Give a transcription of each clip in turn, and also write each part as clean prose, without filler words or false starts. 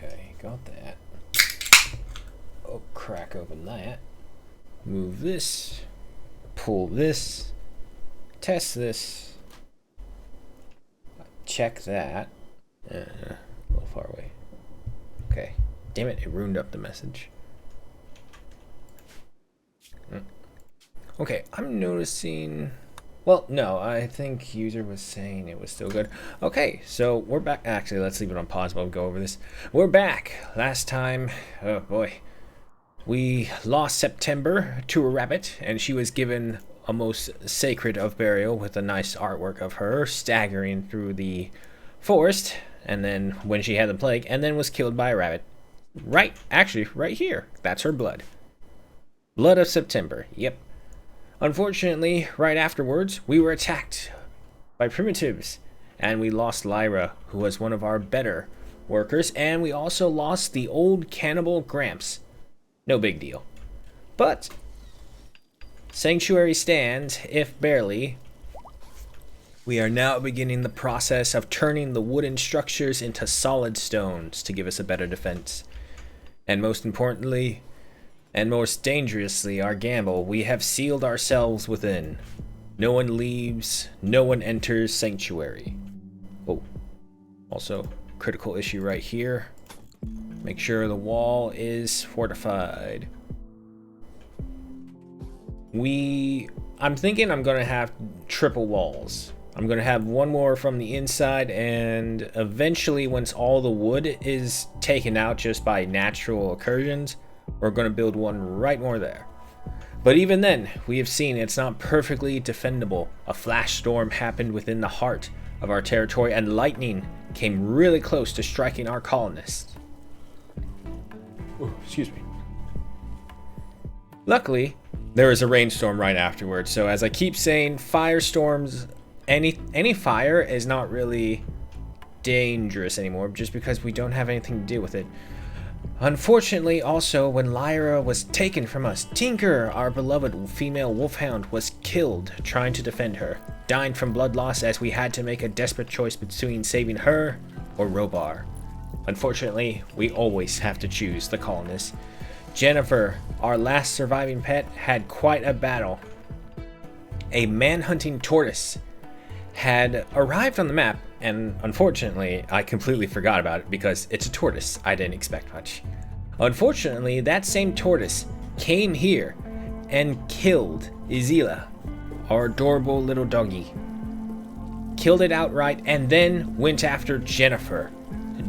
Okay, got that. Oh, crack open that. Move this. Pull this. Test this. Check that. A little far away. Okay. Damn it, it ruined up the message. Okay, I'm noticing... Well, no, I think user was saying it was still good. Okay, so we're back. Actually, let's leave it on pause while we go over this. We're back. Last time, oh boy, we lost September to a rabbit, and she was given a most sacred of burial with a nice artwork of her staggering through the forest, and then when she had the plague, and then was killed by a rabbit. Right, actually, right here. That's her blood. Blood of September, yep. Unfortunately, right afterwards, we were attacked by primitives, and we lost Lyra, who was one of our better workers, and we also lost the old cannibal Gramps. No big deal. But Sanctuary stands, if barely. We are now beginning the process of turning the wooden structures into solid stones to give us a better defense. And most importantly, and most dangerously, our gamble, we have sealed ourselves within. No one leaves, no one enters Sanctuary. Oh, also, critical issue right here. Make sure the wall is fortified. I'm thinking I'm gonna have triple walls. I'm gonna have one more from the inside, and eventually once all the wood is taken out just by natural occurrences, we're going to build one right more there. But even then, we have seen it's not perfectly defendable. A flash storm happened within the heart of our territory, and lightning came really close to striking our colonists. Ooh, excuse me. Luckily, there was a rainstorm right afterwards, so as I keep saying, firestorms, any fire is not really dangerous anymore, just because we don't have anything to do with it. Unfortunately, also, when Lyra was taken from us, Tinker, our beloved female wolfhound, was killed trying to defend her, dying from blood loss as we had to make a desperate choice between saving her or Robar. Unfortunately, we always have to choose the colonists. Jennifer, our last surviving pet, had quite a battle. A man-hunting tortoise had arrived on the map, and unfortunately, I completely forgot about it because it's a tortoise. I didn't expect much. Unfortunately, that same tortoise came here and killed Izila, our adorable little doggy. Killed it outright and then went after Jennifer.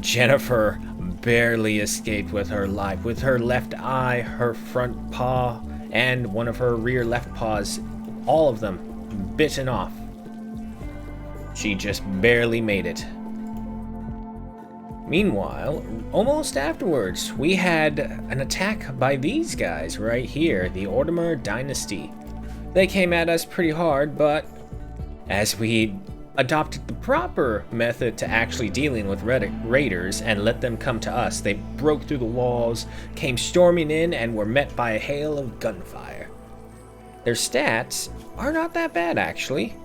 Jennifer barely escaped with her life, with her left eye, her front paw, and one of her rear left paws, all of them bitten off. She just barely made it. Meanwhile, almost afterwards, we had an attack by these guys right here, the Ortimer Dynasty. They came at us pretty hard, but as we adopted the proper method to actually dealing with raiders and let them come to us, they broke through the walls, came storming in, and were met by a hail of gunfire. Their stats are not that bad, actually.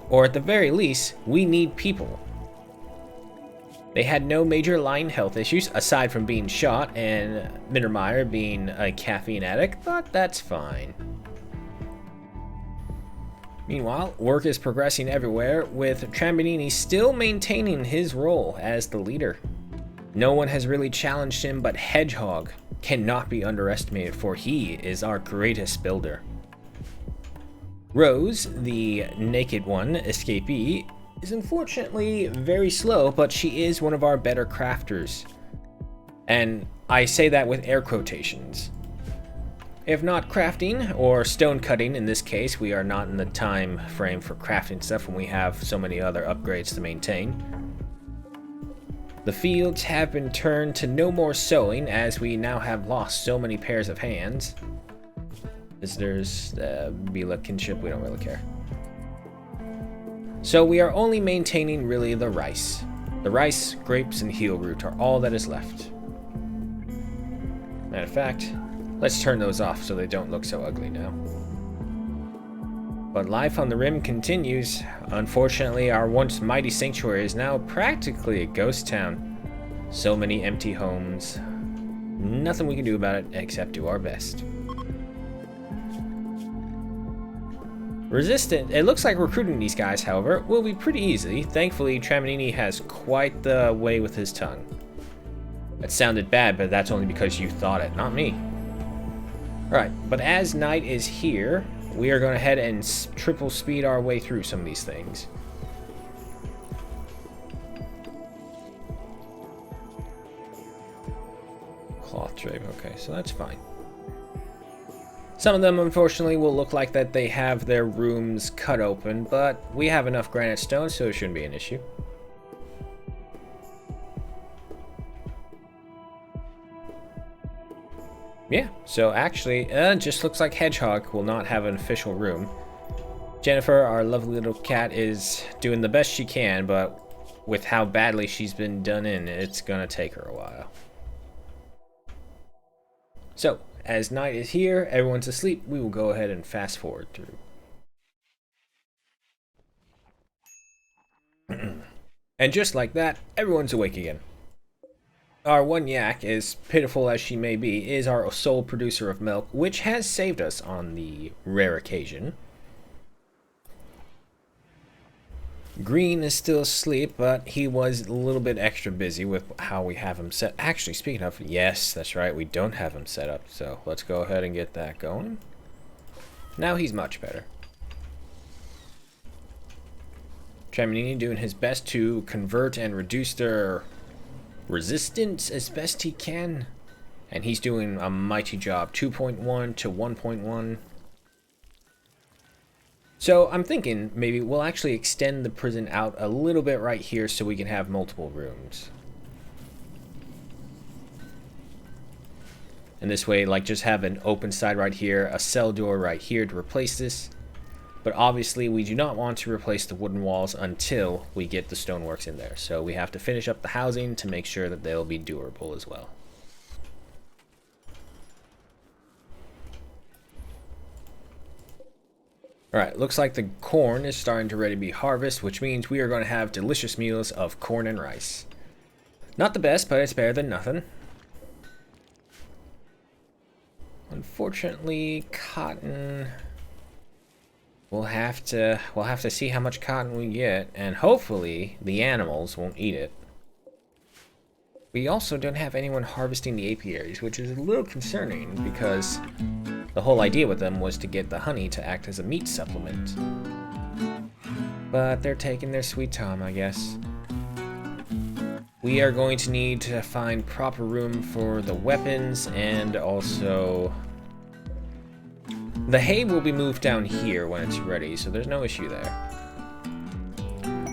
Or at the very least, we need people. They had no major line health issues, aside from being shot and Mittermeier being a caffeine addict, but that's fine. Meanwhile, work is progressing everywhere, with Trambanini still maintaining his role as the leader. No one has really challenged him, but Hedgehog cannot be underestimated, for he is our greatest builder. Rose, the naked one, escapee, is unfortunately very slow, but she is one of our better crafters. And I say that with air quotations. If not crafting, or stone cutting in this case, we are not in the time frame for crafting stuff when we have so many other upgrades to maintain. The fields have been turned to no more sowing, as we now have lost so many pairs of hands. Visitors, Bila kinship, we don't really care. So we are only maintaining really the rice. The rice, grapes, and heel root are all that is left. Matter of fact, let's turn those off so they don't look so ugly now. But life on the rim continues. Unfortunately, our once mighty sanctuary is now practically a ghost town. So many empty homes. Nothing we can do about it except do our best. Resistant. It looks like recruiting these guys, however, will be pretty easy. Thankfully, Tramanini has quite the way with his tongue. That sounded bad, but that's only because you thought it, not me. Alright, but as night is here, we are going to head and triple speed our way through some of these things. Cloth drape, okay, so that's fine. Some of them, unfortunately, will look like that they have their rooms cut open, but we have enough granite stone, so it shouldn't be an issue. Yeah, so actually, just looks like Hedgehog will not have an official room. Jennifer, our lovely little cat, is doing the best she can, but with how badly she's been done in, it's gonna take her a while. So, as night is here, everyone's asleep, we will go ahead and fast forward through. And just like that, everyone's awake again. Our one yak, as pitiful as she may be, is our sole producer of milk, which has saved us on the rare occasion. Green is still asleep, but he was a little bit extra busy with how we have him set. Actually, speaking of, yes, that's right, we don't have him set up, so let's go ahead and get that going. Now he's much better. Tramanini doing his best to convert and reduce their resistance as best he can, and he's doing a mighty job. 2.1 to 1.1. So I'm thinking maybe we'll actually extend the prison out a little bit right here so we can have multiple rooms. And this way, like, just have an open side right here, a cell door right here to replace this. But obviously we do not want to replace the wooden walls until we get the stoneworks in there. So we have to finish up the housing to make sure that they'll be durable as well. Alright, looks like the corn is starting to ready to be harvested, which means we are going to have delicious meals of corn and rice. Not the best, but it's better than nothing. Unfortunately, cotton... We'll have to see how much cotton we get, and hopefully the animals won't eat it. We also don't have anyone harvesting the apiaries, which is a little concerning because the whole idea with them was to get the honey to act as a meat supplement. But they're taking their sweet time, I guess. We are going to need to find proper room for the weapons, and also the hay will be moved down here when it's ready, so there's no issue there.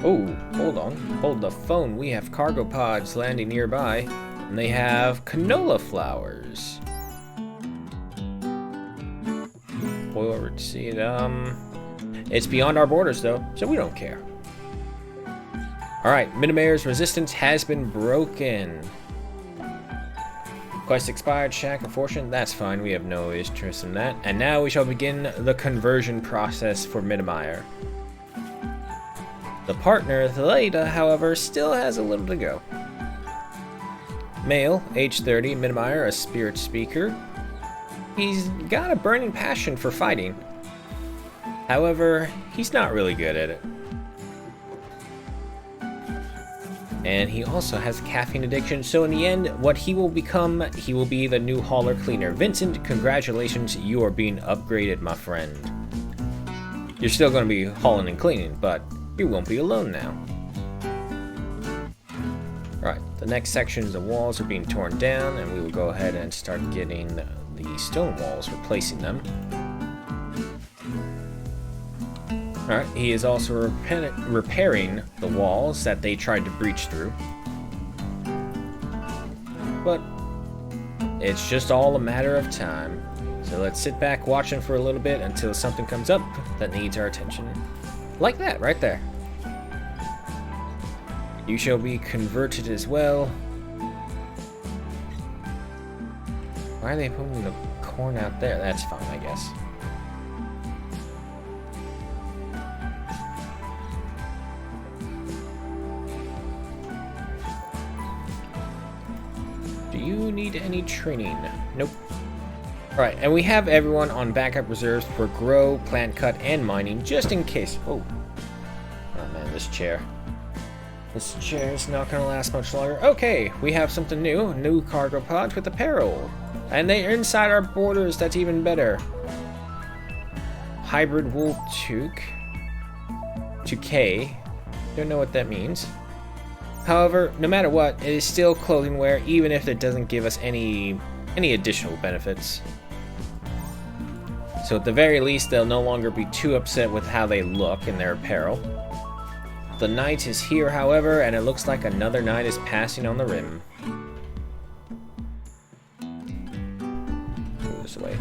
Oh, hold on. Hold the phone. We have cargo pods landing nearby, and they have canola flowers. Forward seed. It's beyond our borders, though, so we don't care. Alright, Minimayor's resistance has been broken. Quest expired, Shack of Fortune, that's fine, we have no interest in that. And now we shall begin the conversion process for Minimayor. The partner, Thelaida, however, still has a little to go. Male, age 30, Minimayor, a spirit speaker. He's got a burning passion for fighting. However, he's not really good at it. And he also has a caffeine addiction, so in the end, what he will become, he will be the new hauler cleaner. Vincent, congratulations, you are being upgraded, my friend. You're still going to be hauling and cleaning, but you won't be alone now. Alright, the next section, the walls are being torn down, and we will go ahead and start getting the stone walls, replacing them. Alright, he is also repairing the walls that they tried to breach through. But it's just all a matter of time. So let's sit back watching for a little bit until something comes up that needs our attention. Like that, right there. You shall be converted as well. Why are they putting the corn out there? That's fine, I guess. Do you need any training? Nope. Alright, and we have everyone on backup reserves for grow, plant cut, and mining, just in case. Oh. Oh man, this chair. This chair is not going to last much longer. Okay, we have something new. New cargo pods with apparel. And they are inside our borders, that's even better. Hybrid wool toque. Touquet. Don't know what that means. However, no matter what, it is still clothing wear, even if it doesn't give us any additional benefits. So at the very least, they'll no longer be too upset with how they look in their apparel. The night is here, however, and it looks like another night is passing on the rim. Move this away.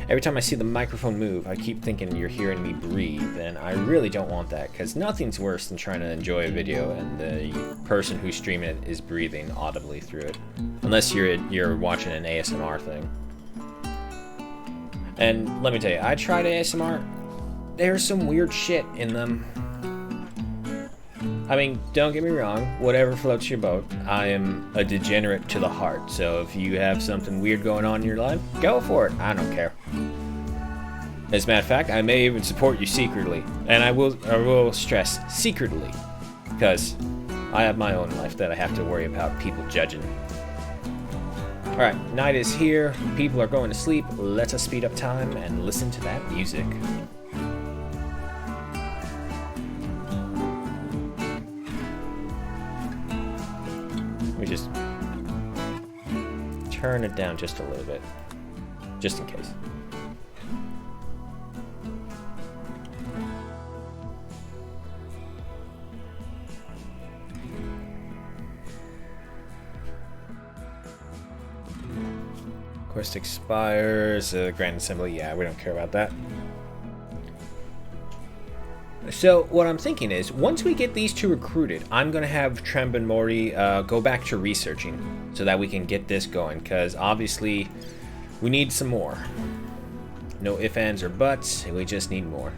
Every time I see the microphone move, I keep thinking you're hearing me breathe, and I really don't want that, because nothing's worse than trying to enjoy a video and the person who's streaming it is breathing audibly through it. Unless you're watching an ASMR thing. And let me tell you, I tried ASMR. There's some weird shit in them. I mean, don't get me wrong, whatever floats your boat. I am a degenerate to the heart, so if you have something weird going on in your life, go for it. I don't care. As a matter of fact, I may even support you secretly. And I will stress, secretly. Because I have my own life that I have to worry about people judging. Alright, night is here, people are going to sleep, let us speed up time and listen to that music. We just turn it down just a little bit, just in case. Quest expires, Grand Assembly, yeah, we don't care about that. So, what I'm thinking is, once we get these two recruited, I'm going to have Tremb and Mori go back to researching, so that we can get this going, because obviously, we need some more. No ifs, ands, or buts, we just need more.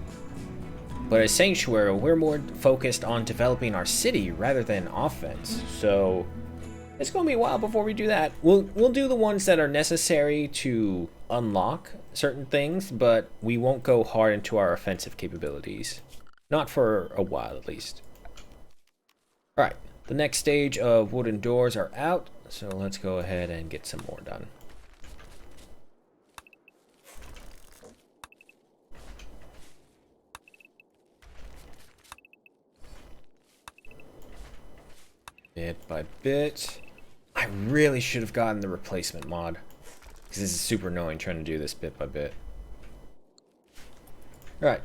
But as Sanctuary, we're more focused on developing our city rather than offense, so it's going to be a while before we do that. We'll do the ones that are necessary to unlock certain things, but we won't go hard into our offensive capabilities. Not for a while, at least. Alright, the next stage of wooden doors are out, so let's go ahead and get some more done. Bit by bit. I really should have gotten the replacement mod, because this is super annoying trying to do this bit by bit. Alright,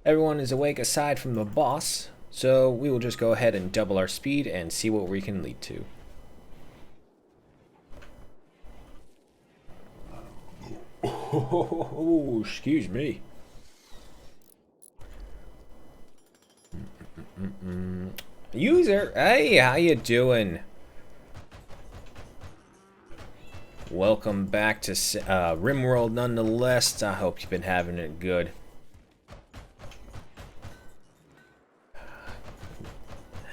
everyone is awake aside from the boss, so we will just go ahead and double our speed and see what we can lead to. Oh, excuse me. User, hey, how you doing? Welcome back to Rimworld nonetheless. I hope you've been having it good.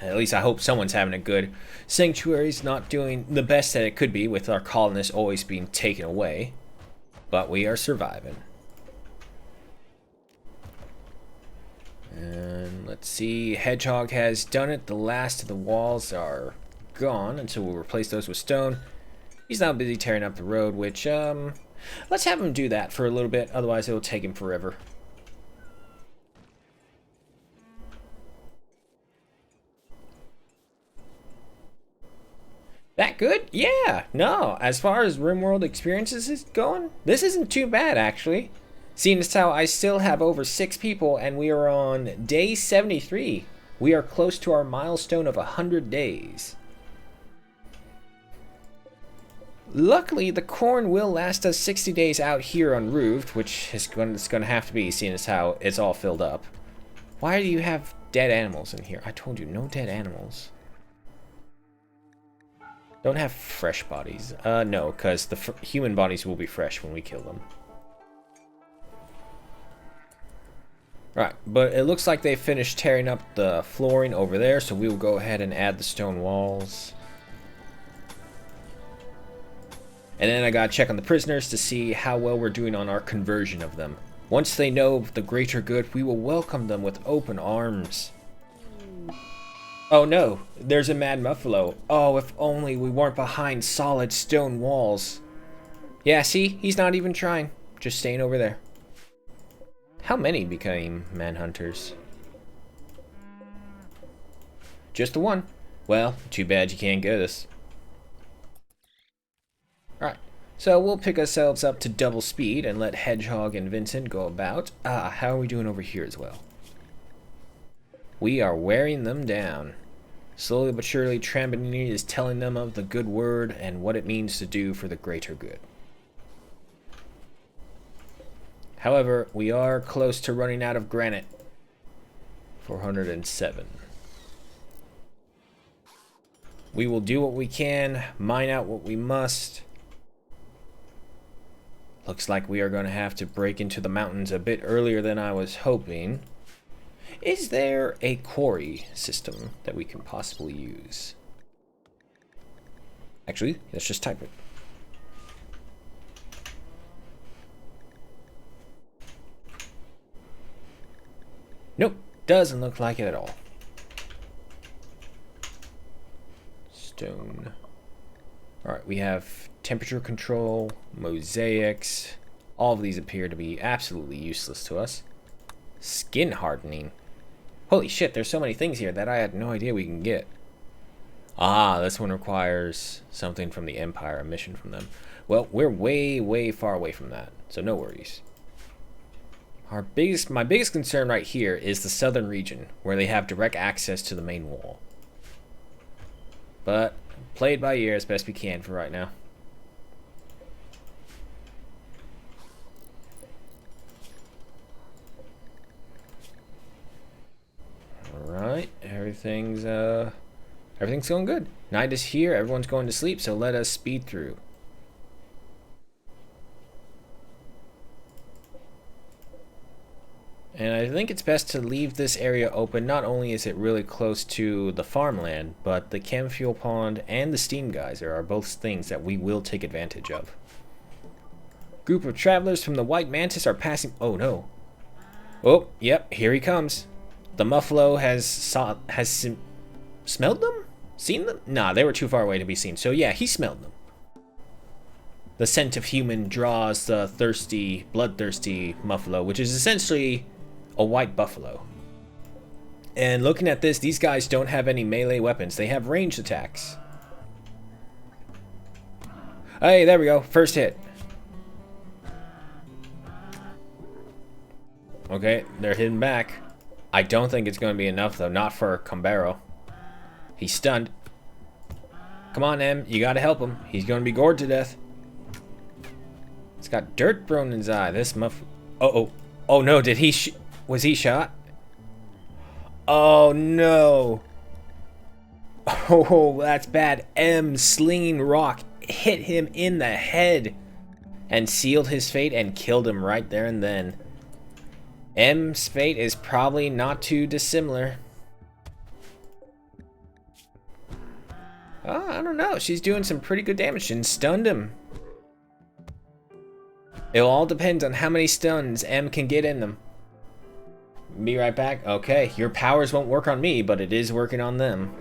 At least I hope someone's having it good. Sanctuary's not doing the best that it could be with our colonists always being taken away. But we are surviving. And let's see, Hedgehog has done it. The last of the walls are gone, and so we'll replace those with stone. He's now busy tearing up the road, which, let's have him do that for a little bit, otherwise it'll take him forever. That good? Yeah, no, as far as Rimworld experiences is going, this isn't too bad, actually. Seeing as how I still have over 6 people, and we are on day 73. We are close to our milestone of 100 days. Luckily, the corn will last us 60 days out here on Roofed, which is going to have to be, seeing as how it's all filled up. Why do you have dead animals in here? I told you, no dead animals. Don't have fresh bodies. No, because the human bodies will be fresh when we kill them. Alright, but it looks like they finished tearing up the flooring over there, so we will go ahead and add the stone walls. And then I gotta check on the prisoners to see how well we're doing on our conversion of them. Once they know of the greater good, we will welcome them with open arms. Oh no, there's a mad muffalo. Oh, if only we weren't behind solid stone walls. Yeah, see? He's not even trying. Just staying over there. How many became manhunters? Just the one. Well, too bad you can't get us. Alright, so we'll pick ourselves up to double speed and let Hedgehog and Vincent go about. How are we doing over here as well? We are wearing them down. Slowly but surely, Trambolini is telling them of the good word and what it means to do for the greater good. However, we are close to running out of granite. 407. We will do what we can, mine out what we must. Looks like we are going to have to break into the mountains a bit earlier than I was hoping. Is there a quarry system that we can possibly use? Actually, let's just type it. Nope, doesn't look like it at all. Stone. Alright, we have temperature control, mosaics. All of these appear to be absolutely useless to us. Skin hardening. Holy shit, there's so many things here that I had no idea we can get. This one requires something from the Empire, a mission from them. Well, we're way, way far away from that, so no worries. My biggest concern right here is the southern region, where they have direct access to the main wall. But, play it by ear as best we can for right now. Alright, everything's going good. Night is here, everyone's going to sleep, so let us speed through. And I think it's best to leave this area open. Not only is it really close to the farmland, but the chem fuel pond and the steam geyser are both things that we will take advantage of. Group of travelers from the White Mantis are passing. Oh no. Oh, yep, here he comes. The Muffalo has smelled them? Seen them? Nah, they were too far away to be seen. So yeah, he smelled them. The scent of human draws the thirsty, bloodthirsty Muffalo, which is essentially a white buffalo. And looking at this, these guys don't have any melee weapons. They have ranged attacks. Hey, there we go. First hit. Okay, they're hitting back. I don't think it's going to be enough, though. Not for Combero. He's stunned. Come on, Em. You got to help him. He's going to be gored to death. It's got dirt thrown in his eye. This muff. Oh no! Did he? Was he shot? Oh no! Oh, that's bad. M slinging rock hit him in the head and sealed his fate and killed him right there and then. M's fate is probably not too dissimilar. Oh, I don't know. She's doing some pretty good damage and stunned him. It all depends on how many stuns M can get in them. Be right back. Okay, your powers won't work on me, but it is working on them.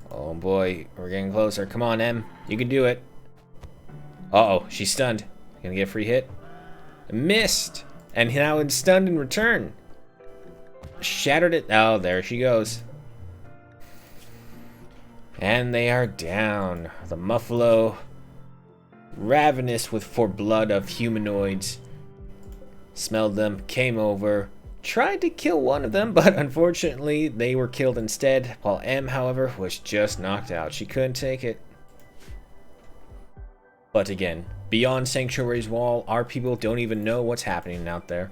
Oh boy, we're getting closer. Come on, M. You can do it. Uh-oh, she's stunned. Gonna get a free hit. Missed! And now it's stunned in return. Shattered it. Oh, there she goes. And they are down. The Muffalo, ravenous for blood of humanoids, smelled them, came over, tried to kill one of them, but unfortunately they were killed instead, while M, however, was just knocked out. She couldn't take it. But again, beyond Sanctuary's wall, our people don't even know what's happening out there.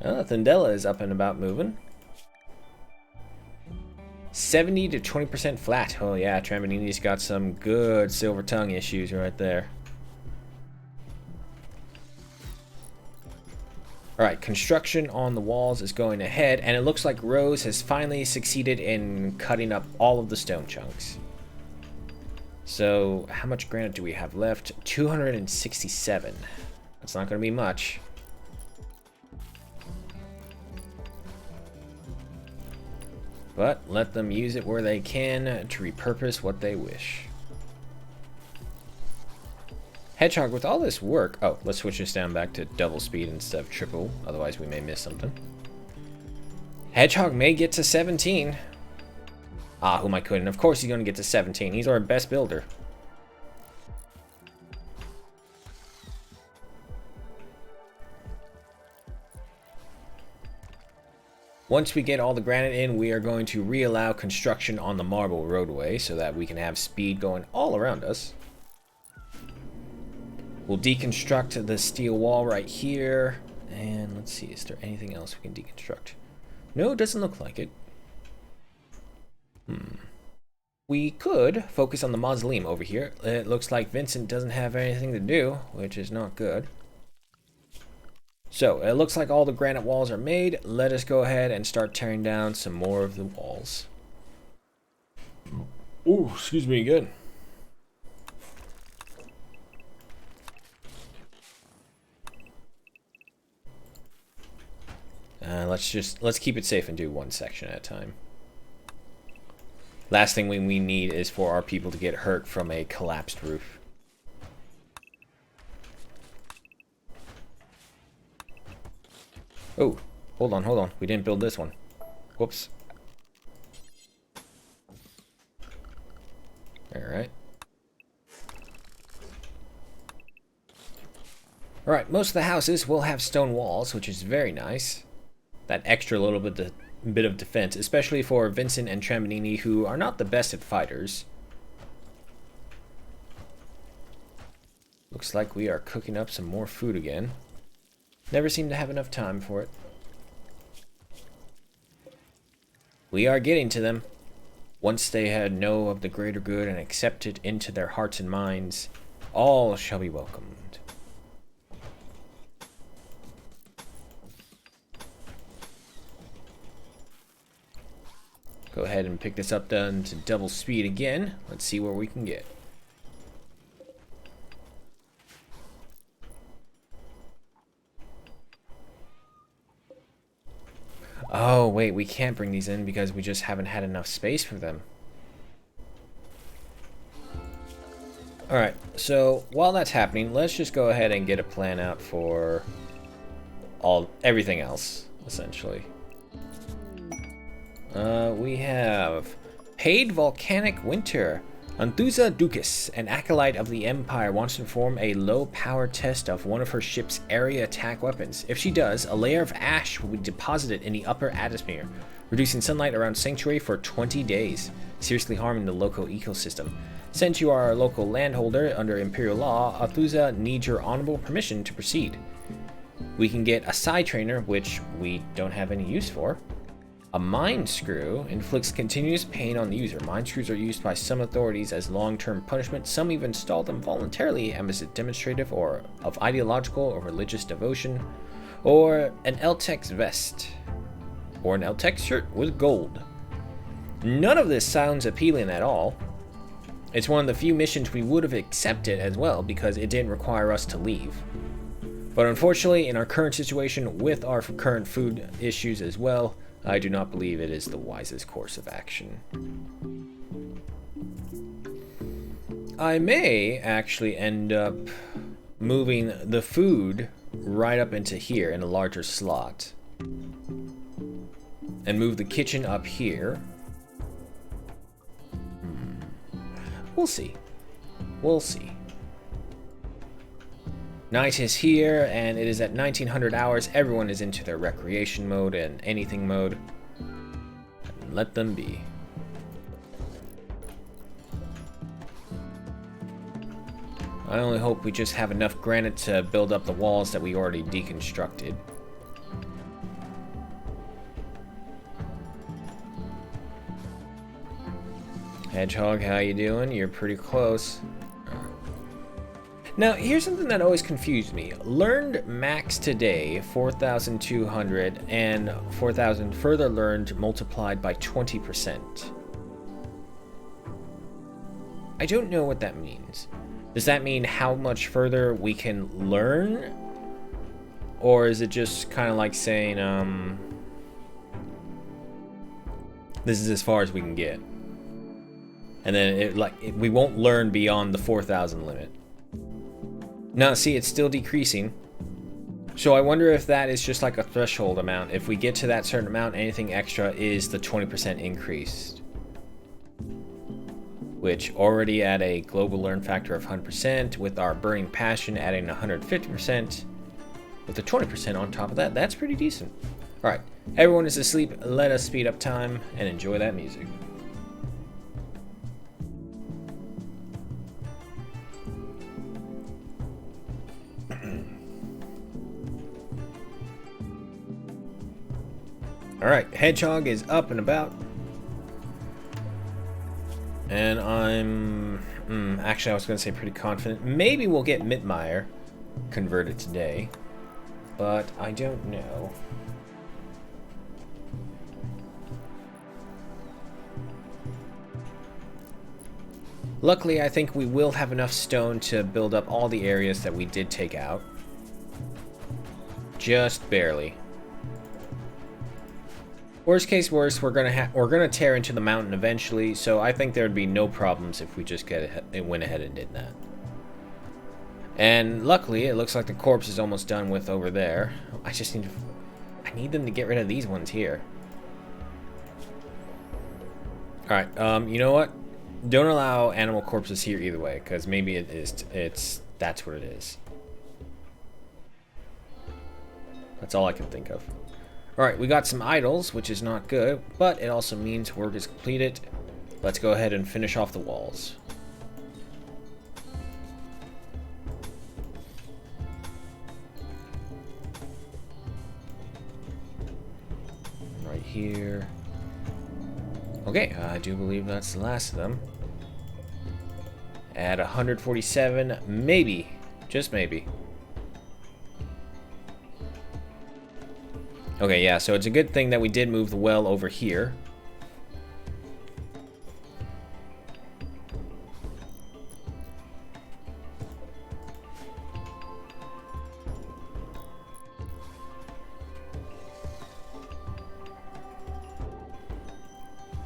Thundela is up and about moving. 70 to 20% flat. Oh yeah, Trambolini's got some good silver tongue issues right there. Alright, construction on the walls is going ahead, and it looks like Rose has finally succeeded in cutting up all of the stone chunks. So, how much granite do we have left? 267. That's not going to be much. But let them use it where they can to repurpose what they wish. Hedgehog, with all this work... Oh, let's switch this down back to double speed instead of triple. Otherwise, we may miss something. Hedgehog may get to 17. Ah, whom I couldn't. Of course he's going to get to 17. He's our best builder. Once we get all the granite in, we are going to re-allow construction on the marble roadway so that we can have speed going all around us. We'll deconstruct the steel wall right here. And let's see, is there anything else we can deconstruct? No, it doesn't look like it. We could focus on the mausoleum over here. It looks like Vincent doesn't have anything to do, which is not good. So, it looks like all the granite walls are made. Let us go ahead and start tearing down some more of the walls. Ooh, excuse me again. Let's keep it safe and do one section at a time. Last thing we need is for our people to get hurt from a collapsed roof. Oh, hold on. We didn't build this one. Whoops. Alright. Alright, most of the houses will have stone walls, which is very nice. That extra little bit of defense, especially for Vincent and Tremonini, who are not the best at fighters. Looks like we are cooking up some more food again. Never seem to have enough time for it. We are getting to them. Once they had know of the greater good and accept it into their hearts and minds, all shall be welcomed. Go ahead and pick this up down to double speed again. Let's see where we can get. Oh, wait, we can't bring these in because we just haven't had enough space for them. Alright, so while that's happening, let's just go ahead and get a plan out for everything else, essentially. We have Paid Volcanic Winter. Anthusa Dukas, an acolyte of the Empire, wants to perform a low-power test of one of her ship's area attack weapons. If she does, a layer of ash will be deposited in the upper atmosphere, reducing sunlight around Sanctuary for 20 days, seriously harming the local ecosystem. Since you are a local landholder under Imperial law, Anthusa needs your honorable permission to proceed. We can get a side trainer, which we don't have any use for. A mind screw inflicts continuous pain on the user. Mind screws are used by some authorities as long-term punishment. Some even install them voluntarily as a demonstrative or of ideological or religious devotion. Or an Eltex vest. Or an Eltex shirt with gold. None of this sounds appealing at all. It's one of the few missions we would have accepted as well because it didn't require us to leave. But unfortunately, in our current situation with our current food issues as well, I do not believe it is the wisest course of action. I may actually end up moving the food right up into here in a larger slot. And move the kitchen up here. We'll see. We'll see. Night is here, and it is at 1900 hours. Everyone is into their recreation mode and anything mode. Let them be. I only hope we just have enough granite to build up the walls that we already deconstructed. Hedgehog, how you doing? You're pretty close. Now, here's something that always confused me. Learned max today, 4,200, and 4,000 further learned multiplied by 20%. I don't know what that means. Does that mean how much further we can learn? Or is it just kind of like saying, this is as far as we can get? And then we won't learn beyond the 4,000 limit. Now, see, it's still decreasing. So I wonder if that is just like a threshold amount. If we get to that certain amount, anything extra is the 20% increase. Which already at a global learn factor of 100%, with our burning passion adding 150%, with the 20% on top of that, that's pretty decent. Alright, everyone is asleep. Let us speed up time and enjoy that music. Alright, Hedgehog is up and about. And I'm... actually, I was going to say pretty confident. Maybe we'll get Mitmeyer converted today. But I don't know. Luckily, I think we will have enough stone to build up all the areas that we did take out. Just barely. Worst case worst, we're gonna tear into the mountain eventually, so I think there'd be no problems if we just went ahead and did that. And luckily, it looks like the corpse is almost done with over there. I need them to get rid of these ones here. All right, you know what? Don't allow animal corpses here either way, because maybe that's what it is. That's all I can think of. Alright, we got some idols, which is not good, but it also means work is completed. Let's go ahead and finish off the walls. Right here. Okay, I do believe that's the last of them. At 147, maybe, just maybe. Okay, yeah, so it's a good thing that we did move the well over here.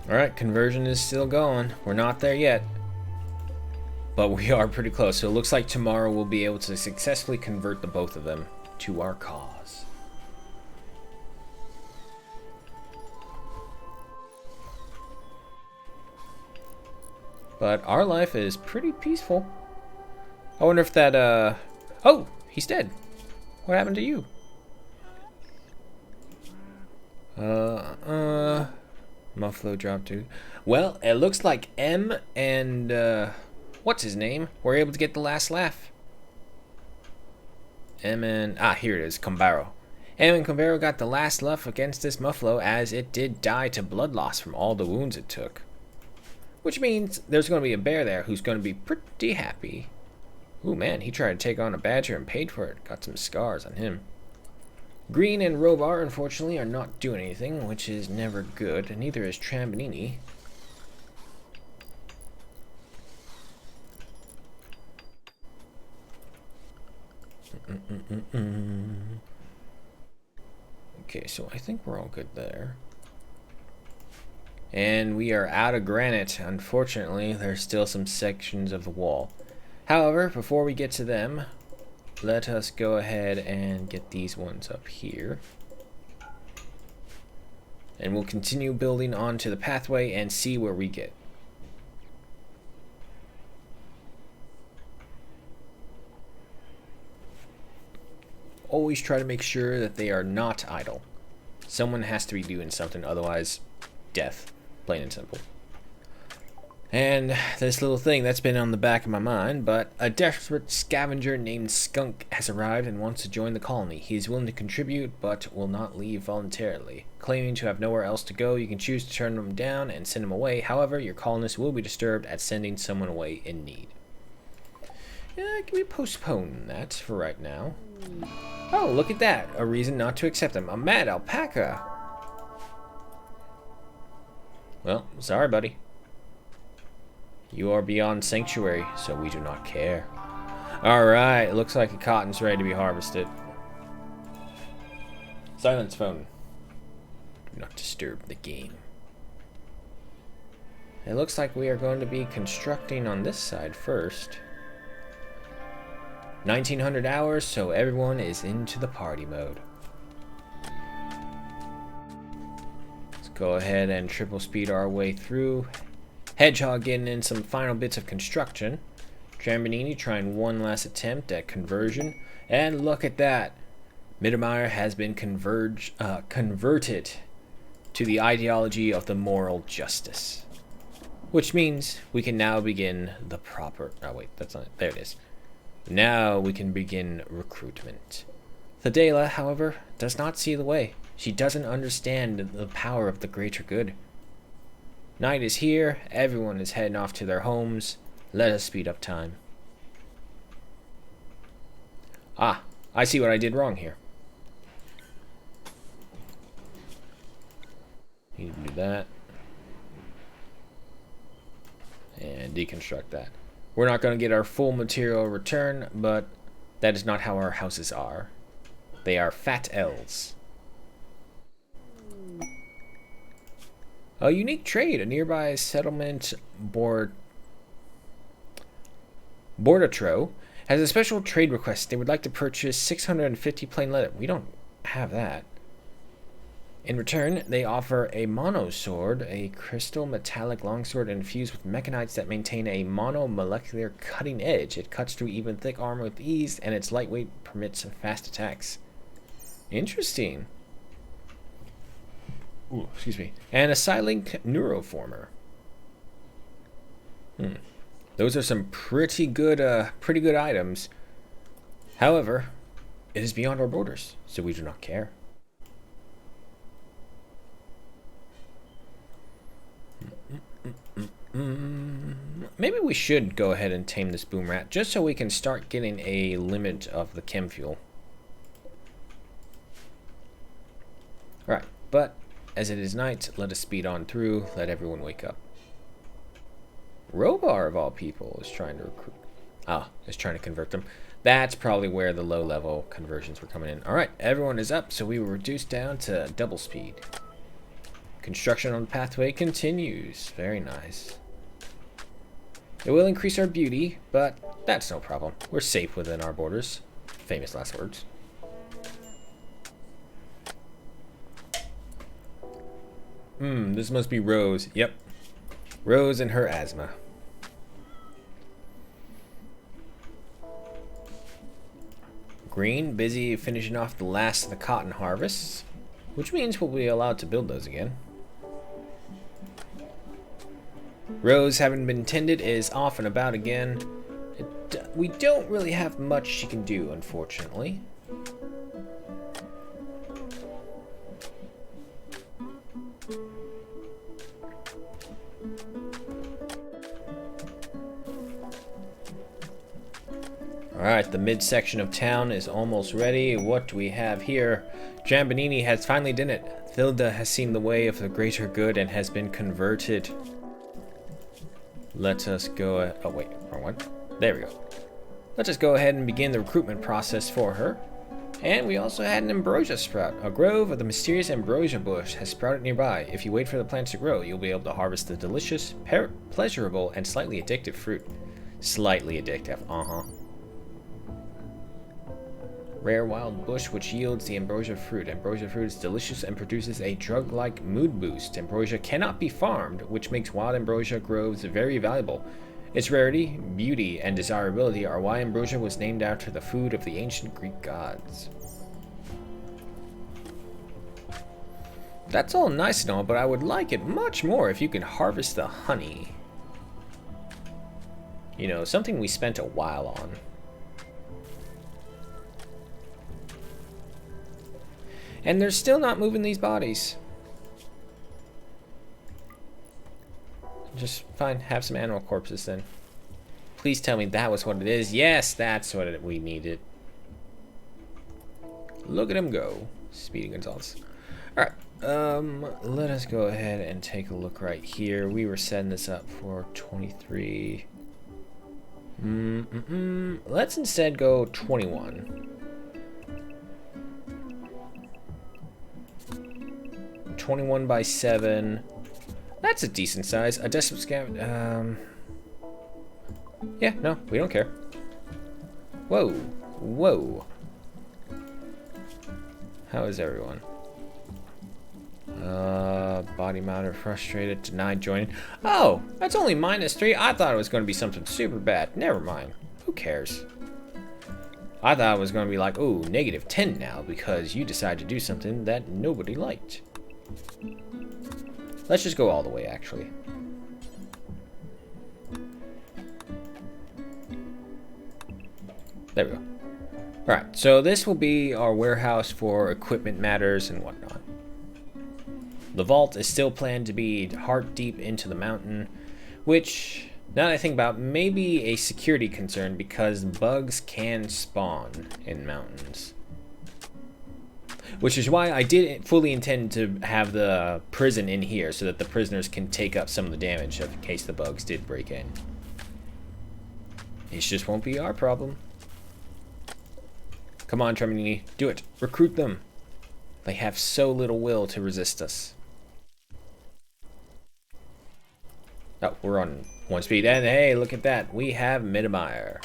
Alright, conversion is still going. We're not there yet. But we are pretty close. So it looks like tomorrow we'll be able to successfully convert the both of them to our cause. But our life is pretty peaceful. I wonder if that, oh, he's dead. What happened to you? Muffalo dropped too. Well, it looks like M and, what's his name? Were able to get the last laugh. M and, here it is, Combaro. M and Combaro got the last laugh against this Muffalo, as it did die to blood loss from all the wounds it took. Which means there's going to be a bear there who's going to be pretty happy. Ooh, man, he tried to take on a badger and paid for it. Got some scars on him. Green and Robar, unfortunately, are not doing anything, which is never good. And neither is Trambonini. Okay, so I think we're all good there. And we are out of granite. Unfortunately, there's still some sections of the wall. However, before we get to them, let us go ahead and get these ones up here. And we'll continue building onto the pathway and see where we get. Always try to make sure that they are not idle. Someone has to be doing something, otherwise death. Plain and simple. And this little thing that's been on the back of my mind, but a desperate scavenger named Skunk has arrived and wants to join the colony. He is willing to contribute, but will not leave voluntarily. Claiming to have nowhere else to go, you can choose to turn him down and send him away. However, your colonists will be disturbed at sending someone away in need. can we postpone that for right now? Oh, look at that. A reason not to accept them. A mad alpaca. Well, sorry, buddy. You are beyond sanctuary, so we do not care. Alright, looks like the cotton's ready to be harvested. Silence phone. Do not disturb the game. It looks like we are going to be constructing on this side first. 1900 hours, so everyone is into the party mode. Let's go ahead and triple speed our way through. Hedgehog getting in some final bits of construction. Trambanini trying one last attempt at conversion. And look at that. Mittermeier has been converted to the ideology of the moral justice. Which means we can now begin the proper... Oh, wait, that's not it. There it is. Now we can begin recruitment. Thedela, however, does not see the way. She doesn't understand the power of the greater good. Night is here. Everyone is heading off to their homes. Let us speed up time. Ah, I see what I did wrong here. Need to do that. And deconstruct that. We're not going to get our full material return, but that is not how our houses are. They are fat L's. A unique trade. A nearby settlement, Bordatro, has a special trade request. They would like to purchase 650 plain leather. We don't have that. In return, they offer a monosword, a crystal metallic longsword infused with mechanites that maintain a monomolecular cutting edge. It cuts through even thick armor with ease, and its lightweight permits fast attacks. Interesting. Ooh, excuse me. And a Psylink neuroformer. Those are some pretty good items. However, it is beyond our borders, so we do not care. Maybe we should go ahead and tame this boom rat just so we can start getting a limit of the chem fuel. Alright, but as it is night, let us speed on through, let everyone wake up. Robar, of all people, is trying to recruit. Is trying to convert them. That's probably where the low level conversions were coming in. Alright, everyone is up, so we will reduce down to double speed. Construction on the pathway continues. Very nice. It will increase our beauty, but that's no problem. We're safe within our borders. Famous last words. This must be Rose. Yep. Rose and her asthma. Green, busy finishing off the last of the cotton harvests, which means we'll be allowed to build those again. Rose, having been tended, is off and about again. We don't really have much she can do, unfortunately. Alright, the midsection of town is almost ready. What do we have here? Trambanini has finally done it. Thilda has seen the way of the greater good and has been converted. Let us go... oh wait, wrong one. There we go. Let us go ahead and begin the recruitment process for her. And we also had an ambrosia sprout. A grove of the mysterious ambrosia bush has sprouted nearby. If you wait for the plants to grow, you'll be able to harvest the delicious, pleasurable, and slightly addictive fruit. Slightly addictive, Rare wild bush which yields the ambrosia fruit. Ambrosia fruit is delicious and produces a drug-like mood boost. Ambrosia cannot be farmed, which makes wild ambrosia groves very valuable. Its rarity, beauty, and desirability are why ambrosia was named after the food of the ancient Greek gods. That's all nice and all, but I would like it much more if you could harvest the honey. You know, something we spent a while on. And they're still not moving these bodies. Just fine, have some animal corpses then. Please tell me that was what it is. Yes, that's what we needed. Look at him go. Speedy Gonzalez. Alright, let us go ahead and take a look right here. We were setting this up for 23. Let's instead go 21. 21 by 7. That's a decent size. A decimal scam. Yeah, no, we don't care. Whoa. Whoa. How is everyone? Body mounted, frustrated, denied joining. Oh, that's only -3. I thought it was going to be something super bad. Never mind. Who cares? I thought it was going to be like, oh, -10 now because you decided to do something that nobody liked. Let's just go all the way, actually. There we go. Alright, so this will be our warehouse for equipment matters and whatnot. The vault is still planned to be heart deep into the mountain, which, now that I think about, may be a security concern because bugs can spawn in mountains. Which is why I did fully intend to have the prison in here so that the prisoners can take up some of the damage in case the bugs did break in. It just won't be our problem. Come on, Tremini, do it. Recruit them. They have so little will to resist us. Oh, we're on 1 speed. And hey, look at that. We have Mittermeier.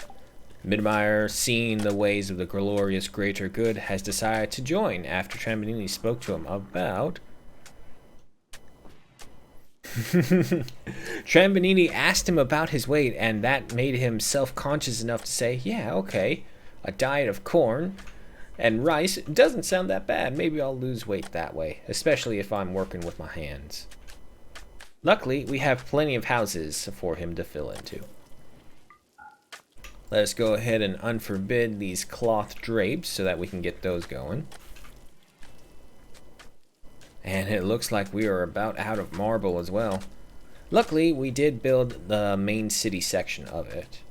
Mittermeier, seeing the ways of the glorious greater good, has decided to join after Tremini spoke to him about... Tremini asked him about his weight, and that made him self-conscious enough to say, yeah, okay. A diet of corn and rice doesn't sound that bad. Maybe I'll lose weight that way, especially if I'm working with my hands. Luckily, we have plenty of houses for him to fill into. Let us go ahead and unforbid these cloth drapes so that we can get those going. And it looks like we are about out of marble as well. Luckily, we did build the main city section of it.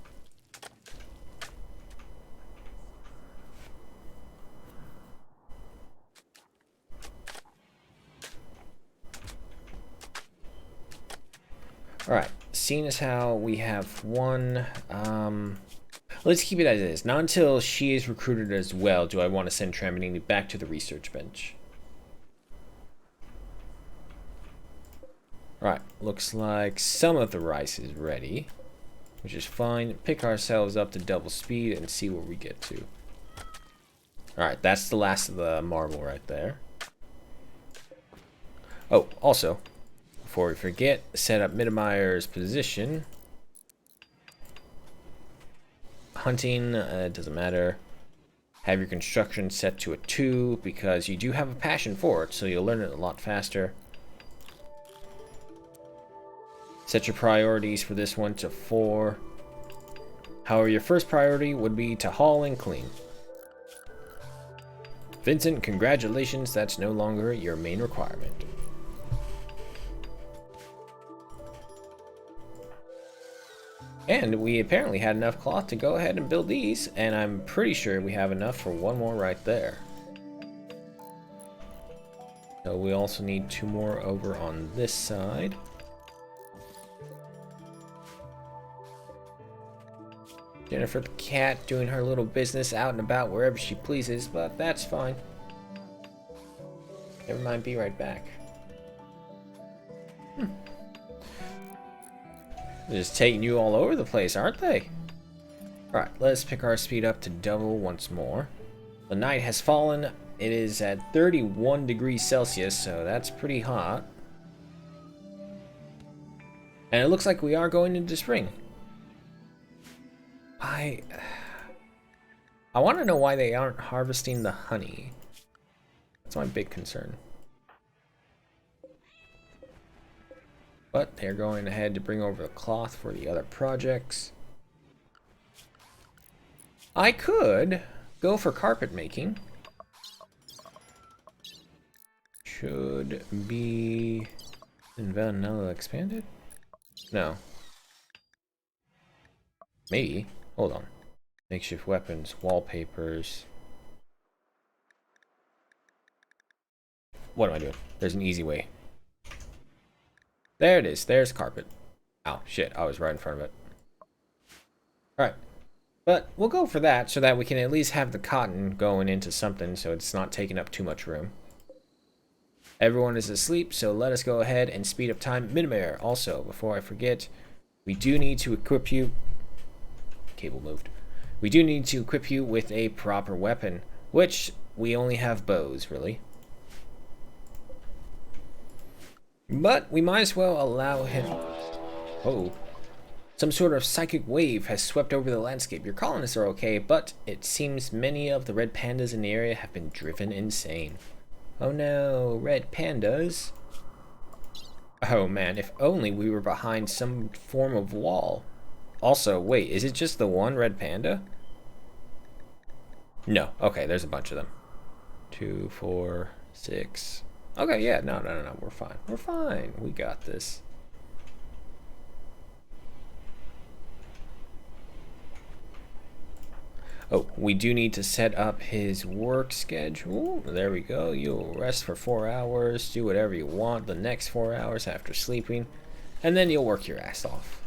Alright, seeing as how we have one, let's keep it as it is. Not until she is recruited as well do I want to send Tremini back to the research bench. Alright, looks like some of the rice is ready, which is fine. Pick ourselves up to double speed and see where we get to. Alright, that's the last of the marble right there. Oh, also, before we forget, set up Mittermeier's position. Hunting, doesn't matter. Have your construction set to a 2 because you do have a passion for it, so you'll learn it a lot faster. Set your priorities for this one to 4. However, your first priority would be to haul and clean. Vincent, congratulations, that's no longer your main requirement. And we apparently had enough cloth to go ahead and build these, and I'm pretty sure we have enough for one more right there. So we also need 2 more over on this side. Jennifer the cat doing her little business out and about wherever she pleases, but that's fine. Never mind, be right back. They're just taking you all over the place, aren't they? Alright, let's pick our speed up to double once more. The night has fallen. It is at 31 degrees Celsius, so that's pretty hot. And it looks like we are going into spring. I want to know why they aren't harvesting the honey. That's my big concern. But they're going ahead to bring over the cloth for the other projects. I could go for carpet making. Should be vanilla expanded? No. Maybe. Hold on. Makeshift weapons, wallpapers. What am I doing? There's an easy way. There it is. There's carpet. Ow, shit. I was right in front of it. Alright. But we'll go for that so that we can at least have the cotton going into something so it's not taking up too much room. Everyone is asleep, so let us go ahead and speed up time. Minimare. Also, before I forget, we do need to equip you. Cable moved. We do need to equip you with a proper weapon, which we only have bows, really. But we might as well allow him. Oh. Some sort of psychic wave has swept over the landscape. Your colonists are okay, but it seems many of the red pandas in the area have been driven insane. Oh no, red pandas. Oh man, if only we were behind some form of wall. Also, wait, is it just the one red panda? No, okay, there's a bunch of them. 2, 4, 6. Okay, yeah, no, we're fine. We're fine, we got this. Oh, we do need to set up his work schedule. There we go. You'll rest for 4 hours, do whatever you want the next 4 hours after sleeping, and then you'll work your ass off.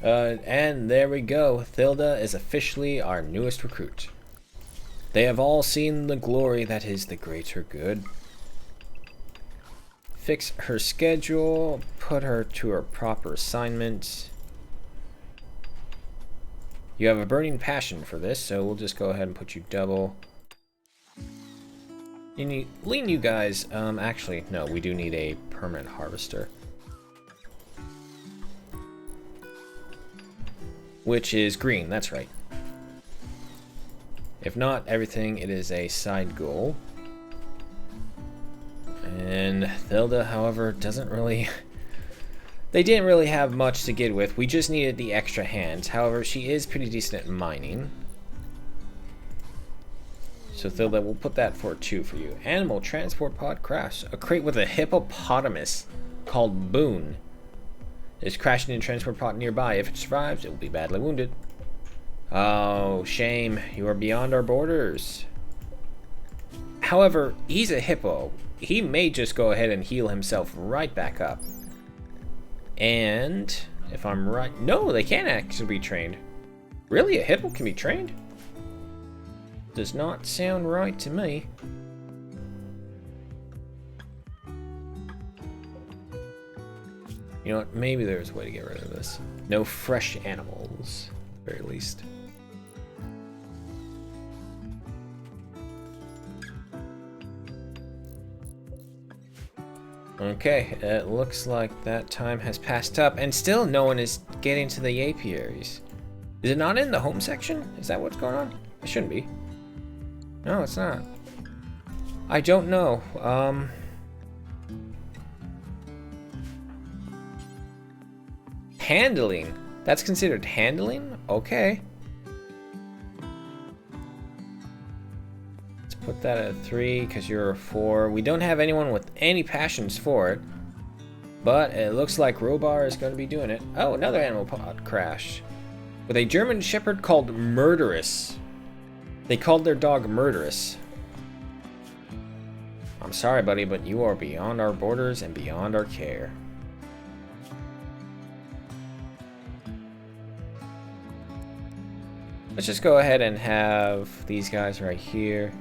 And there we go. Thilda is officially our newest recruit. They have all seen the glory that is the greater good. Fix her schedule, put her to her proper assignment. You have a burning passion for this, so we'll just go ahead and put you double. Lean you guys, actually, no, we do need a permanent harvester. Which is green, that's right. If not everything, it is a side goal. And Thilda, however, doesn't really... They didn't really have much to get with. We just needed the extra hands. However, she is pretty decent at mining. So Thilda, we'll put that for 2 for you. Animal transport pod crash. A crate with a hippopotamus called Boone is crashing in a transport pod nearby. If it survives, it will be badly wounded. Oh, shame. You are beyond our borders. However, he's a hippo. He may just go ahead and heal himself right back up. And if I'm right, no, they can't actually be trained. Really, a hippo can be trained? Does not sound right to me. You know what, maybe there's a way to get rid of this. No fresh animals, at the very least. Okay, it looks like that time has passed up, and still no one is getting to the apiaries. Is it not in the home section? Is that what's going on? It shouldn't be. No, it's not. I don't know. Handling. That's considered handling? Okay. Let's put that at 3 because you're a 4. We don't have anyone with any passions for it. But it looks like Robar is going to be doing it. Oh, another animal pod crash. With a German Shepherd called Murderous. They called their dog Murderous. I'm sorry, buddy, but you are beyond our borders and beyond our care. Let's just go ahead and have these guys right here.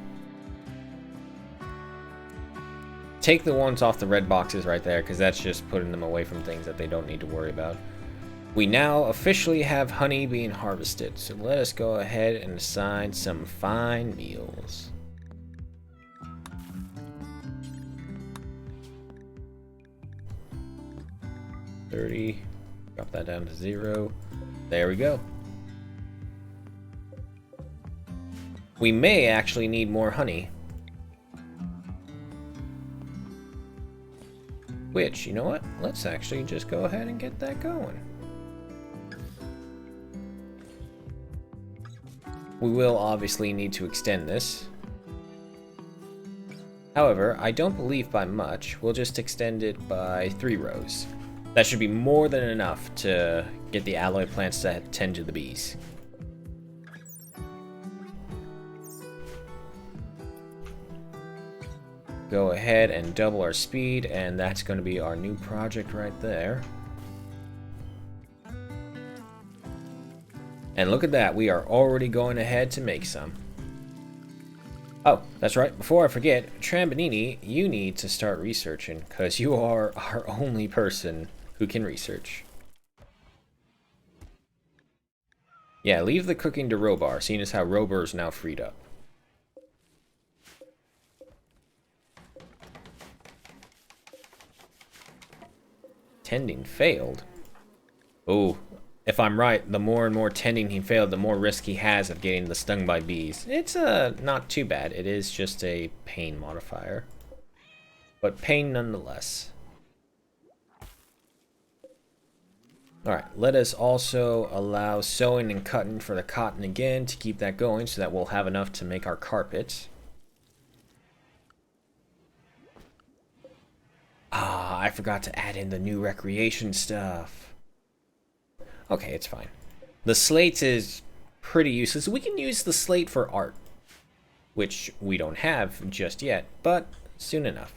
Take the ones off the red boxes right there, because that's just putting them away from things that they don't need to worry about. We now officially have honey being harvested, so let us go ahead and assign some fine meals. $30. Drop that down to 0. There we go. We may actually need more honey. Which, you know what? Let's actually just go ahead and get that going. We will obviously need to extend this. However, I don't believe by much. We'll just extend it by 3 rows. That should be more than enough to get the alloy plants to tend to the bees. Go ahead and double our speed, and that's going to be our new project right there. And look at that, we are already going ahead to make some. Oh, that's right, before I forget, Trambanini, you need to start researching, because you are our only person who can research. Yeah, leave the cooking to Robar, seeing as how Robar is now freed up. Tending failed? Oh, if I'm right, the more and more tending he failed, the more risk he has of getting the stung by bees. It's not too bad. It is just a pain modifier. But pain nonetheless. Alright, let us also allow sewing and cutting for the cotton again to keep that going so that we'll have enough to make our carpet. Ah, I forgot to add in the new recreation stuff. Okay, it's fine. The slate is pretty useless. We can use the slate for art, which we don't have just yet, but soon enough.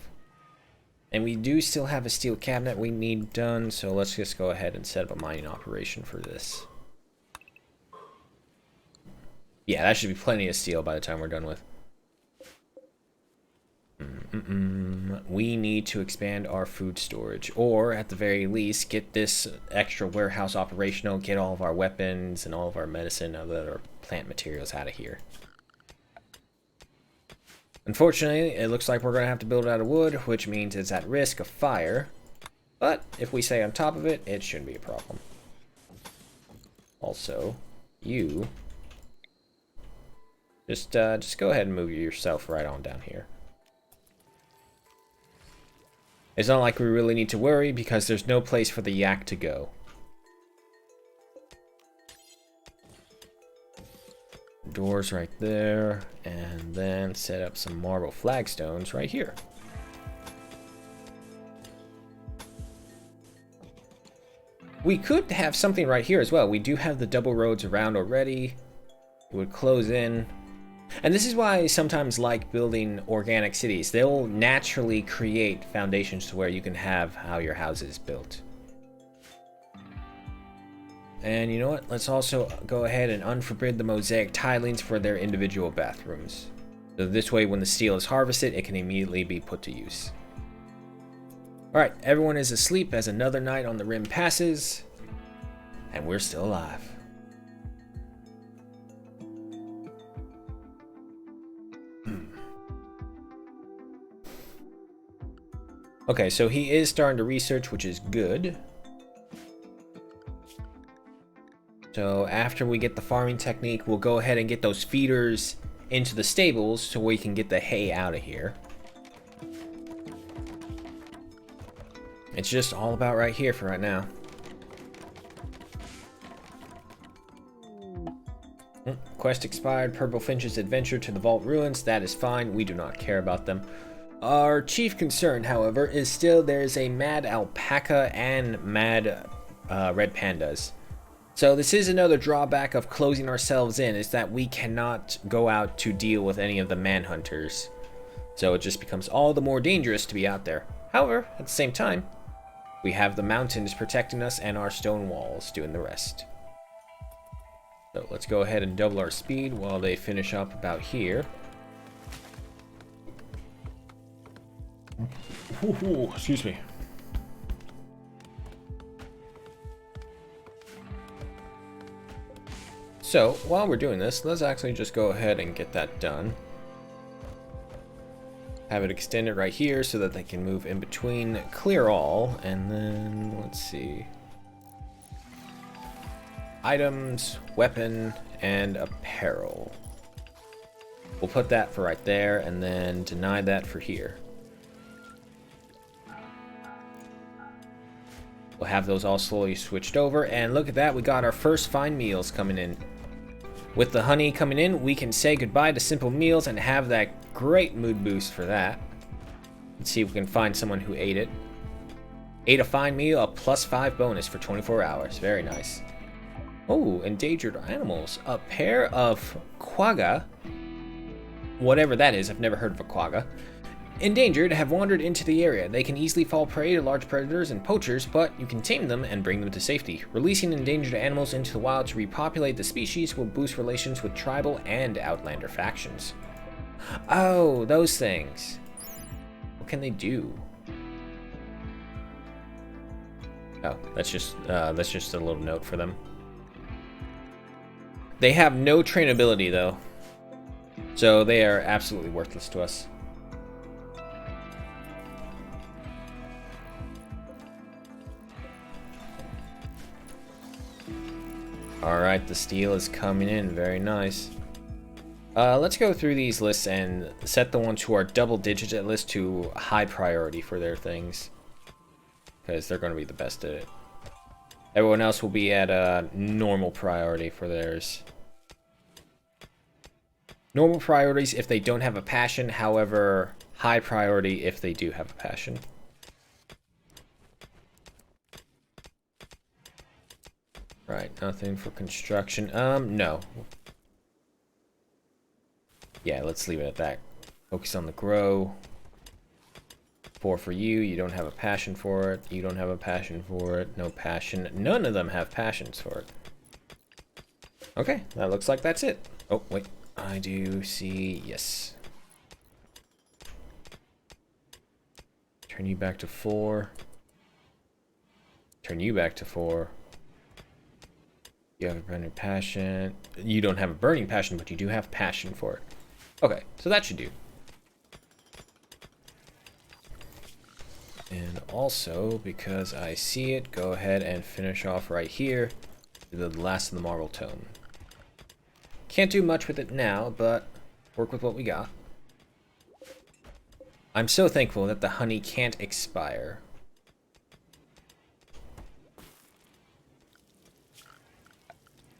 And we do still have a steel cabinet we need done, so let's just go ahead and set up a mining operation for this. Yeah, that should be plenty of steel by the time we're done with. We need to expand our food storage, or at the very least get this extra warehouse operational, get all of our weapons and all of our medicine and other plant materials out of here. Unfortunately, it looks like we're going to have to build it out of wood, which means it's at risk of fire, but if we stay on top of it, it shouldn't be a problem. Also, you just go ahead and move yourself right on down here. It's not like we really need to worry because there's no place for the yak to go. Doors right there, and then set up some marble flagstones right here. We could have something right here as well. We do have the double roads around already. It would close in. And this is why I sometimes like building organic cities. They'll naturally create foundations to where you can have how your house is built. And you know what? Let's also go ahead and unforbid the mosaic tilings for their individual bathrooms. So this way, when the steel is harvested, it can immediately be put to use. Alright, everyone is asleep as another night on the rim passes. And we're still alive. Okay, so he is starting to research, which is good. So after we get the farming technique, we'll go ahead and get those feeders into the stables so we can get the hay out of here. It's just all about right here for right now. Quest expired. Purple Finch's adventure to the Vault Ruins. That is fine. We do not care about them. Our chief concern, however, is still there's a mad alpaca and mad red pandas. So this is another drawback of closing ourselves in, is that we cannot go out to deal with any of the manhunters. So it just becomes all the more dangerous to be out there. However, at the same time, we have the mountains protecting us and our stone walls doing the rest. So let's go ahead and double our speed while they finish up about here. Ooh, excuse me. So, while we're doing this, let's actually just go ahead and get that done. Have it extended right here so that they can move in between, clear all, and then, let's see. Items, weapon, and apparel. We'll put that for right there, and then deny that for here. We'll have those all slowly switched over, and look at that, we got our first fine meals coming in. With the honey coming in, we can say goodbye to simple meals and have that great mood boost for that. Let's see if we can find someone who ate it. Ate a fine meal, a +5 bonus for 24 hours. Very nice. Oh, endangered animals. A pair of quagga, whatever that is, I've never heard of a quagga, endangered, have wandered into the area. They can easily fall prey to large predators and poachers, but you can tame them and bring them to safety. Releasing endangered animals into the wild to repopulate the species will boost relations with tribal and outlander factions. Oh, those things. What can they do? Oh, that's just a little note for them. They have no trainability though, so they are absolutely worthless to us. Alright, the steel is coming in. Very nice. Let's go through these lists and set the ones who are double digits at list to high priority for their things, because they're going to be the best at it. Everyone else will be at a normal priority for theirs. Normal priorities if they don't have a passion, however, high priority if they do have a passion. Right, nothing for construction. No. Yeah, let's leave it at that. Focus on the grow. 4 for you. You don't have a passion for it. You don't have a passion for it. No passion. None of them have passions for it. Okay, that looks like that's it. Oh, wait. I do see... Yes. Turn you back to 4. Turn you back to 4. You have a burning passion. You don't have a burning passion, but you do have passion for it. Okay, so that should do. And also, because I see it, go ahead and finish off right here. The last of the marble tome. Can't do much with it now, but work with what we got. I'm so thankful that the honey can't expire.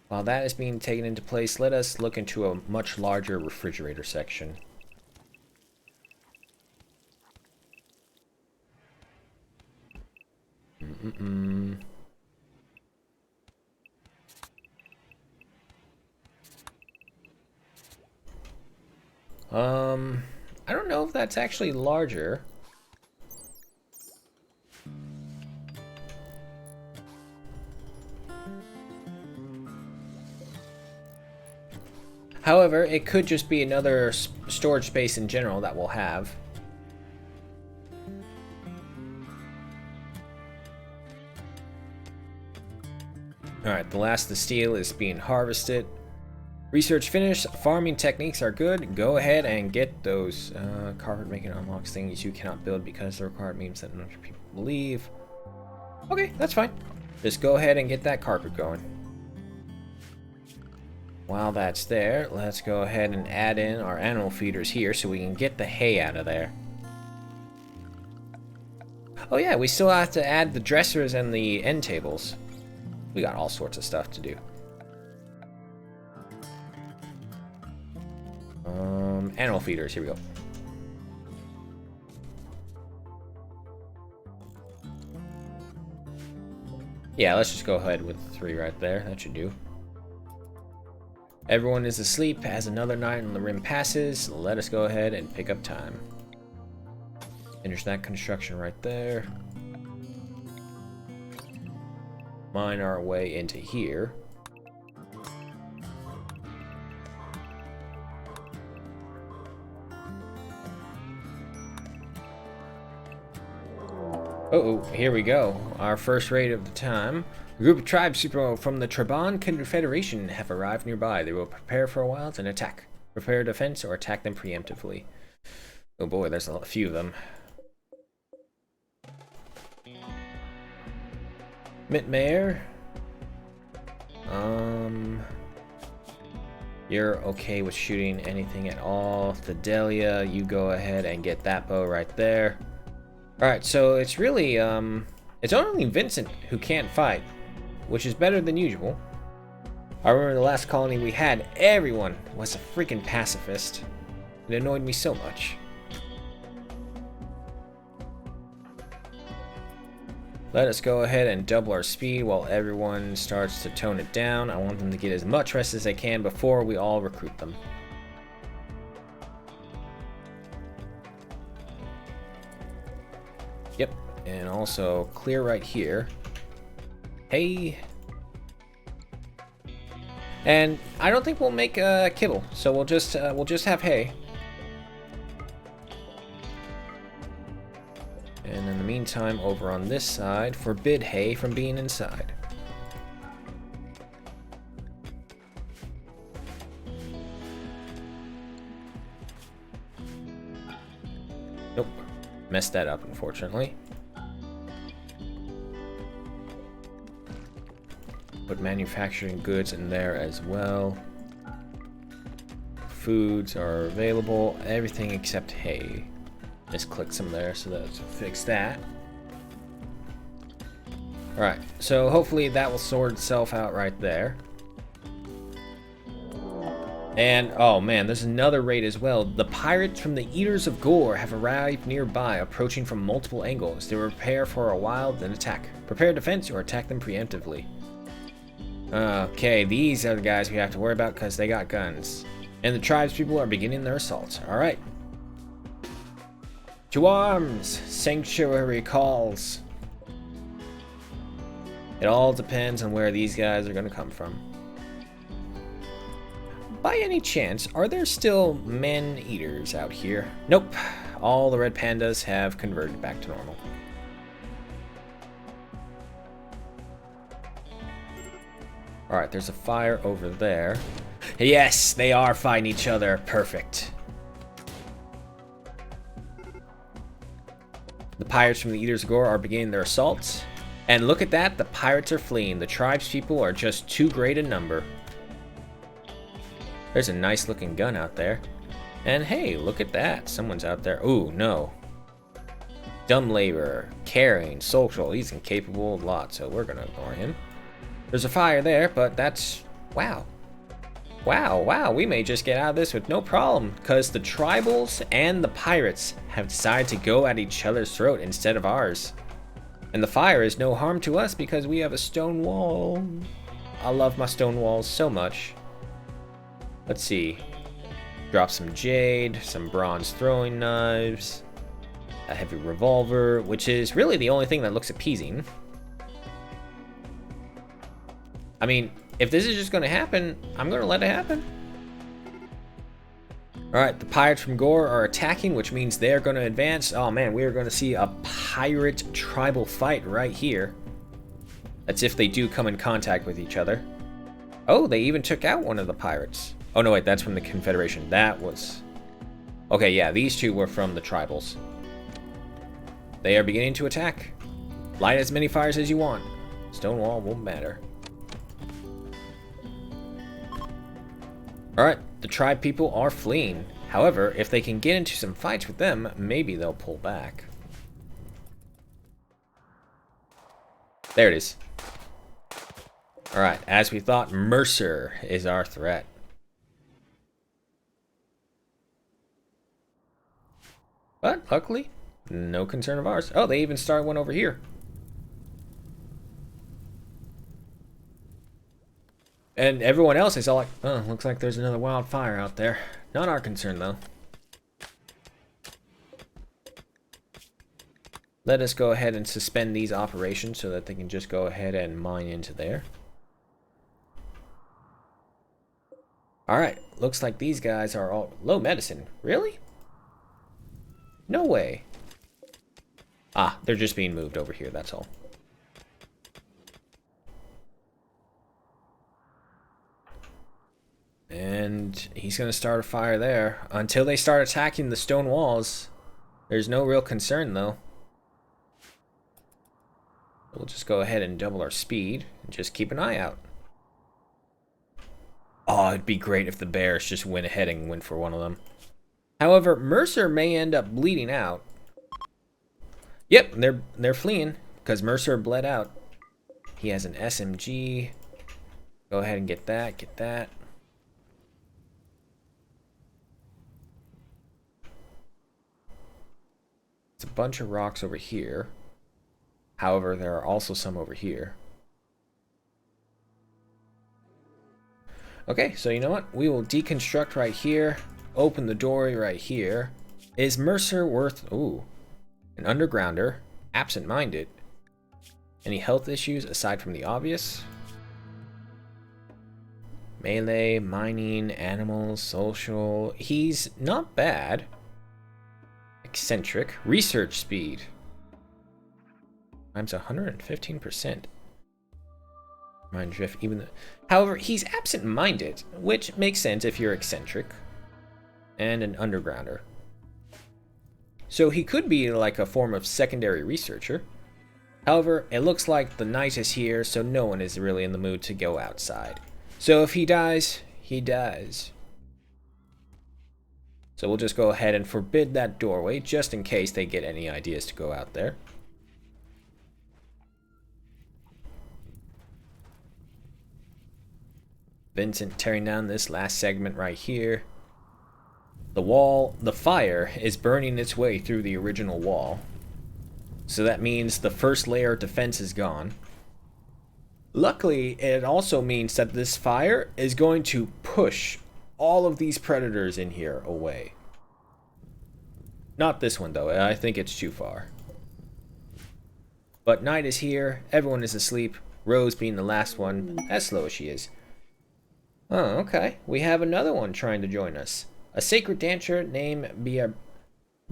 While that is being taken into place, let us look into a much larger refrigerator section. I don't know if that's actually larger. However, it could just be another storage space in general that we'll have. Alright, the last of the steel is being harvested. Research finished. Farming techniques are good. Go ahead and get those. Carpet making unlocks things you cannot build because the required means that enough people leave. Okay, that's fine. Just go ahead and get that carpet going. While that's there, let's go ahead and add in our animal feeders here so we can get the hay out of there. Oh yeah, we still have to add the dressers and the end tables. We got all sorts of stuff to do. Animal feeders, here we go. Yeah, let's just go ahead with 3 right there. That should do. Everyone is asleep as another night on the rim passes. Let us go ahead and pick up time. Finish that construction right there. Mine our way into here. Uh-oh, here we go. Our first raid of the time. A group of tribes from the Traban Confederation have arrived nearby. They will prepare for a while, then attack. Prepare defense or attack them preemptively. Oh boy, there's a few of them. Mitmayer. You're okay with shooting anything at all. Fidelia, you go ahead and get that bow right there. Alright, so it's really, it's only Vincent who can't fight, which is better than usual. I remember the last colony we had, everyone was a freaking pacifist. It annoyed me so much. Let us go ahead and double our speed while everyone starts to tone it down. I want them to get as much rest as they can before we all recruit them. Yep, and also clear right here. Hey. And I don't think we'll make kibble, so we'll just have hay. And in the meantime, over on this side, forbid hay from being inside. Nope, messed that up, unfortunately. Put manufacturing goods in there as well. Foods are available, everything except hay. Misclick some there, so let's fix that. Alright, so hopefully that will sort itself out right there. And, oh man, there's another raid as well. The pirates from the Eaters of Gore have arrived nearby, approaching from multiple angles. They will prepare for a while, then attack. Prepare defense or attack them preemptively. Okay, these are the guys we have to worry about because they got guns. And the tribespeople are beginning their assault. Alright. To arms! Sanctuary calls. It all depends on where these guys are going to come from. By any chance, are there still men-eaters out here? Nope. All the red pandas have converted back to normal. Alright, there's a fire over there. Yes, they are fighting each other. Perfect. The pirates from the Eaters of Gore are beginning their assaults. And look at that, the pirates are fleeing. The tribespeople are just too great a number. There's a nice looking gun out there. And hey, look at that. Someone's out there. Ooh, no. Dumb labor, caring, social. He's incapable of a lot, so we're gonna ignore him. There's a fire there, but that's... wow. Wow, we may just get out of this with no problem, because the tribals and the pirates have decided to go at each other's throat instead of ours. And the fire is no harm to us because we have a stone wall. I love my stone walls so much. Let's see. Drop some jade, some bronze throwing knives, a heavy revolver, which is really the only thing that looks appeasing. I mean, if this is just going to happen, I'm going to let it happen. Alright, the pirates from Gore are attacking, which means they're going to advance. Oh man, we are going to see a pirate tribal fight right here. That's if they do come in contact with each other. Oh, they even took out one of the pirates. Oh no, wait, that's from the Confederation. That was... okay, yeah, these two were from the tribals. They are beginning to attack. Light as many fires as you want. Stonewall won't matter. Alright, the tribe people are fleeing. However, if they can get into some fights with them, maybe they'll pull back. There it is. Alright, as we thought, Mercer is our threat. But, luckily, no concern of ours. Oh, they even started one over here. And everyone else is all like, oh, looks like there's another wildfire out there. Not our concern, though. Let us go ahead and suspend these operations so that they can just go ahead and mine into there. Alright, looks like these guys are all low medicine. Really? No way. Ah, they're just being moved over here, that's all. And he's going to start a fire there. Until they start attacking the stone walls, there's no real concern, though. We'll just go ahead and double our speed and just keep an eye out. Oh, it'd be great if the bears just went ahead and went for one of them. However, Mercer may end up bleeding out. Yep, they're fleeing because Mercer bled out. He has an SMG. Go ahead and get that, get that. It's a bunch of rocks over here. However, there are also some over here. Okay, so you know what? We will deconstruct right here. Open the doorway right here. Is Mercer worth... Ooh. An undergrounder. Absent-minded. Any health issues aside from the obvious? Melee, mining, animals, social. He's not bad. Eccentric. Research speed. Times 115%. Mind drift, even the... However, he's absent-minded, which makes sense if you're eccentric. And an undergrounder. So he could be like a form of secondary researcher. However, it looks like the night is here, so no one is really in the mood to go outside. So if he dies, he dies. So we'll just go ahead and forbid that doorway, just in case they get any ideas to go out there. Vincent tearing down this last segment right here. The fire is burning its way through the original wall. So that means the first layer of defense is gone. Luckily, it also means that this fire is going to push all of these predators in here away. Not this one, though. I think it's too far. But night is here. Everyone is asleep. Rose being the last one, as slow as she is. Oh, okay. We have another one trying to join us. A sacred dancer named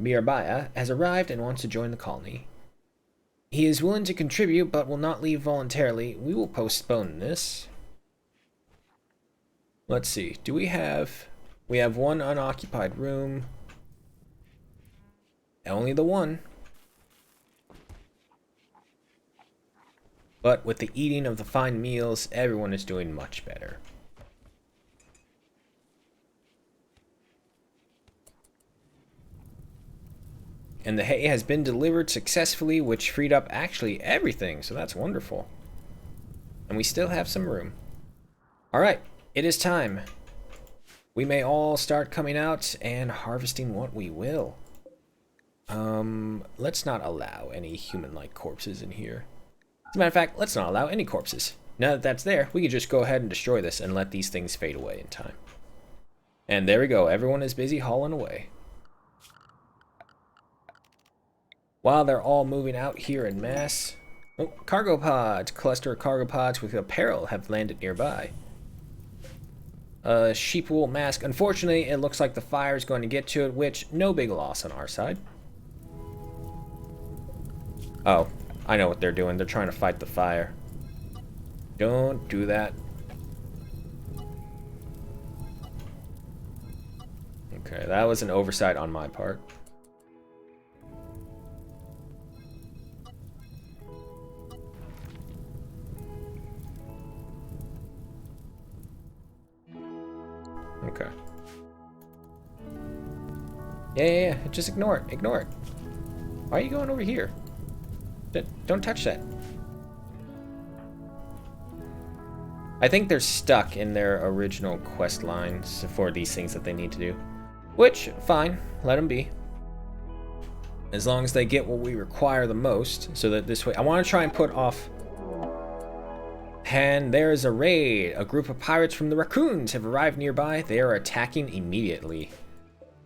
Biarbaya has arrived and wants to join the colony. He is willing to contribute, but will not leave voluntarily. We will postpone this. Let's see. Do we have... We have one unoccupied room. Only the one. But with the eating of the fine meals, everyone is doing much better. And the hay has been delivered successfully, which freed up actually everything, so that's wonderful. And we still have some room. Alright, it is time. We may all start coming out and harvesting what we will. Let's not allow any human-like corpses in here. As a matter of fact, let's not allow any corpses. Now that that's there, we can just go ahead and destroy this and let these things fade away in time. And there we go, everyone is busy hauling away. While they're all moving out here in mass. Oh, cargo pods. Cluster of cargo pods with apparel have landed nearby. Sheep wool mask. Unfortunately, it looks like the fire is going to get to it, which, no big loss on our side. Oh, I know what they're doing. They're trying to fight the fire. Don't do that. Okay, that was an oversight on my part. Okay. Yeah, just ignore it. Ignore it. Why are you going over here? Don't touch that. I think they're stuck in their original quest lines for these things that they need to do. Which, fine. Let them be. As long as they get what we require the most, so that this way... I want to try and put off... And there is a raid. A group of pirates from the Raccoons have arrived nearby. They are attacking immediately.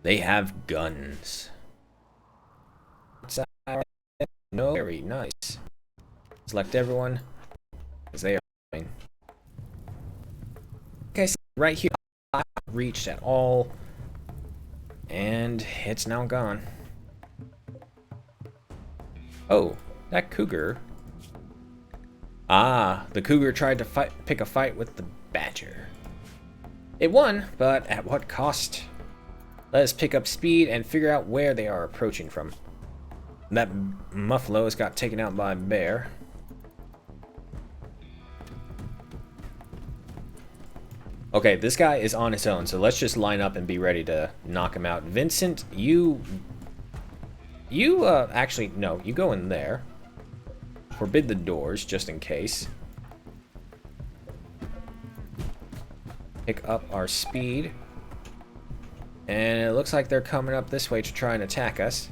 They have guns. No, very nice. Select everyone, because they are fine. Okay, so right here, not reached at all, and it's now gone. Oh, that cougar. Ah, the cougar tried to pick a fight with the badger. It won, but at what cost? Let us pick up speed and figure out where they are approaching from. That muffalo has got taken out by a bear. Okay, this guy is on his own, so let's just line up and be ready to knock him out. Vincent, you actually, no, you go in there. Forbid the doors, just in case. Pick up our speed. And it looks like they're coming up this way to try and attack us.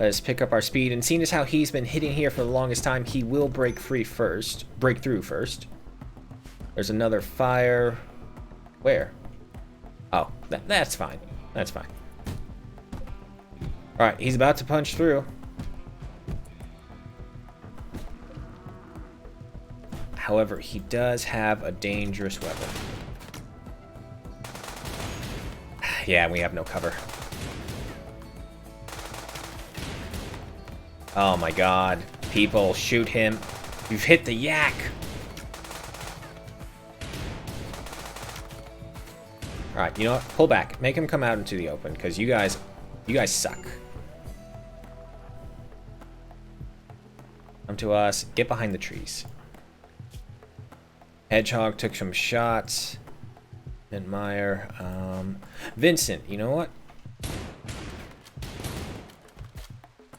Let's pick up our speed, and seeing as how he's been hitting here for the longest time, he will break through first. There's another fire. Where? Oh, that's fine. That's fine. Alright, he's about to punch through. However, he does have a dangerous weapon. Yeah, we have no cover. Oh my god. People, shoot him. You've hit the yak! Alright, you know what? Pull back. Make him come out into the open, because you guys suck. Come to us. Get behind the trees. Hedgehog took some shots. Meyer. Vincent, you know what?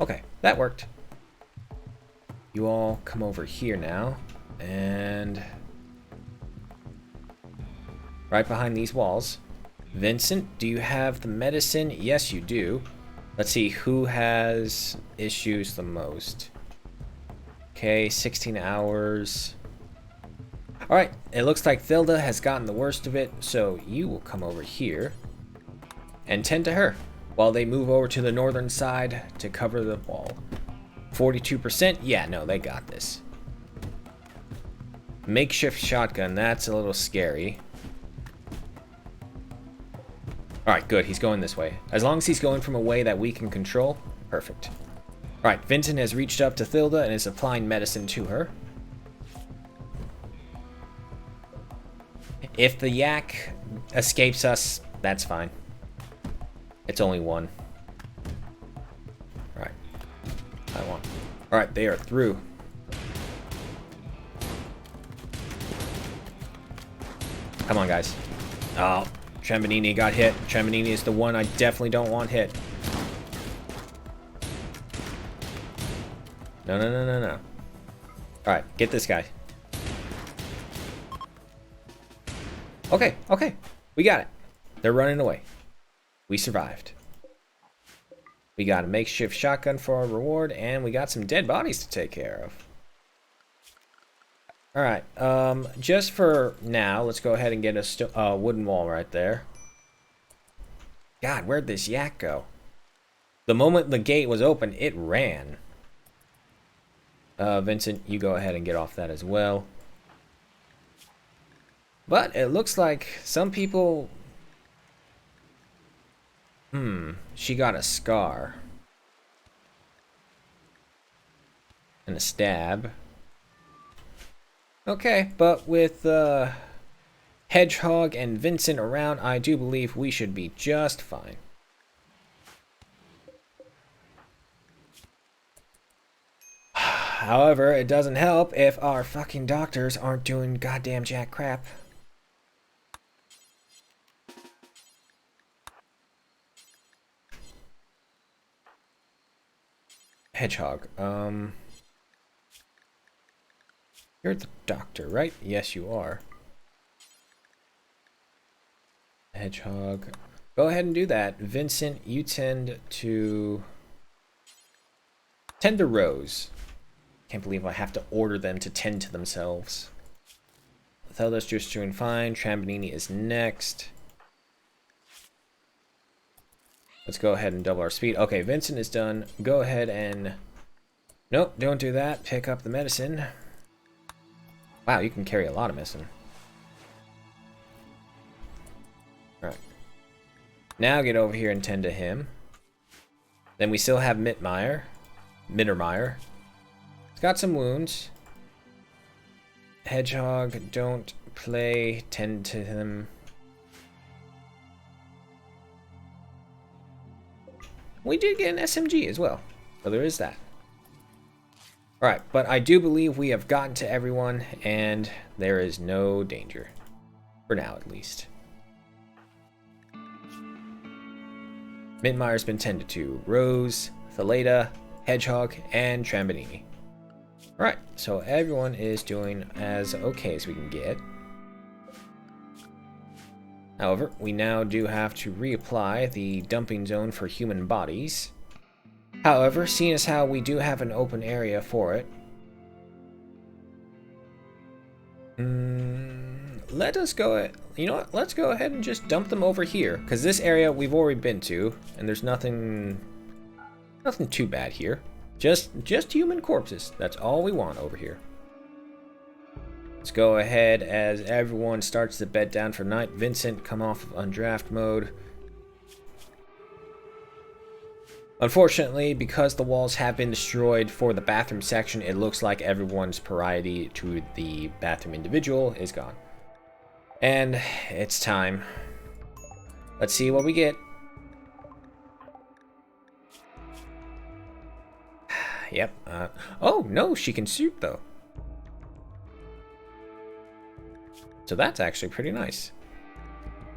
Okay, that worked. You all come over here now. And right behind these walls. Vincent, do you have the medicine? Yes, you do. Let's see who has issues the most. Okay, 16 hours. Alright, it looks like Thilda has gotten the worst of it, so you will come over here and tend to her while they move over to the northern side to cover the wall. 42%? Yeah, no, they got this. Makeshift shotgun, that's a little scary. Alright, good, he's going this way. As long as he's going from a way that we can control, perfect. Alright, Vincent has reached up to Thilda and is applying medicine to her. If the yak escapes us, that's fine. It's only one. Alright. Alright, they are through. Come on, guys. Oh, Trembonini got hit. Trembonini is the one I definitely don't want hit. No, no, no, no, no. Alright, get this guy. Okay, okay. We got it. They're running away. We survived. We got a makeshift shotgun for our reward, and we got some dead bodies to take care of. Alright, just for now, let's go ahead and get a wooden wall right there. God, where'd this yak go? The moment the gate was open, it ran. Vincent, you go ahead and get off that as well. But it looks like some people... she got a scar. And a stab. Okay, but with Hedgehog and Vincent around, I do believe we should be just fine. However, it doesn't help if our fucking doctors aren't doing goddamn jack crap. Hedgehog, you're the doctor, right? Yes, you are. Hedgehog, go ahead and do that. Vincent, you tend to Rose. Can't believe I have to order them to tend to themselves. Thelda's just doing fine. Trambonini is next. Let's go ahead and double our speed. Okay, Vincent is done. Go ahead and... Nope, don't do that. Pick up the medicine. Wow, you can carry a lot of medicine. Alright. Now get over here and tend to him. Then we still have Mittermeier. He's got some wounds. Hedgehog, don't play. Tend to him. We did get an SMG as well, so there is that. Alright, but I do believe we have gotten to everyone, and there is no danger. For now, at least. Mittermeier's been tended to. Rose, Thaleda, Hedgehog, and Trambonini. Alright, so everyone is doing as okay as we can get. However, we now do have to reapply the dumping zone for human bodies. However, seeing as how we do have an open area for it, let us go, you know what, let's go ahead and just dump them over here, because this area we've already been to, and there's nothing too bad here. Just human corpses, that's all we want over here. Let's go ahead as everyone starts to bed down for night. Vincent, come off of undraft mode. Unfortunately, because the walls have been destroyed for the bathroom section, it looks like everyone's priority to the bathroom individual is gone. And it's time. Let's see what we get. Yep. Oh, no, she can shoot, though. So that's actually pretty nice.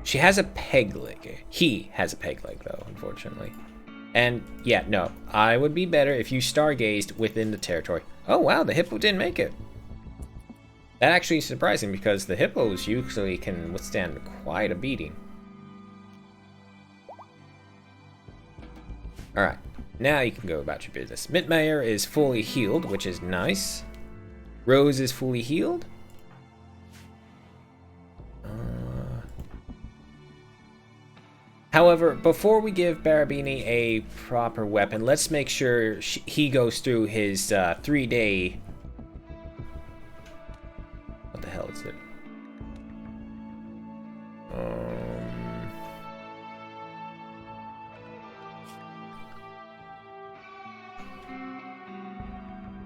She has a peg leg. He has a peg leg, though, unfortunately. And, yeah, no. I would be better if you stargazed within the territory. Oh, wow, the hippo didn't make it. That actually is surprising, because the hippos usually can withstand quite a beating. Alright, now you can go about your business. Mitmeyer is fully healed, which is nice. Rose is fully healed. However, before we give Barabini a proper weapon, let's make sure he goes through his 3-day... What the hell is it?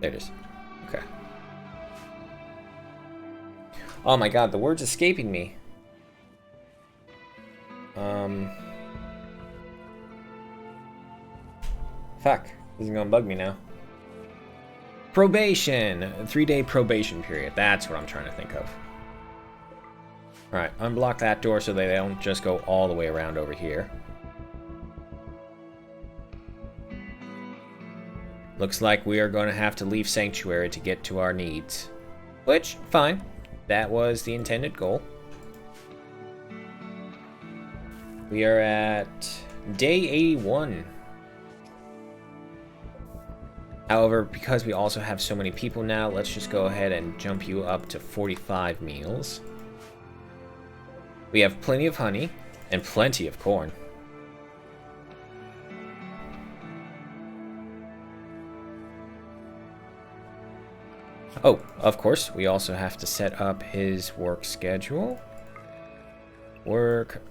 There it is. Okay. Oh my god, the word's escaping me. Fuck. This is gonna bug me now. Probation. 3-day probation period. That's what I'm trying to think of. Alright, unblock that door so they don't just go all the way around over here. Looks like we are going to have to leave Sanctuary to get to our needs. Which, fine. That was the intended goal. We are at day 81. However, because we also have so many people now, let's just go ahead and jump you up to 45 meals. We have plenty of honey and plenty of corn. Oh, of course, we also have to set up his work schedule. Work,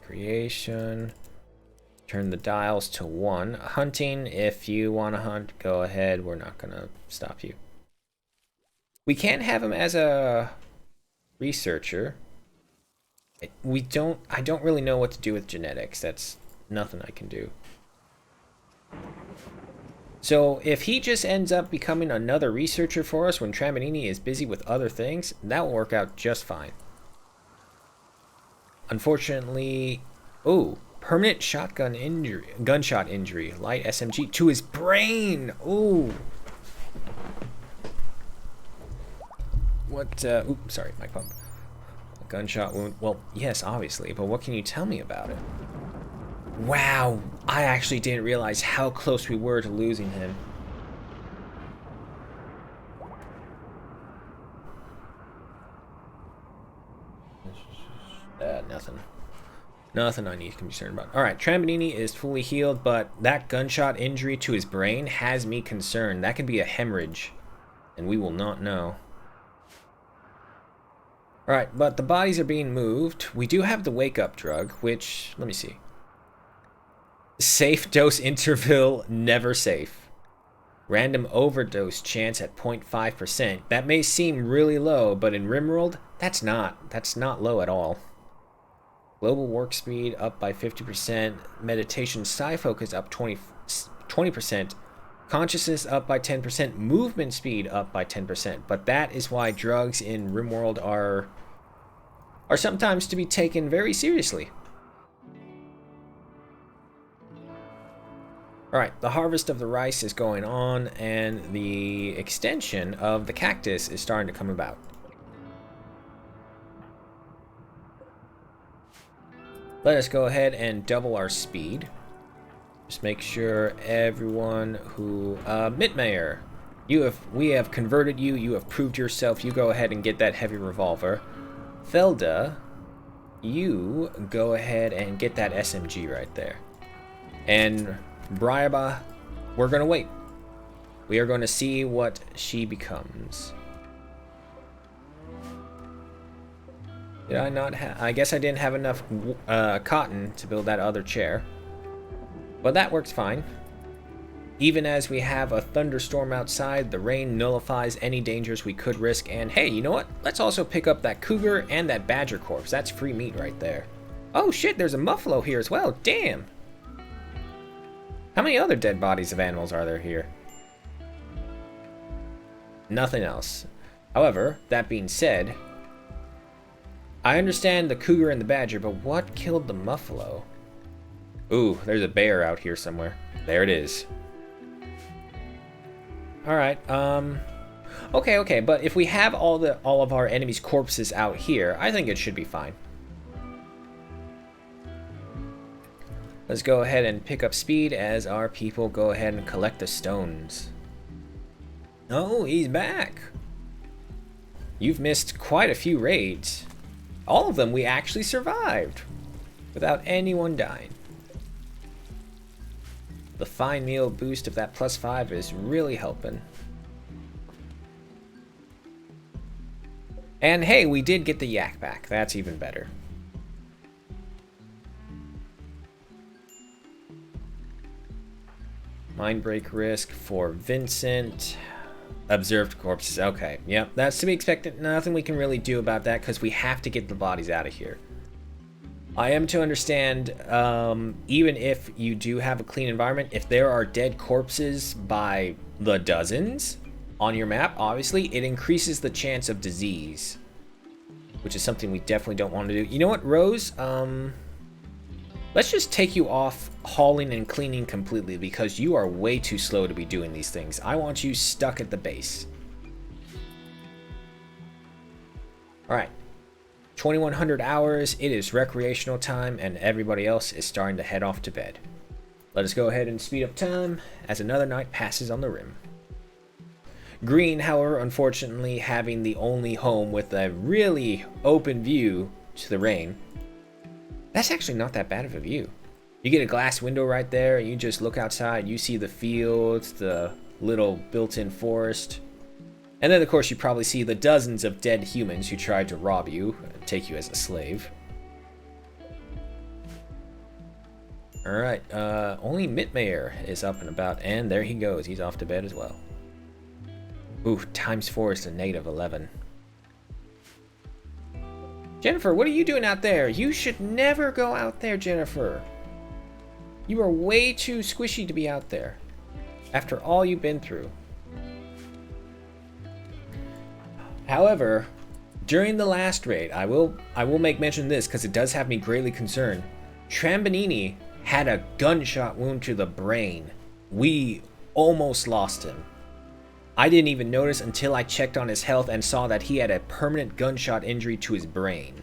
creation, turn the dials to 1. Hunting, if you want to hunt, go ahead. We're not going to stop you. We can't have him as a researcher. I don't really know what to do with genetics. That's nothing I can do. So if he just ends up becoming another researcher for us when Tramanini is busy with other things, that will work out just fine. Unfortunately, oh, permanent shotgun injury, gunshot injury, light SMG to his brain. Oh. What, oops, sorry, mic bump. A gunshot wound, well, yes, obviously, but what can you tell me about it? Wow, I actually didn't realize how close we were to losing him. Nothing I need to be concerned about. Alright, Tramanini is fully healed, but that gunshot injury to his brain has me concerned. That could be a hemorrhage, and we will not know. Alright, but the bodies are being moved. We do have the wake-up drug, which, let me see. Safe dose interval, never safe. Random overdose chance at 0.5%. That may seem really low, but in Rimworld, that's not low at all. Global work speed up by 50%. Meditation psi focus up 20%. Consciousness up by 10%. Movement speed up by 10%. But that is why drugs in Rimworld are sometimes to be taken very seriously. Alright, the harvest of the rice is going on, and the extension of the cactus is starting to come about. Let us go ahead and double our speed. Just make sure everyone who Mitmayer, we have converted you. You have proved yourself. You go ahead and get that heavy revolver. Felda, you go ahead and get that SMG right there. And Briaba, we're gonna wait. We are going to see what she becomes. Did I not have... I guess I didn't have enough cotton to build that other chair. But that works fine. Even as we have a thunderstorm outside, the rain nullifies any dangers we could risk. And hey, you know what? Let's also pick up that cougar and that badger corpse. That's free meat right there. Oh shit, there's a muffalo here as well. Damn. How many other dead bodies of animals are there here? Nothing else. However, that being said, I understand the cougar and the badger, but what killed the muffalo? Ooh, there's a bear out here somewhere. There it is. Alright, okay, but if we have all of our enemies' corpses out here, I think it should be fine. Let's go ahead and pick up speed as our people go ahead and collect the stones. Oh, he's back. You've missed quite a few raids. All of them we actually survived without anyone dying. The fine meal boost of that +5 is really helping. And hey, we did get the yak back. That's even better. Mindbreak risk for Vincent. Observed corpses. Okay, yep, that's to be expected. Nothing we can really do about that because we have to get the bodies out of here. I am to understand, even if you do have a clean environment, if there are dead corpses by the dozens on your map, obviously, it increases the chance of disease, which is something we definitely don't want to do. You know what, Rose? Let's just take you off hauling and cleaning completely because you are way too slow to be doing these things. I want you stuck at the base. Alright. 2100 hours. It is recreational time and everybody else is starting to head off to bed. Let us go ahead and speed up time as another night passes on the rim. Green, however, unfortunately having the only home with a really open view to the rain. That's actually not that bad of a view. You get a glass window right there, and you just look outside, you see the fields, the little built-in forest. And then, of course, you probably see the dozens of dead humans who tried to rob you and take you as a slave. Alright, only Mitmayer is up and about, and there he goes. He's off to bed as well. Ooh, ×4 is to -11. Jennifer, what are you doing out there? You should never go out there, Jennifer. You are way too squishy to be out there. After all you've been through. However, during the last raid, I will make mention of this because it does have me greatly concerned. Trambanini had a gunshot wound to the brain. We almost lost him. I didn't even notice until I checked on his health and saw that he had a permanent gunshot injury to his brain.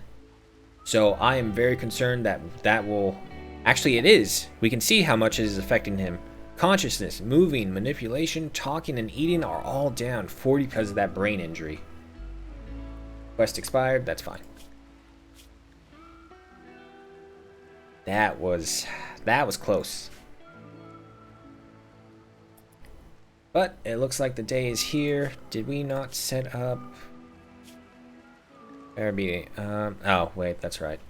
So I am very concerned that will... Actually, it is. We can see how much it is affecting him. Consciousness, moving, manipulation, talking, and eating are all down 40 because of that brain injury. Quest expired, that's fine. That was close. But it looks like the day is here. Did we not set up Airbnb? Oh, wait, that's right.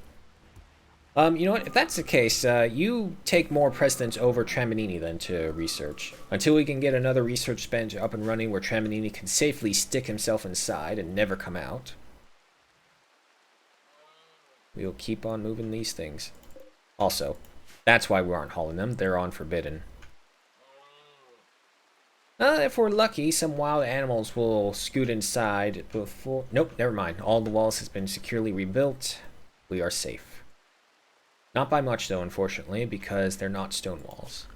You know what? If that's the case, you take more precedence over Trambanini then to research. Until we can get another research bench up and running where Trambanini can safely stick himself inside and never come out. We'll keep on moving these things. Also, that's why we aren't hauling them. They're on forbidden. If we're lucky, some wild animals will scoot inside before... Nope, never mind. All the walls has been securely rebuilt. We are safe. Not by much, though, unfortunately, because they're not stone walls.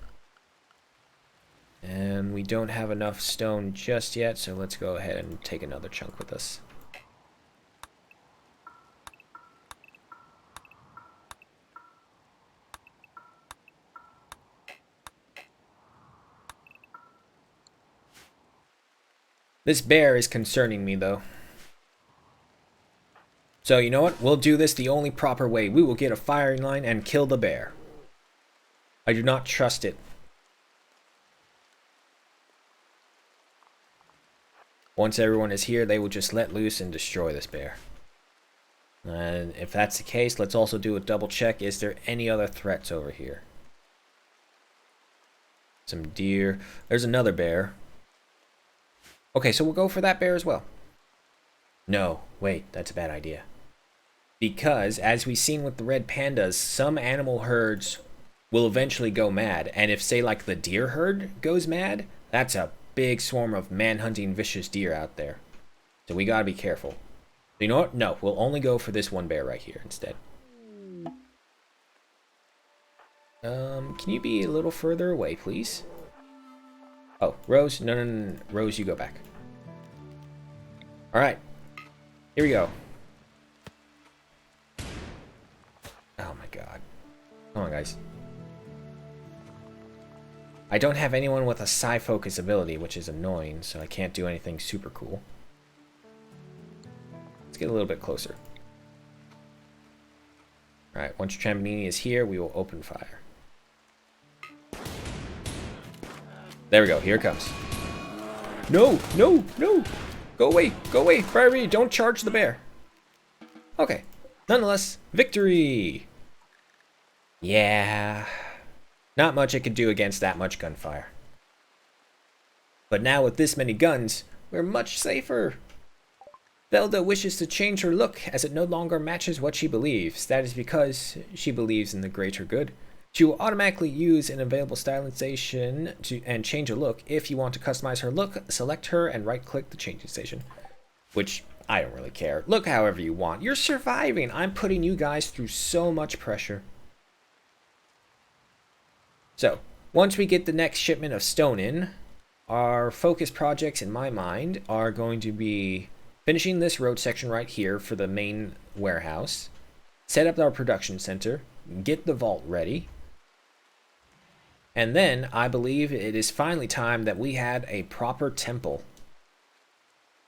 And we don't have enough stone just yet, so let's go ahead and take another chunk with us. This bear is concerning me, though. So, you know what? We'll do this the only proper way. We will get a firing line and kill the bear. I do not trust it. Once everyone is here, they will just let loose and destroy this bear. And if that's the case, let's also do a double check. Is there any other threats over here? Some deer. There's another bear. Okay, so we'll go for that bear as well. No, wait, that's a bad idea. Because, as we've seen with the red pandas, some animal herds will eventually go mad. And if, say, like the deer herd goes mad, that's a big swarm of man-hunting vicious deer out there. So we gotta be careful. You know what? No, we'll only go for this one bear right here instead. Can you be a little further away, please? Oh, Rose? No. Rose, you go back. Alright. Here we go. Oh my god. Come on, guys. I don't have anyone with a psi focus ability, which is annoying, so I can't do anything super cool. Let's get a little bit closer. Alright, once Trampolini is here, we will open fire. There we go, here it comes. No! Go away, Fiery, don't charge the bear. Okay, nonetheless, victory! Yeah, not much it could do against that much gunfire. But now with this many guns, we're much safer. Velda wishes to change her look as it no longer matches what she believes. That is because she believes in the greater good. She will automatically use an available stylization and change a look. If you want to customize her look, select her and right-click the changing station. Which, I don't really care. Look however you want. You're surviving. I'm putting you guys through so much pressure. So, once we get the next shipment of stone in, our focus projects, in my mind, are going to be finishing this road section right here for the main warehouse, set up our production center, get the vault ready, and then I believe it is finally time that we had a proper temple.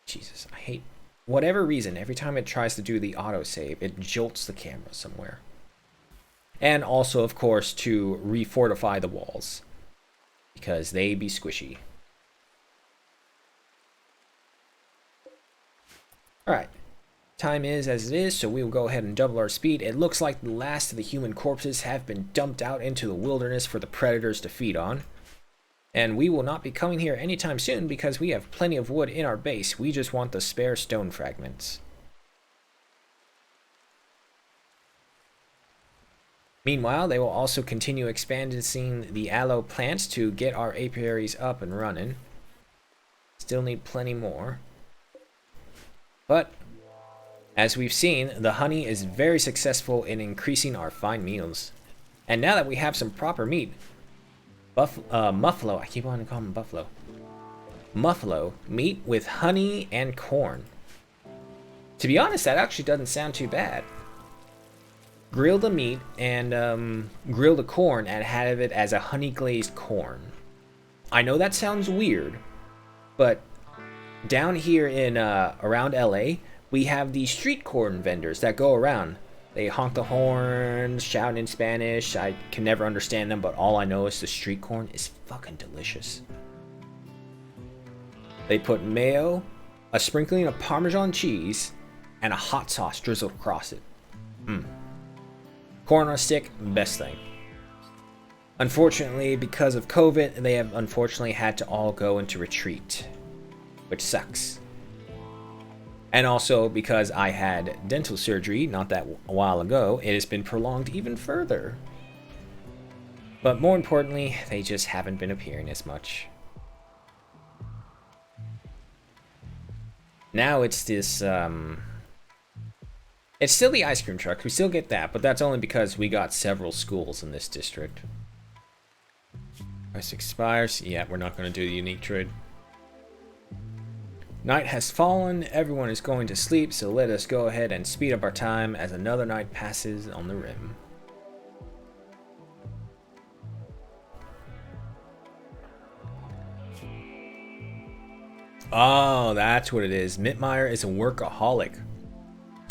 Jesus, I hate, whatever reason, every time it tries to do the autosave, it jolts the camera somewhere. And also, of course, to refortify the walls, because they be squishy. Alright, time is as it is, so we will go ahead and double our speed. It looks like the last of the human corpses have been dumped out into the wilderness for the predators to feed on. And we will not be coming here anytime soon because we have plenty of wood in our base. We just want the spare stone fragments. Meanwhile, they will also continue expanding the aloe plants to get our apiaries up and running. Still need plenty more. But, as we've seen, the honey is very successful in increasing our fine meals. And now that we have some proper meat, muffalo, I keep wanting to call him buffalo. Muffalo, meat with honey and corn. To be honest, that actually doesn't sound too bad. Grill the meat and grill the corn and have it as a honey glazed corn. I know that sounds weird, but down here in around LA, we have these street corn vendors that go around. They honk the horn, shout in Spanish. I can never understand them, but all I know is the street corn is fucking delicious. They put mayo, a sprinkling of Parmesan cheese, and a hot sauce drizzled across it. Corn on a stick, best thing. Unfortunately, because of COVID, they have unfortunately had to all go into retreat, which sucks. And also because I had dental surgery not that while ago, it has been prolonged even further. But more importantly, they just haven't been appearing as much. Now it's this, it's still the ice cream truck, we still get that, but that's only because we got several schools in this district. Price expires, yeah, we're not going to do the unique trade. Night has fallen, everyone is going to sleep, so let us go ahead and speed up our time as another night passes on the rim. Oh, that's what it is. Mittmeyer is a workaholic.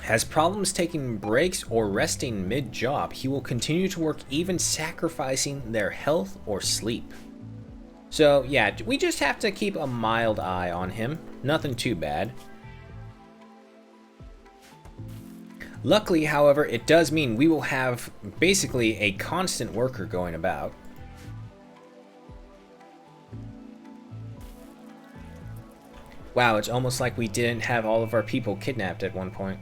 Has problems taking breaks or resting mid-job. He will continue to work even sacrificing their health or sleep. So, yeah, we just have to keep a mild eye on him. Nothing too bad. Luckily, however, it does mean we will have basically a constant worker going about. Wow, it's almost like we didn't have all of our people kidnapped at one point.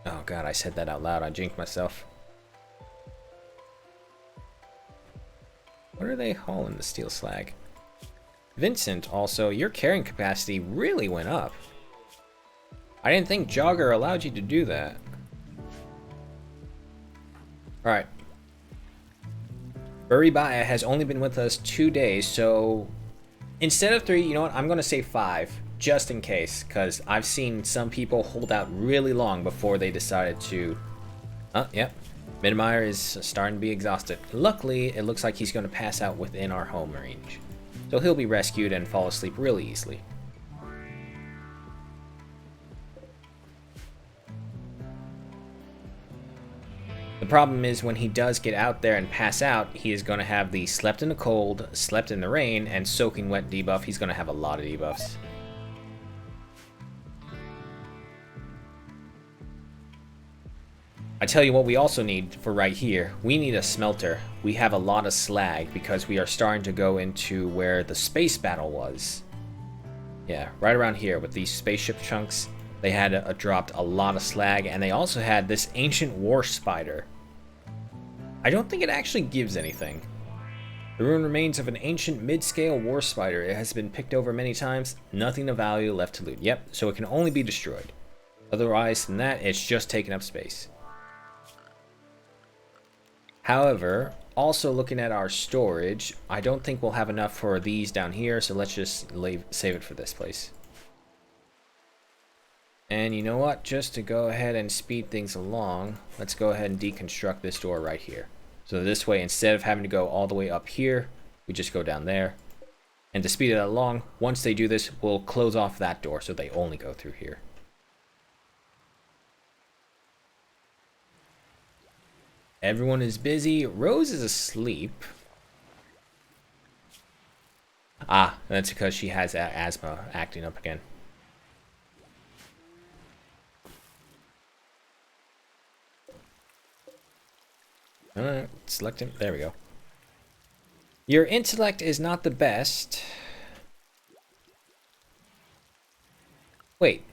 Oh god, I said that out loud. I jinxed myself. What are they hauling, the steel slag? Vincent, also, your carrying capacity really went up. I didn't think Jogger allowed you to do that. Alright. Buribaya has only been with us 2 days, so instead of 3, you know what? I'm going to say 5, just in case, because I've seen some people hold out really long before they decided to... Oh, yep. Mittmeyer is starting to be exhausted. Luckily, it looks like he's going to pass out within our home range. So he'll be rescued and fall asleep really easily. The problem is when he does get out there and pass out, he is going to have the slept in the cold, slept in the rain, and soaking wet debuff. He's going to have a lot of debuffs. I tell you what we also need for right here. We need a smelter. We have a lot of slag because we are starting to go into where the space battle was. Yeah, right around here with these spaceship chunks. They had dropped a lot of slag, and they also had this ancient war spider. I don't think it actually gives anything. The ruined remains of an ancient mid-scale war spider. It has been picked over many times. Nothing of value left to loot. Yep, so it can only be destroyed. Otherwise than that, it's just taking up space. However, also looking at our storage, I don't think we'll have enough for these down here, so let's just save it for this place. And you know what? Just to go ahead and speed things along, let's go ahead and deconstruct this door right here. So this way, instead of having to go all the way up here, we just go down there. And to speed it along, once they do this, we'll close off that door so they only go through here. Everyone is busy. Rose is asleep. Ah, that's because she has asthma acting up again. Select him. There we go. Your intellect is not the best. Wait.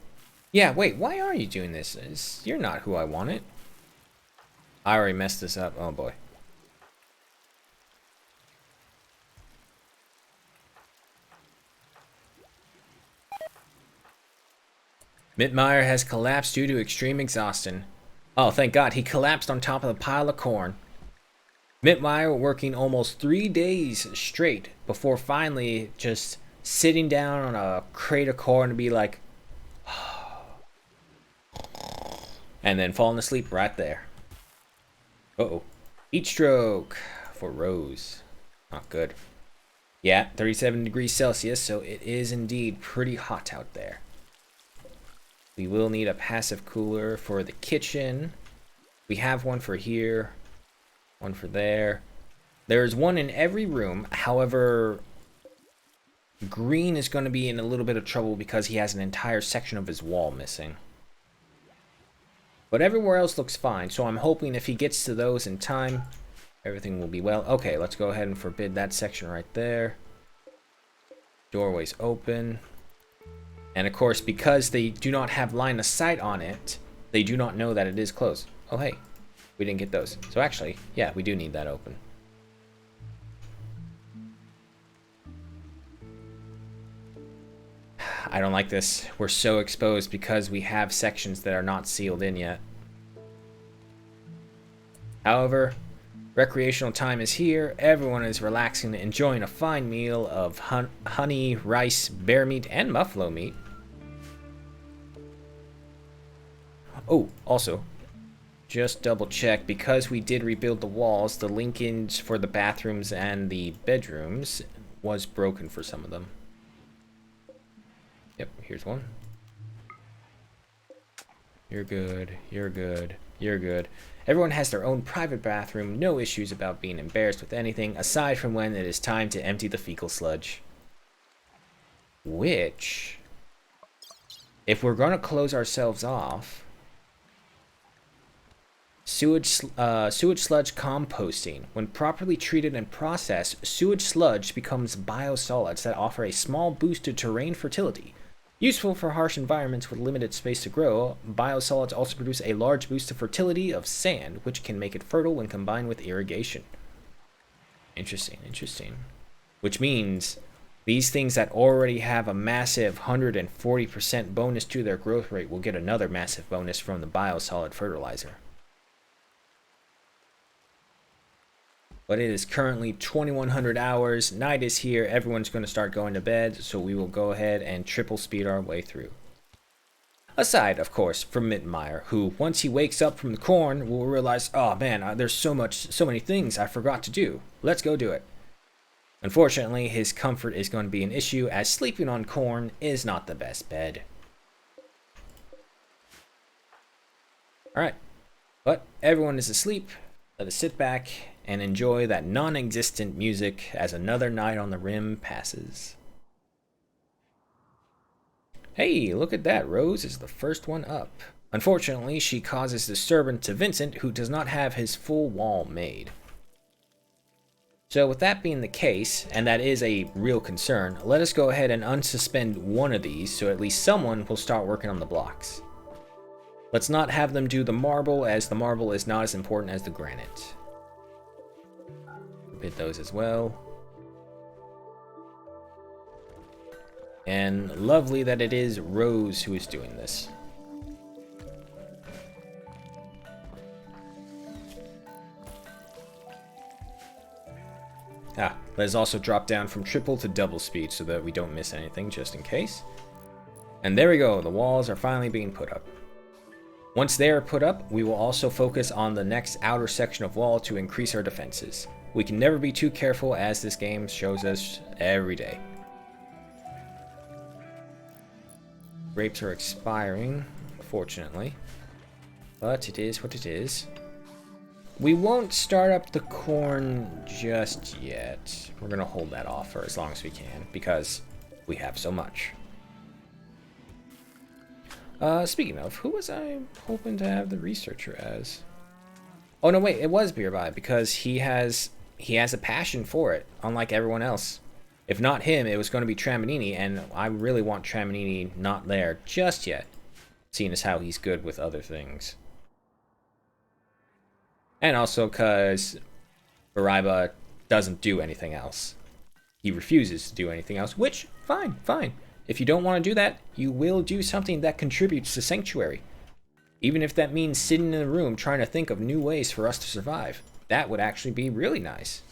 Yeah, wait. Why are you doing this? You're not who I wanted. I already messed this up. Oh, boy. Mittmeyer has collapsed due to extreme exhaustion. Oh, thank God. He collapsed on top of the pile of corn. Mittmeyer working almost 3 days straight before finally just sitting down on a crate of corn and be like, and then falling asleep right there. Uh-oh. Heat stroke for Rose. Not good. Yeah, 37 degrees Celsius, so it is indeed pretty hot out there. We will need a passive cooler for the kitchen. We have one for here. One for there. There's one in every room. However, Green is going to be in a little bit of trouble because he has an entire section of his wall missing. But everywhere else looks fine, so I'm hoping if he gets to those in time, everything will be well. Okay, let's go ahead and forbid that section right there. Doorway's open. And of course, because they do not have line of sight on it, they do not know that it is closed. Oh, hey. We didn't get those. So actually, yeah, we do need that open. I don't like this. We're so exposed because we have sections that are not sealed in yet. However, recreational time is here. Everyone is relaxing and enjoying a fine meal of honey, rice, bear meat, and buffalo meat. Oh, also, just double check, because we did rebuild the walls, the linkage for the bathrooms and the bedrooms was broken for some of them. Yep, here's one. You're good, you're good, you're good. Everyone has their own private bathroom, no issues about being embarrassed with anything, aside from when it is time to empty the fecal sludge. Which, if we're going to close ourselves off, sewage sludge composting. When properly treated and processed, sewage sludge becomes biosolids that offer a small boost to terrain fertility. Useful for harsh environments with limited space to grow, biosolids also produce a large boost to fertility of sand, which can make it fertile when combined with irrigation. Interesting, interesting. Which means these things that already have a massive 140% bonus to their growth rate will get another massive bonus from the biosolid fertilizer. But it is currently 2100 hours, night is here, everyone's going to start going to bed, so we will go ahead and triple speed our way through. Aside, of course, from Mittenmeyer, who, once he wakes up from the corn, will realize, oh man, there's so many things I forgot to do. Let's go do it. Unfortunately, his comfort is going to be an issue, as sleeping on corn is not the best bed. Alright, but everyone is asleep. Let us sit back and enjoy that non-existent music as another night on the rim passes. Hey, look at that. Rose is the first one up. Unfortunately, she causes disturbance to Vincent, who does not have his full wall made. So with that being the case, and that is a real concern, let us go ahead and unsuspend one of these so at least someone will start working on the blocks. Let's not have them do the marble, as the marble is not as important as the granite. Bid those as well. And lovely that it is Rose who is doing this. Let us also drop down from triple to double speed so that we don't miss anything, just in case. And there we go, the walls are finally being put up. Once they are put up, we will also focus on the next outer section of wall to increase our defenses. We can never be too careful, as this game shows us every day. Grapes are expiring, unfortunately, but it is what it is. We won't start up the corn just yet. We're gonna hold that off for as long as we can, because we have so much. Speaking of, who was I hoping to have the researcher as? Oh no, wait, it was Beerby, because he has a passion for it, unlike everyone else. If not him, it was going to be Tramanini, and I really want Tramanini not there just yet, seeing as how he's good with other things. And also because Baraiba doesn't do anything else. He refuses to do anything else, which, fine, fine. If you don't want to do that, you will do something that contributes to Sanctuary. Even if that means sitting in the room trying to think of new ways for us to survive. That would actually be really nice.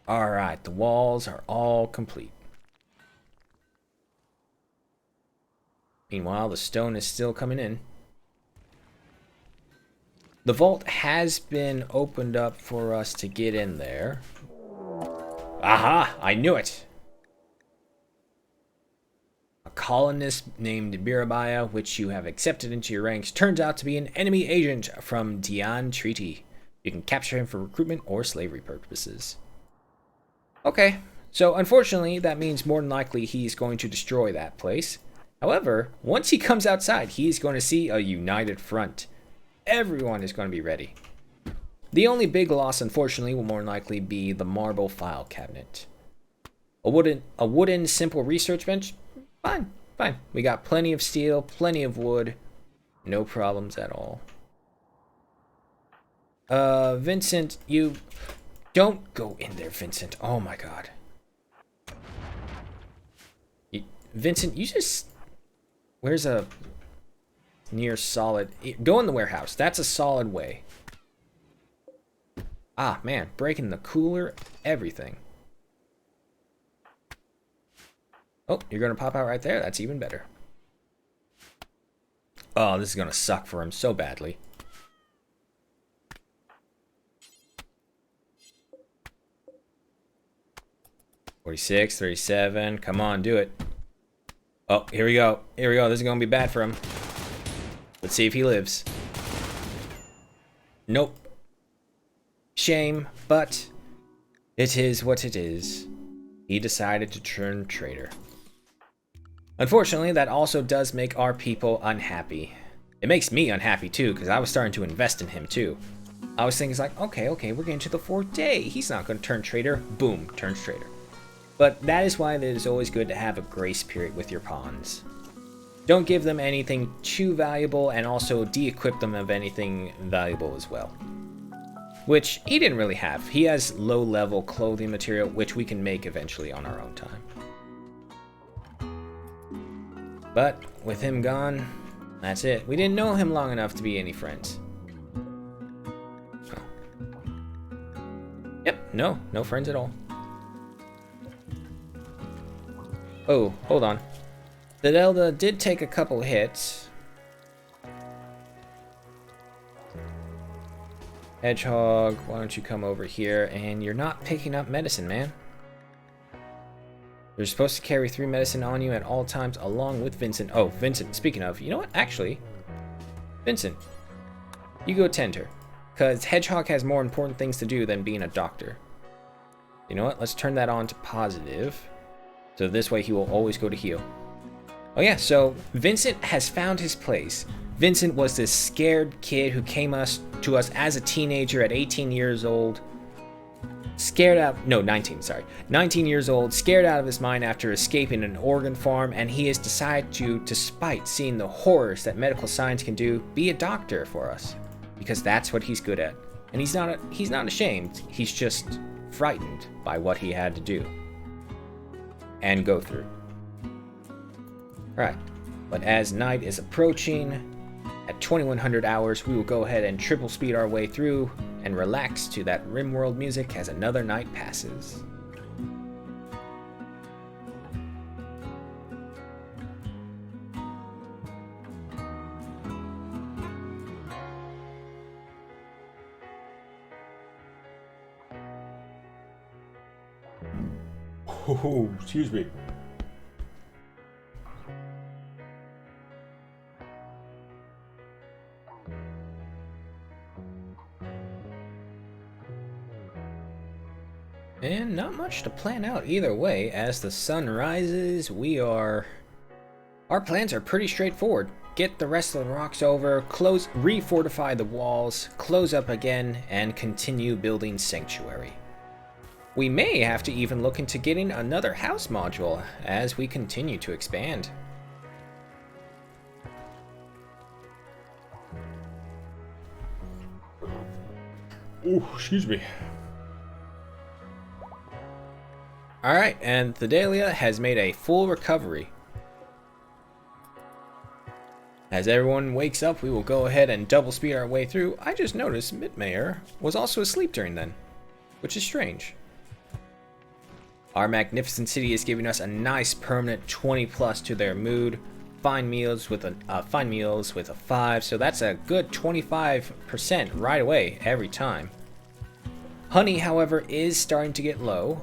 Alright, the walls are all complete. Meanwhile, the stone is still coming in. The vault has been opened up for us to get in there. Aha! I knew it! A colonist named Birabaya, which you have accepted into your ranks, turns out to be an enemy agent from Dian Treaty. You can capture him for recruitment or slavery purposes. Okay, so unfortunately that means more than likely he's going to destroy that place. However, once he comes outside, he's going to see a united front. Everyone is going to be ready. The only big loss, unfortunately, will more than likely be the marble file cabinet. A wooden simple research bench? Fine, fine. We got plenty of steel, plenty of wood. No problems at all. Vincent, you... Don't go in there, Vincent. Oh my god. Vincent, you just... Where's a... near solid... Go in the warehouse. That's a solid way. Ah, man. Breaking the cooler. Everything. Oh, you're going to pop out right there? That's even better. Oh, this is going to suck for him so badly. $46, $37. Come on, do it. Oh, here we go. Here we go. This is going to be bad for him. Let's see if he lives. Nope. Shame, but it is what it is. He decided to turn traitor. Unfortunately, that also does make our people unhappy. It makes me unhappy too, because I was starting to invest in him too. I was thinking, it's like, okay, we're getting to the 4th day. He's not going to turn traitor. Boom, turns traitor. But that is why it is always good to have a grace period with your pawns. Don't give them anything too valuable, and also de-equip them of anything valuable as well. Which he didn't really have. He has low-level clothing material, which we can make eventually on our own time. But with him gone, that's it. We didn't know him long enough to be any friends. Oh. Yep, no friends at all. Oh, hold on. The Delta did take a couple hits. Hedgehog, why don't you come over here? And you're not picking up medicine, man. You're supposed to carry 3 medicine on you at all times along with Vincent. Oh, Vincent, speaking of, you know what? Actually, Vincent, you go tend her. Because Hedgehog has more important things to do than being a doctor. You know what? Let's turn that on to positive. So this way he will always go to heal. Oh yeah, so Vincent has found his place. Vincent was this scared kid who came to us as a teenager at 18 years old. 19 years old, scared out of his mind after escaping an organ farm, and he has decided to, despite seeing the horrors that medical science can do, be a doctor for us. Because that's what he's good at. And he's not ashamed, he's just frightened by what he had to do. And go through. Alright, but as night is approaching, at 2100 hours, we will go ahead and triple speed our way through and relax to that Rimworld music as another night passes. Oh, excuse me. And not much to plan out either way. As the sun rises, our plans are pretty straightforward. Get the rest of the rocks over, refortify the walls, close up again, and continue building Sanctuary. We may have to even look into getting another house module as we continue to expand. Oh, excuse me. Alright, and Thedalia has made a full recovery. As everyone wakes up, we will go ahead and double speed our way through. I just noticed Mitmayer was also asleep during then, which is strange. Our magnificent city is giving us a nice permanent 20 plus to their mood. Fine meals with a 5, so that's a good 25% right away every time. Honey, however, is starting to get low,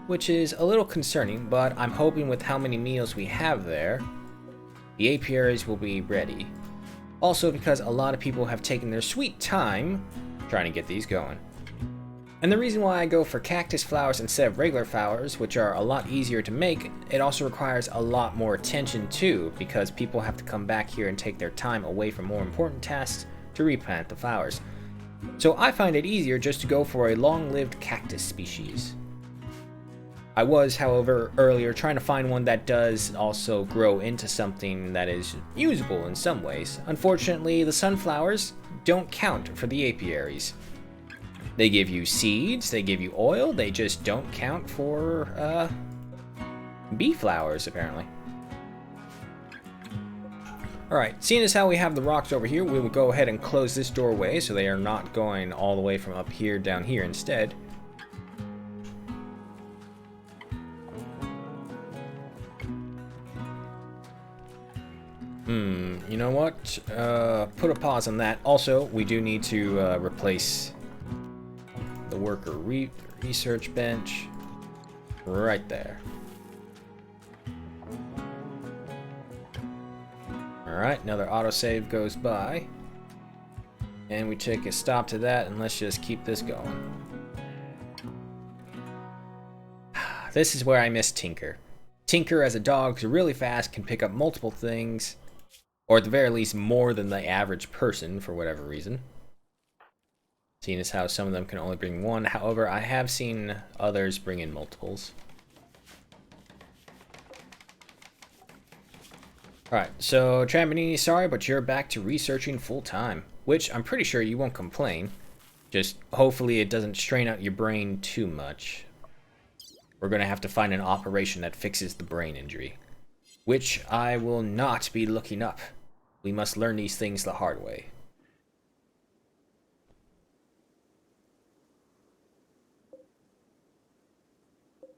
which is a little concerning, but I'm hoping with how many meals we have there, the apiaries will be ready. Also because a lot of people have taken their sweet time trying to get these going. And the reason why I go for cactus flowers instead of regular flowers, which are a lot easier to make, it also requires a lot more attention too, because people have to come back here and take their time away from more important tasks to replant the flowers. So I find it easier just to go for a long-lived cactus species. I was, however, earlier trying to find one that does also grow into something that is usable in some ways. Unfortunately, the sunflowers don't count for the apiaries. They give you seeds, they give you oil, they just don't count for bee flowers, apparently. Alright, seeing as how we have the rocks over here, we will go ahead and close this doorway so they are not going all the way from up here down here instead. You know what? Put a pause on that. Also, we do need to replace the worker research bench right there. Alright, another autosave goes by. And we take a stop to that, and let's just keep this going. This is where I miss Tinker. Tinker as a dog is really fast, can pick up multiple things, or at the very least more than the average person for whatever reason. Seeing as how some of them can only bring one, however, I have seen others bring in multiples. Alright, so Trampanini, sorry, but you're back to researching full time, which I'm pretty sure you won't complain. Just hopefully it doesn't strain out your brain too much. We're going to have to find an operation that fixes the brain injury, which I will not be looking up. We must learn these things the hard way.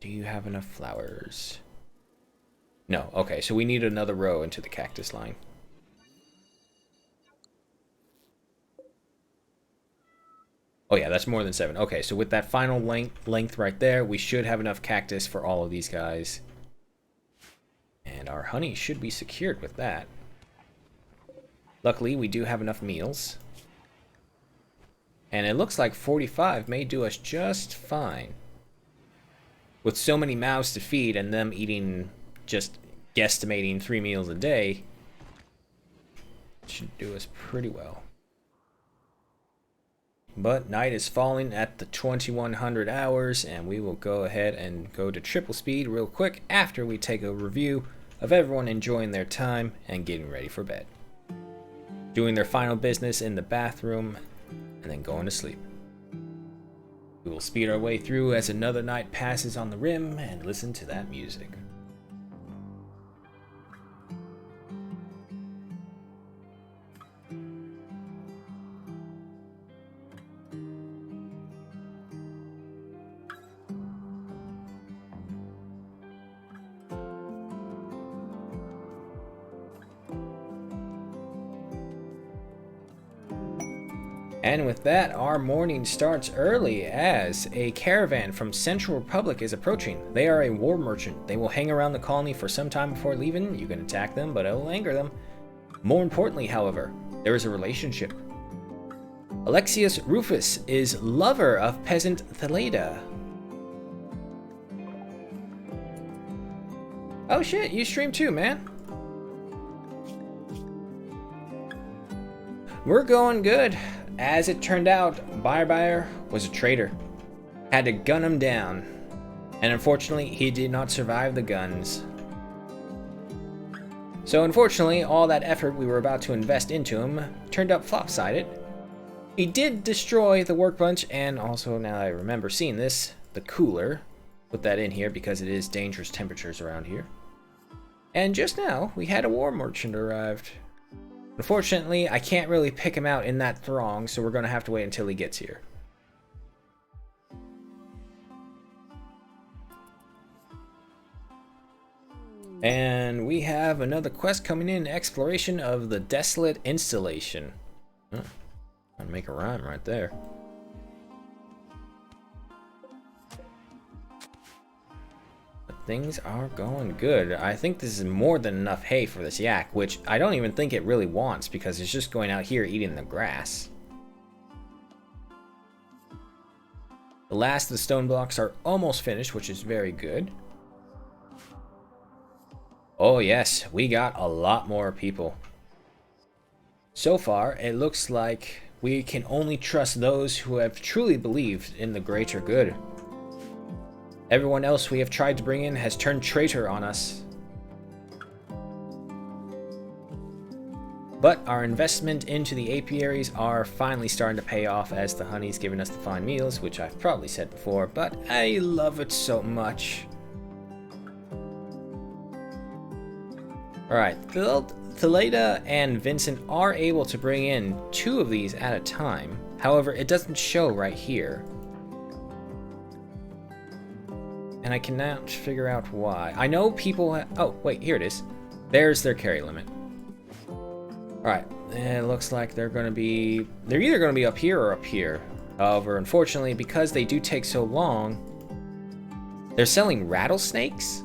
Do you have enough flowers? No. Okay, so we need another row into the cactus line. Oh yeah, that's more than 7. Okay, so with that final length right there, we should have enough cactus for all of these guys. And our honey should be secured with that. Luckily, we do have enough meals. And it looks like 45 may do us just fine. With so many mouths to feed and them eating, just guesstimating 3 meals a day, it should do us pretty well. But night is falling at the 2100 hours, and we will go ahead and go to triple speed real quick after we take a review of everyone enjoying their time and getting ready for bed. Doing their final business in the bathroom, and then going to sleep. We will speed our way through as another night passes on the rim and listen to that music. And with that, our morning starts early as a caravan from Central Republic is approaching. They are a war merchant. They will hang around the colony for some time before leaving. You can attack them, but it will anger them. More importantly, however, there is a relationship. Alexius Rufus is lover of peasant Theleda. Oh shit, you stream too, man. We're going good. As it turned out, Buyer was a traitor. Had to gun him down. And unfortunately, he did not survive the guns. So unfortunately, all that effort we were about to invest into him turned up flop-sided. He did destroy the workbench, and also, now I remember seeing this, the cooler. Put that in here because it is dangerous temperatures around here. And just now, we had a war merchant arrived. Unfortunately, I can't really pick him out in that throng, so we're going to have to wait until he gets here. And we have another quest coming in, exploration of the desolate installation. Oh, I'll make a rhyme right there. Things are going good. I think this is more than enough hay for this yak, which I don't even think it really wants because it's just going out here eating the grass. The last of the stone blocks are almost finished, which is very good. Oh yes, we got a lot more people. So far, it looks like we can only trust those who have truly believed in the greater good. Everyone else we have tried to bring in has turned traitor on us. But our investment into the apiaries are finally starting to pay off as the honey's giving us the fine meals, which I've probably said before, but I love it so much. Alright, Theleda and Vincent are able to bring in 2 of these at a time. However, it doesn't show right here. And I cannot figure out why. I know people oh, wait, here it is. There's their carry limit. Alright, it looks like they're either going to be up here or up here. However, unfortunately, because they do take so long, they're selling rattlesnakes?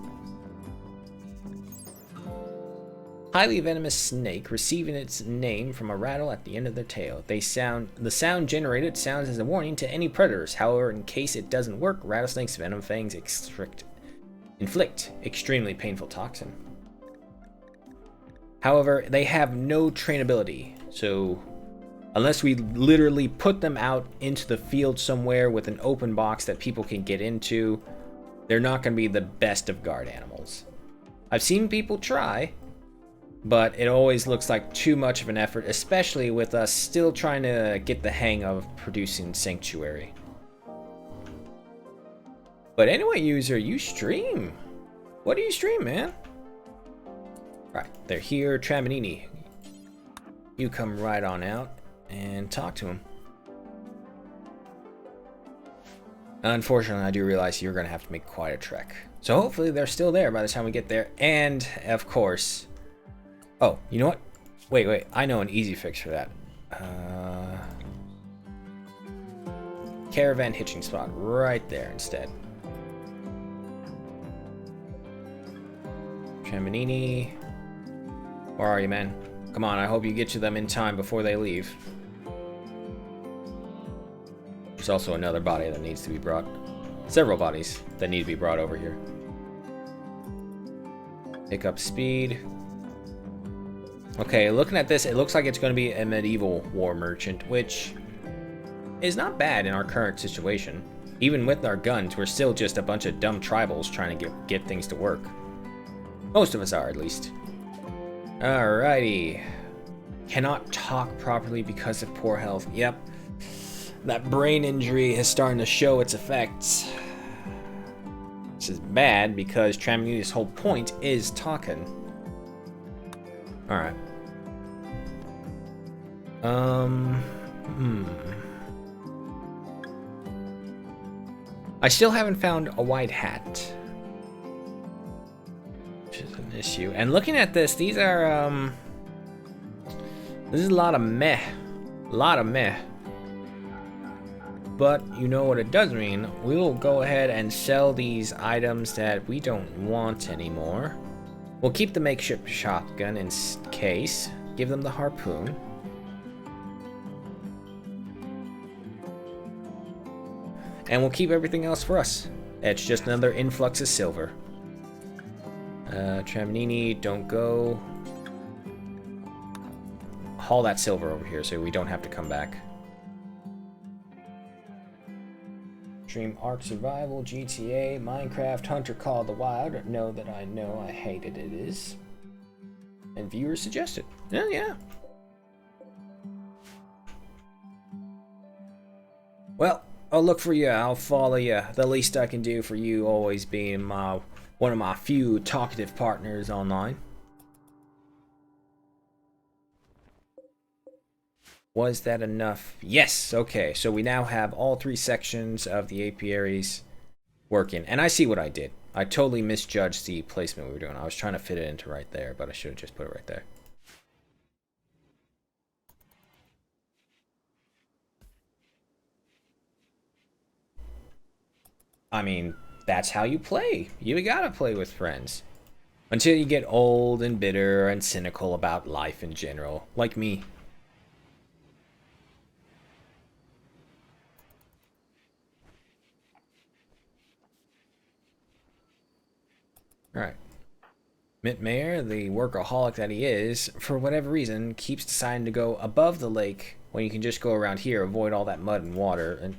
Highly venomous snake, receiving its name from a rattle at the end of their tail. The sound generated sounds as a warning to any predators. However, in case it doesn't work, rattlesnakes' venom fangs inflict extremely painful toxin. However, they have no trainability, so unless we literally put them out into the field somewhere with an open box that people can get into, they're not going to be the best of guard animals. I've seen people try, but it always looks like too much of an effort, especially with us still trying to get the hang of producing Sanctuary. But anyway, user, you stream. What do you stream, man? Right, they're here. Tramanini, you come right on out and talk to him. Unfortunately, I do realize you're going to have to make quite a trek. So hopefully they're still there by the time we get there. And, of course... Oh, you know what? Wait. I know an easy fix for that. Caravan hitching spot right there instead. Tramanini. Where are you, man? Come on, I hope you get to them in time before they leave. There's also another body that needs to be brought. Several bodies that need to be brought over here. Pick up speed. Okay, looking at this, it looks like it's going to be a medieval war merchant, which is not bad in our current situation. Even with our guns, we're still just a bunch of dumb tribals trying to get things to work. Most of us are, at least. Alrighty. Cannot talk properly because of poor health. Yep. That brain injury is starting to show its effects. This is bad because Tramanini's whole point is talking. Alright. I still haven't found a white hat. Which is an issue. And looking at this, these are, this is a lot of meh. A lot of meh. But you know what it does mean. We'll go ahead and sell these items that we don't want anymore. We'll keep the makeshift shotgun in case. Give them the harpoon. And we'll keep everything else for us. It's just another influx of silver. Tramanini, don't go. Haul that silver over here so we don't have to come back. Dream Ark Survival, GTA, Minecraft, Hunter Call of the Wild. Know that I know I hated it is. And viewers suggested. Oh, yeah. Well, I'll look for you. I'll follow you. The least I can do for you always being one of my few talkative partners online. Was that enough? Yes, okay. So we now have all three sections of the apiaries working. And I see what I did. I totally misjudged the placement we were doing. I was trying to fit it into right there, but I should have just put it right there. I mean, that's how you play. You gotta play with friends. Until you get old and bitter and cynical about life in general, like me. Alright. Mitmayer, the workaholic that he is, for whatever reason, keeps deciding to go above the lake when you can just go around here, avoid all that mud and water, and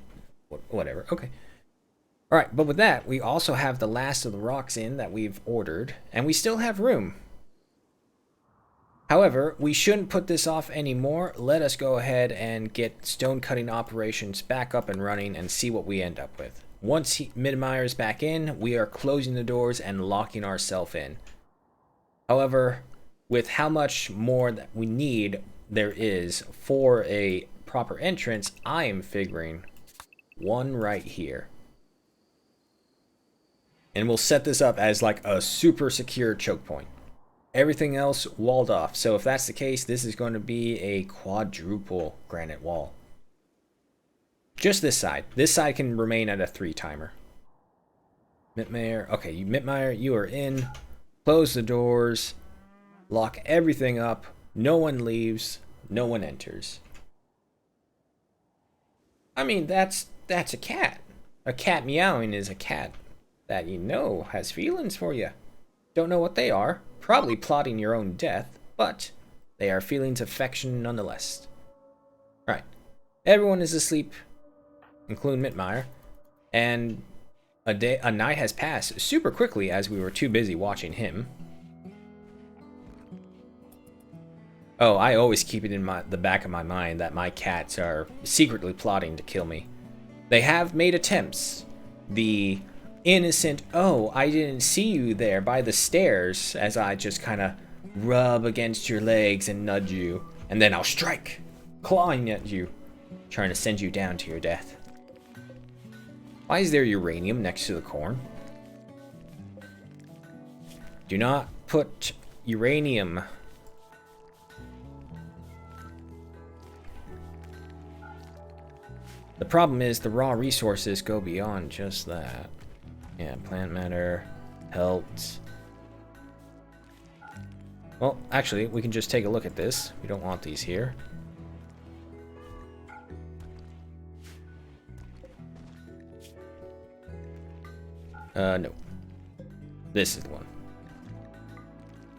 whatever. Okay. Alright, but with that, we also have the last of the rocks in that we've ordered, and we still have room. However, we shouldn't put this off anymore. Let us go ahead and get stone cutting operations back up and running and see what we end up with. Once Mitmeyer's back in, we are closing the doors and locking ourselves in. However, with how much more that we need there is for a proper entrance, I am figuring one right here. And we'll set this up as like a super secure choke point. Everything else walled off. So if that's the case, this is going to be a quadruple granite wall. Just this side. This side can remain at a 3-timer. Mitmayer. Okay, Mitmayer, you are in. Close the doors. lock everything up, no one leaves, no one enters. I mean, that's a cat. A cat meowing is a cat that you know has feelings for you. Don't know what they are, probably plotting your own death, but they are feelings of affection nonetheless. Right. Everyone is asleep, including Mittmeyer, and a night has passed super quickly as we were too busy watching him. Oh, I always keep it in the back of my mind that my cats are secretly plotting to kill me. They have made attempts. The innocent, oh, I didn't see you there by the stairs, as I just kind of rub against your legs and nudge you, and then I'll strike, clawing at you, trying to send you down to your death. Why is there uranium next to the corn? Do not put uranium. The problem is the raw resources go beyond just that. Yeah, plant matter, pelts. Well, actually, we can just take a look at this. We don't want these here. No. This is the one.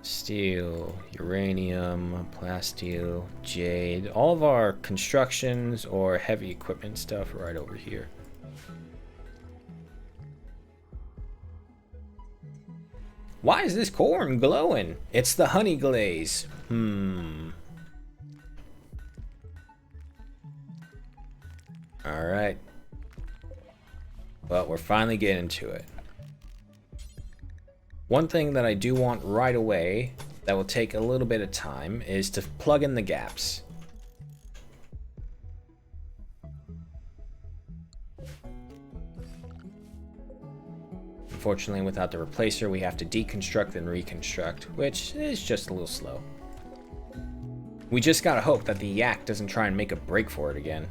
Steel, uranium, plasteel, jade. All of our constructions or heavy equipment stuff right over here. Why is this corn glowing? It's the honey glaze. Alright. Well, we're finally getting to it. One thing that I do want right away that will take a little bit of time is to plug in the gaps. Unfortunately, without the replacer, we have to deconstruct and reconstruct, which is just a little slow. We just gotta hope that the yak doesn't try and make a break for it again.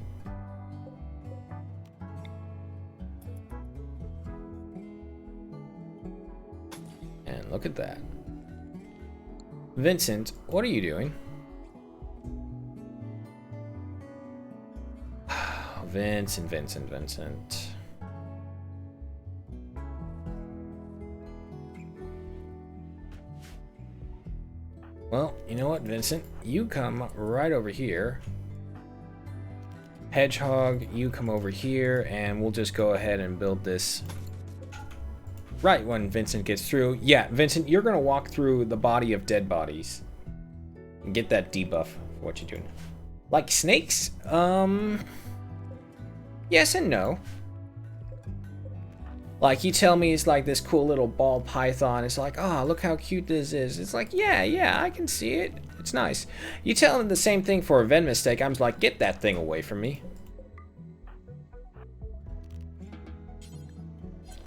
And look at that. Vincent, what are you doing? Vincent. Well, you know what, Vincent? You come right over here. Hedgehog, you come over here, and we'll just go ahead and build this right when Vincent gets through. Yeah, Vincent, you're gonna walk through the body of dead bodies and get that debuff for what you're doing. Like snakes? Yes and no. Like, you tell me it's like this cool little ball python. It's like, oh, look how cute this is. It's like, yeah, I can see it. It's nice. You tell him the same thing for a Ven mistake. I'm just like, get that thing away from me.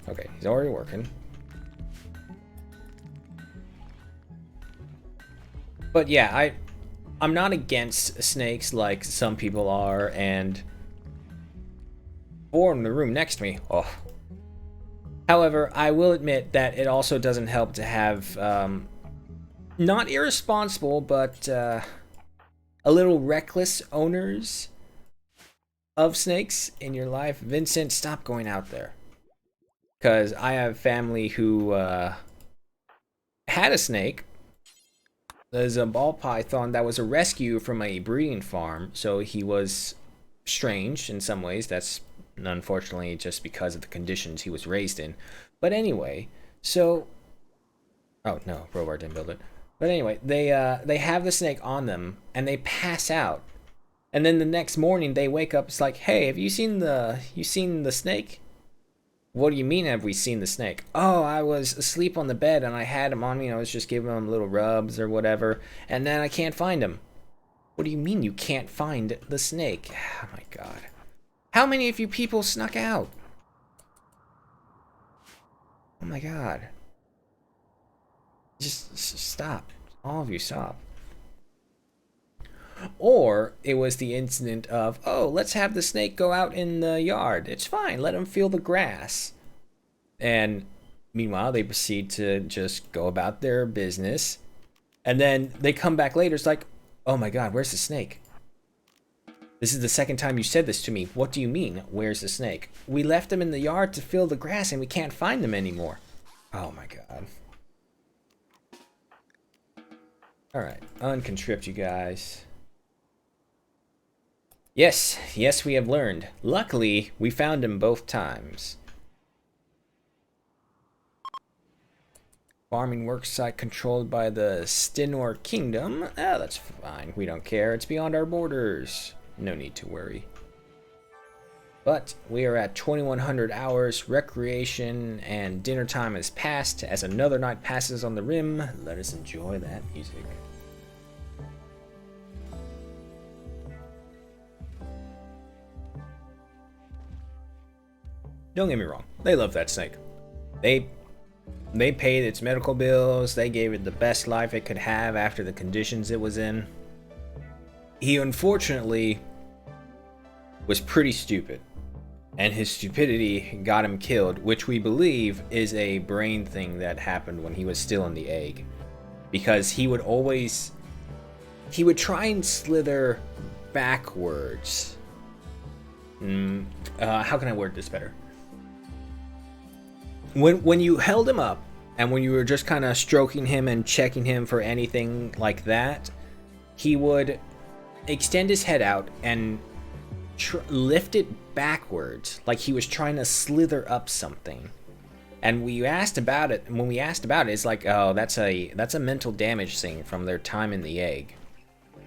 Okay, he's already working. But yeah, I'm not against snakes like some people are, and or in the room next to me. Oh. However, I will admit that it also doesn't help to have not irresponsible, but a little reckless owners of snakes in your life. Vincent, stop going out there. Because I have family who had a snake. There's a ball python that was a rescue from a breeding farm, so he was strange in some ways. That's unfortunately just because of the conditions he was raised in. But anyway, so... Oh, no, Robar didn't build it. But anyway, they have the snake on them, and they pass out. And then the next morning, they wake up, it's like, hey, have you seen the snake? What do you mean, have we seen the snake? Oh, I was asleep on the bed, and I had him on me, and I was just giving him little rubs or whatever, and then I can't find him. What do you mean you can't find the snake? Oh my god. How many of you people snuck out? Oh my god. Just stop. All of you stop. Or it was the incident of, oh, let's have the snake go out in the yard. It's fine. Let him feel the grass. And meanwhile, they proceed to just go about their business. And then they come back later. It's like, oh my God, where's the snake? This is the second time you said this to me. What do you mean, where's the snake? We left them in the yard to fill the grass and we can't find them anymore. Oh my God. Alright, unconstript you guys. Yes, yes, we have learned. Luckily, we found him both times. Farming worksite controlled by the Stinor Kingdom. Oh, that's fine. We don't care. It's beyond our borders. No need to worry. But we are at 2100 hours. Recreation and dinner time has passed. As another night passes on the rim, let us enjoy that music. Don't get me wrong. They love that snake. They paid its medical bills. They gave it the best life it could have after the conditions it was in. He unfortunately was pretty stupid, and his stupidity got him killed, which we believe is a brain thing that happened when he was still in the egg, because he would try and slither backwards. How can I word this better? When you held him up and when you were just kind of stroking him and checking him for anything like that, he would extend his head out and lift it backwards, like he was trying to slither up something. And when we asked about it, it's like, oh, that's a mental damage thing from their time in the egg.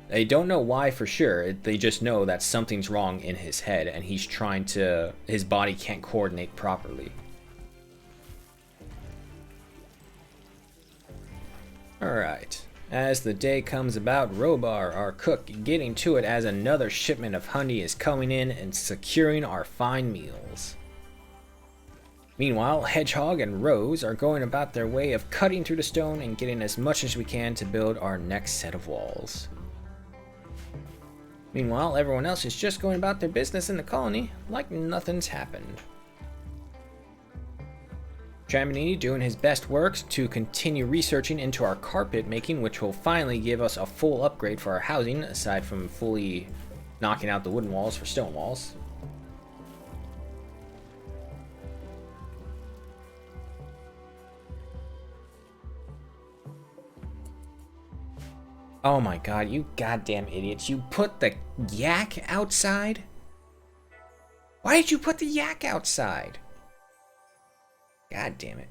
They don't know why for sure. They just know that something's wrong in his head, and his body can't coordinate properly. Alright. As the day comes about, Robar, our cook, getting to it as another shipment of honey is coming in and securing our fine meals. Meanwhile, Hedgehog and Rose are going about their way of cutting through the stone and getting as much as we can to build our next set of walls. Meanwhile, everyone else is just going about their business in the colony like nothing's happened. Tramanini doing his best work to continue researching into our carpet making, which will finally give us a full upgrade for our housing, aside from fully knocking out the wooden walls for stone walls. Oh my God, you goddamn idiots. You put the yak outside? Why did you put the yak outside? God damn it.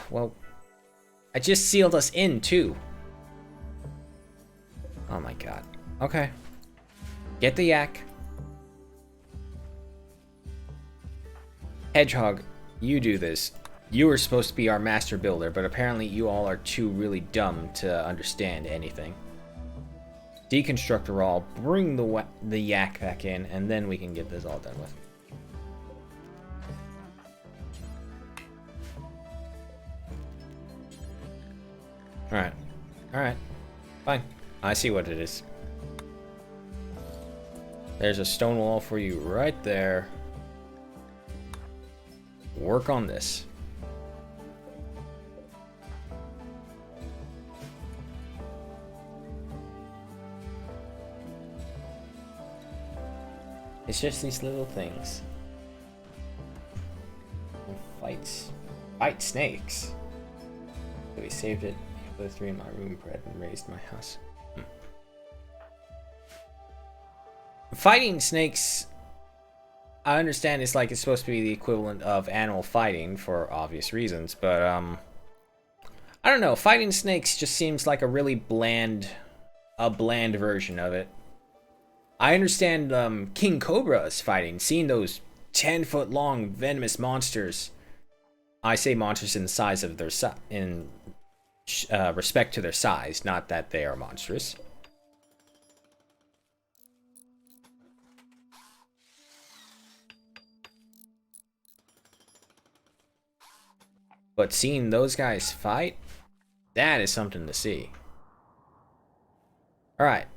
Well, I just sealed us in too. Oh my God. Okay. Get the yak. Hedgehog, you do this. You were supposed to be our master builder, but apparently you all are too really dumb to understand anything. Deconstruct her all, bring the yak back in, and then we can get this all done with. Alright. Alright. Fine. I see what it is. There's a stone wall for you right there. Work on this. It's just these little things. Fight snakes. So we saved it. The 3 in my room, bred and raised my house. Fighting snakes, I understand it's supposed to be the equivalent of animal fighting for obvious reasons, but I don't know. Fighting snakes just seems like a really bland version of it. I understand King Cobra's fighting, seeing those 10-foot long venomous monsters. I say monsters in the size of their respect to their size, not that they are monstrous. But seeing those guys fight, that is something to see. Alright.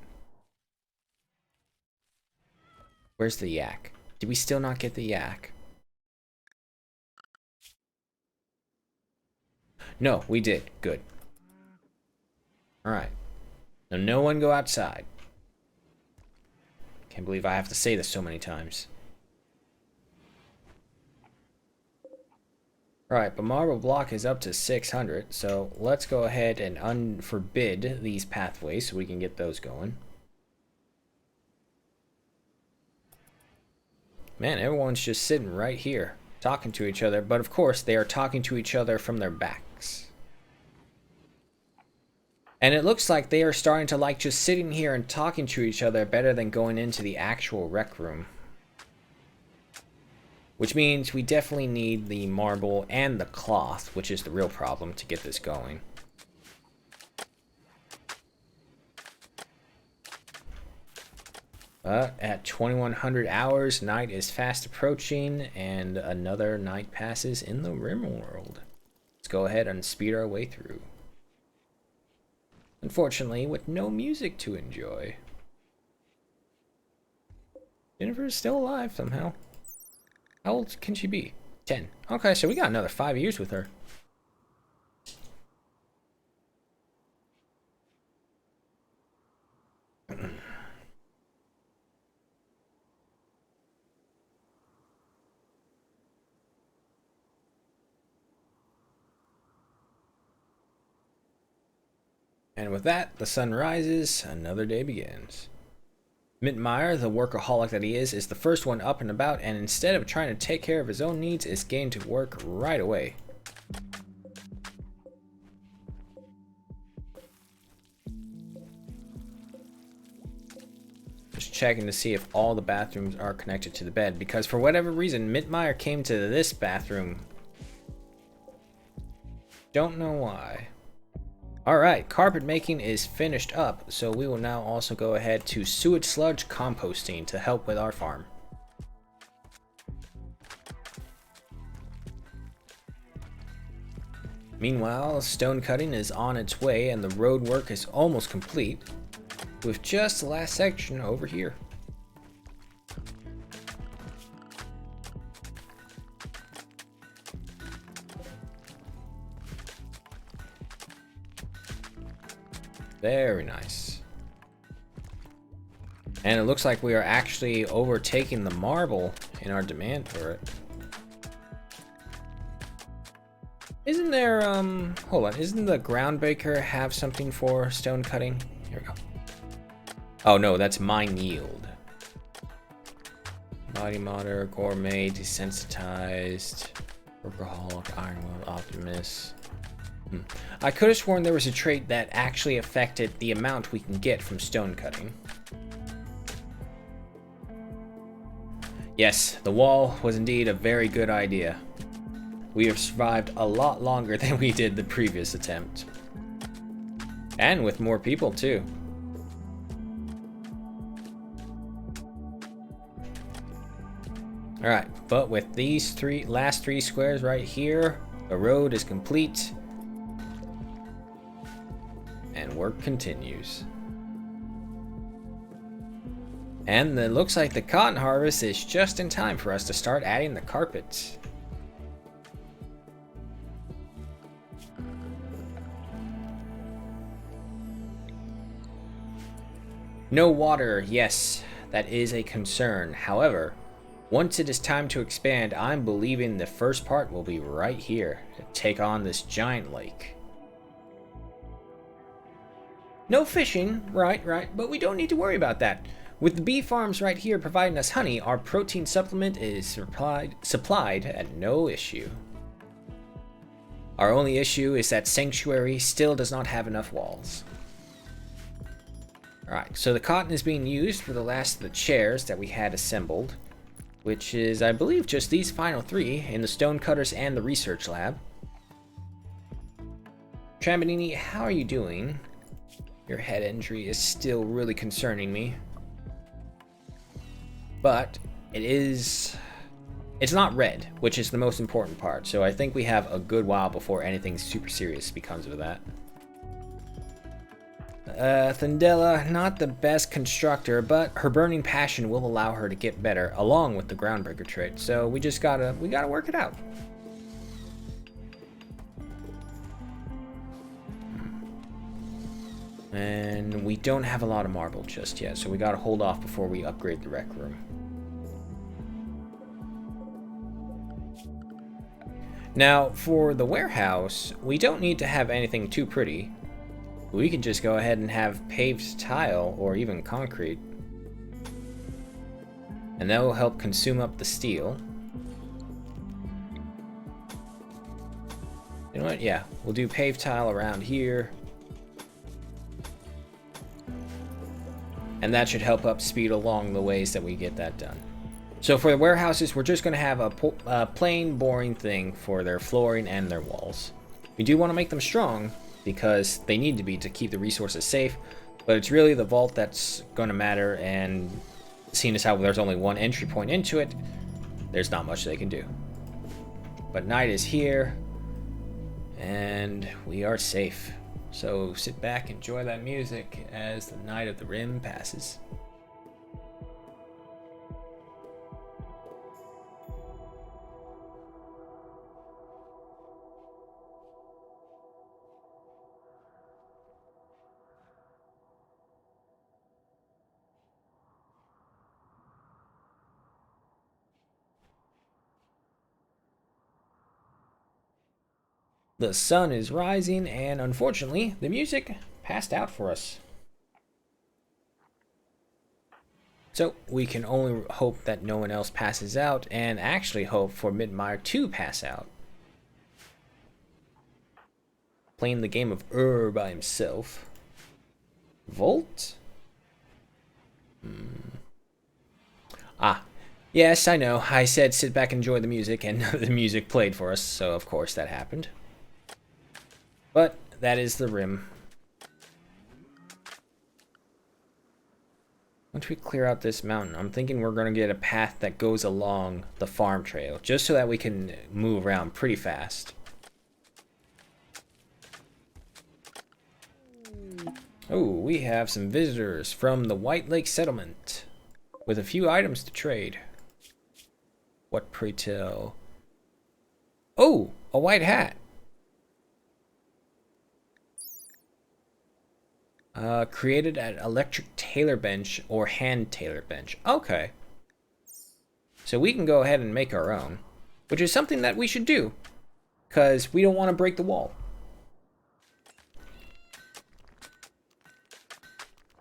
Where's the yak? Did we still not get the yak? No, we did. Good. Alright. Now no one go outside. Can't believe I have to say this so many times. Alright, but marble block is up to 600, so let's go ahead and unforbid these pathways so we can get those going. Man, everyone's just sitting right here, talking to each other, but of course they are talking to each other from their backs. And it looks like they are starting to like just sitting here and talking to each other better than going into the actual rec room. Which means we definitely need the marble and the cloth, which is the real problem to get this going. But at 2100 hours, night is fast approaching, and another night passes in the Rimworld. Let's go ahead and speed our way through. Unfortunately, with no music to enjoy. Jennifer is still alive somehow. How old can she be? 10. Okay, so we got another 5 years with her. And with that, the sun rises, another day begins. Mitmeyer, the workaholic that he is the first one up and about, and instead of trying to take care of his own needs, is getting to work right away. Just checking to see if all the bathrooms are connected to the bed, because for whatever reason, Mitmeyer came to this bathroom. Don't know why. Alright, carpet making is finished up, so we will now also go ahead to sewage sludge composting to help with our farm. Meanwhile, stone cutting is on its way and the road work is almost complete, with just the last section over here. Very nice. And it looks like we are actually overtaking the marble in our demand for it. Isn't there, hold on, isn't the groundbreaker have something for stone cutting? Here we go. Oh no, that's mine yield. Body modder, gourmet, desensitized, workaholic, ironwood, optimist. I could have sworn there was a trait that actually affected the amount we can get from stone cutting. Yes, the wall was indeed a very good idea. We have survived a lot longer than we did the previous attempt. And with more people too. Alright, but with these last three squares right here, the road is complete. And work continues. And it looks like the cotton harvest is just in time for us to start adding the carpets. No water, yes, that is a concern. However, once it is time to expand, I'm believing the first part will be right here to take on this giant lake. No fishing, right, but we don't need to worry about that. With the bee farms right here providing us honey, our protein supplement is supplied at no issue. Our only issue is that Sanctuary still does not have enough walls. Alright, so the cotton is being used for the last of the chairs that we had assembled, which is, I believe, just these final three in the stone cutters and the research lab. Trambanini, how are you doing? Your head injury is still really concerning me. But it's not red, which is the most important part. So I think we have a good while before anything super serious becomes of that. Thundela, not the best constructor, but her burning passion will allow her to get better, along with the groundbreaker trait. So we gotta work it out. And we don't have a lot of marble just yet, so we gotta hold off before we upgrade the rec room. Now, for the warehouse, we don't need to have anything too pretty. We can just go ahead and have paved tile or even concrete. And that will help consume up the steel. You know what? Yeah, we'll do paved tile around here. And that should help up speed along the ways that we get that done. So for the warehouses, we're just going to have a plain, boring thing for their flooring and their walls. We do want to make them strong, because they need to be to keep the resources safe, but it's really the vault that's going to matter, and seeing as how there's only one entry point into it, there's not much they can do. But night is here, and we are safe. So sit back, enjoy that music as the night of the Rim passes. The sun is rising, and unfortunately, the music passed out for us. So we can only hope that no one else passes out, and actually hope for Midmeyer to pass out. Playing the game of by himself. Volt? Ah, yes, I know. I said sit back and enjoy the music, and the music played for us, so of course that happened. But that is the Rim. Once we clear out this mountain, I'm thinking we're going to get a path that goes along the farm trail, just so that we can move around pretty fast. Oh, we have some visitors from the White Lake Settlement, with a few items to trade. What pray tell? Oh, a white hat! Created at electric tailor bench or hand tailor bench. Okay. So we can go ahead and make our own, which is something that we should do, because we don't want to break the wall.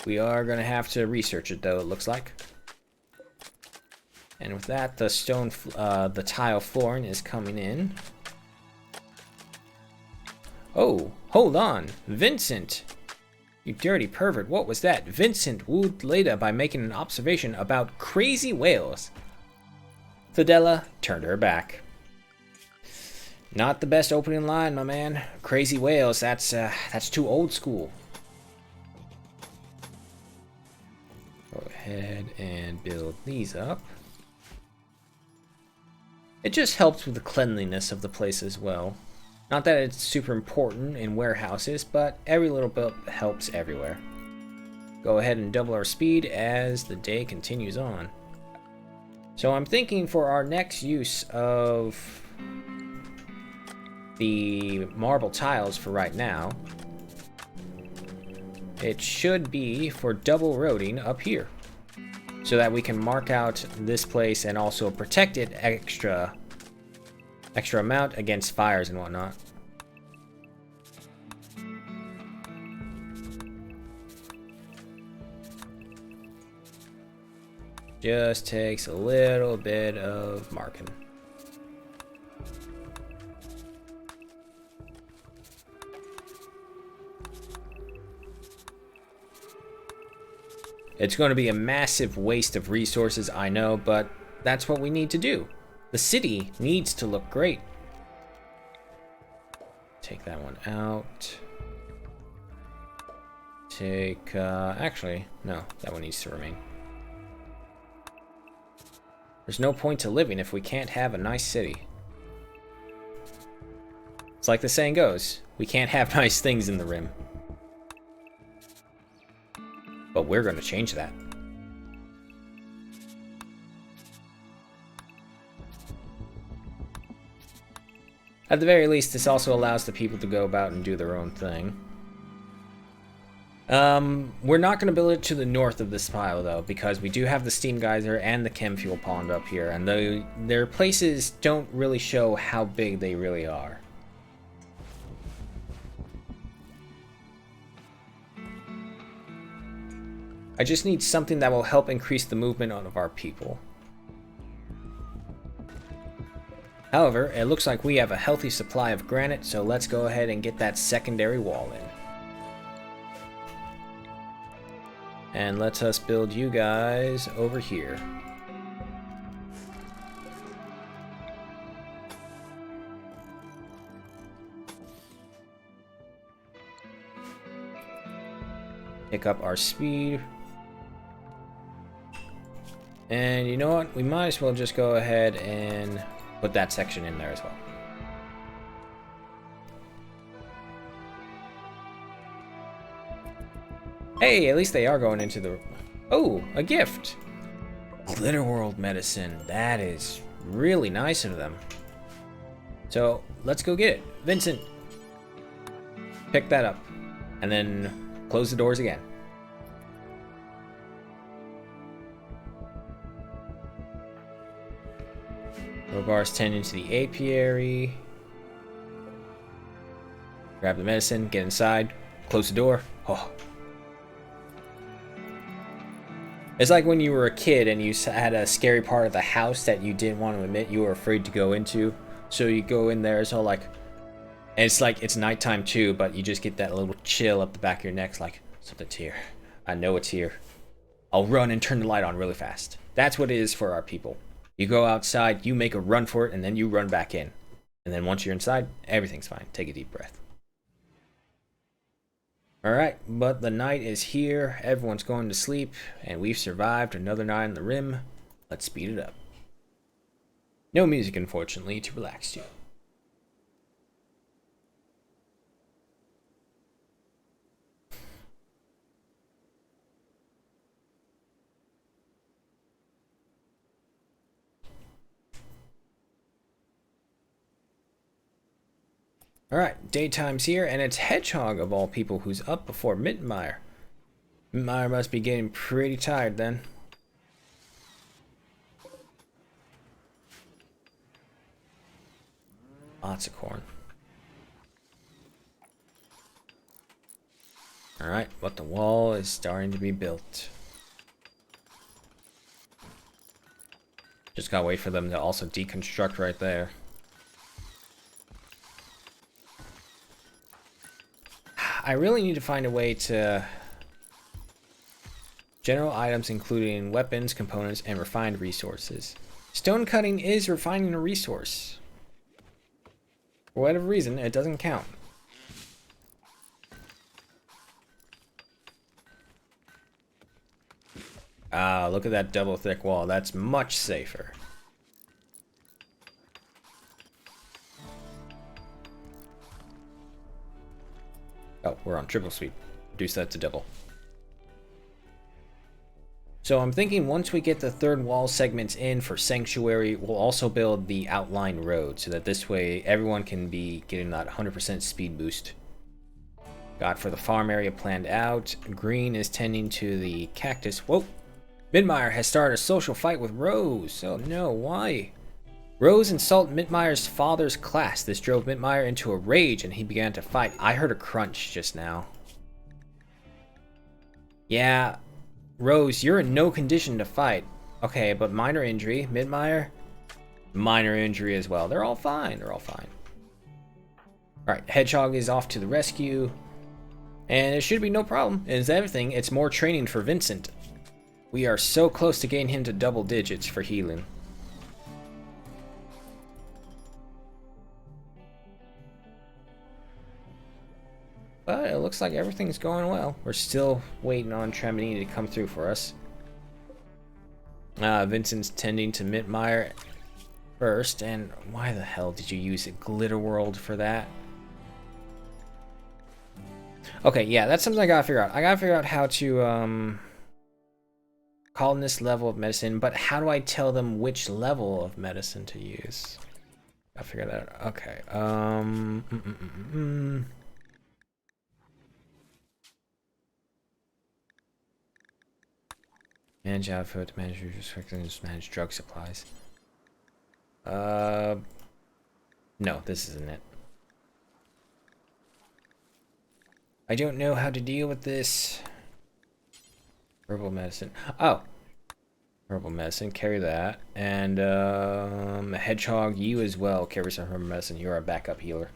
We are going to have to research it, though, it looks like. And with that, the tile flooring is coming in. Oh, hold on, Vincent! You dirty pervert, what was that? Vincent wooed Leda by making an observation about crazy whales. Fidela turned her back. Not the best opening line, my man. Crazy whales, that's too old school. Go ahead and build these up. It just helps with the cleanliness of the place as well. Not that it's super important in warehouses, but every little bit helps everywhere. Go ahead and double our speed as the day continues on. So I'm thinking for our next use of the marble tiles for right now, it should be for double roading up here, so that we can mark out this place and also protect it extra amount against fires and whatnot. Just takes a little bit of marking. It's going to be a massive waste of resources, I know, but that's what we need to do. The city needs to look great. Take that one out. Take, actually, no, that one needs to remain. There's no point to living if we can't have a nice city. It's like the saying goes, we can't have nice things in the Rim. But we're going to change that. At the very least, this also allows the people to go about and do their own thing. We're not going to build it to the north of this pile, though, because we do have the steam geyser and the chem fuel pond up here, and their places don't really show how big they really are. I just need something that will help increase the movement of our people. However, it looks like we have a healthy supply of granite, so let's go ahead and get that secondary wall in. And let us build you guys over here. Pick up our speed. And you know what? We might as well just go ahead and put that section in there as well. Hey, at least they are going into the... Oh, a gift! Rimworld medicine. That is really nice of them. So, let's go get it. Vincent, pick that up. And then close the doors again. Rogar's tending to the apiary. Grab the medicine, get inside, close the door. Oh. It's like when you were a kid and you had a scary part of the house that you didn't want to admit you were afraid to go into. So you go in there, it's all like... And it's like, it's nighttime too, but you just get that little chill up the back of your neck. It's like, something's here. I know it's here. I'll run and turn the light on really fast. That's what it is for our people. You go outside, you make a run for it, and then you run back in. And then once you're inside, everything's fine. Take a deep breath. Alright, but the night is here, everyone's going to sleep, and we've survived another night on the rim. Let's speed it up. No music, unfortunately, to relax you. Alright, daytime's here, and it's Hedgehog of all people who's up before Mittenmeyer. Mittenmeyer must be getting pretty tired then. Lots of corn. Alright, but the wall is starting to be built. Just gotta wait for them to also deconstruct right there. I really need to find a way to... General items including weapons, components, and refined resources. Stone cutting is refining a resource. For whatever reason, it doesn't count. Ah, look at that double thick wall. That's much safer. Oh, we're on triple speed. Reduce that to double. So I'm thinking once we get the third wall segments in for Sanctuary, we'll also build the outline road so that this way everyone can be getting that 100% speed boost. Got for the farm area planned out. Green is tending to the cactus. Whoa! Mittenmeyer has started a social fight with Rose. Oh no, why? Rose insulted Mittenmeyer's father's class. This drove Mittenmeyer into a rage and he began to fight. I heard a crunch just now. Yeah, Rose, you're in no condition to fight. Okay, but minor injury. Mittenmeyer? Minor injury as well. They're all fine. They're all fine. Alright, Hedgehog is off to the rescue. And it should be no problem. As everything, it's more training for Vincent. We are so close to getting him to double digits for healing. But it looks like everything's going well. We're still waiting on Tremonini to come through for us. Vincent's tending to Mittenmeyer first. And why the hell did you use a Rimworld for that? Okay, yeah, that's something I gotta figure out. I gotta figure out how to call in this level of medicine, but how do I tell them which level of medicine to use? I'll figure that out. Okay. Manage outfit, manage restrictions, manage drug supplies. No, this isn't it. I don't know how to deal with this. Herbal medicine. Oh. Herbal medicine, carry that. And, Hedgehog, you as well carry some herbal medicine. You're a backup healer.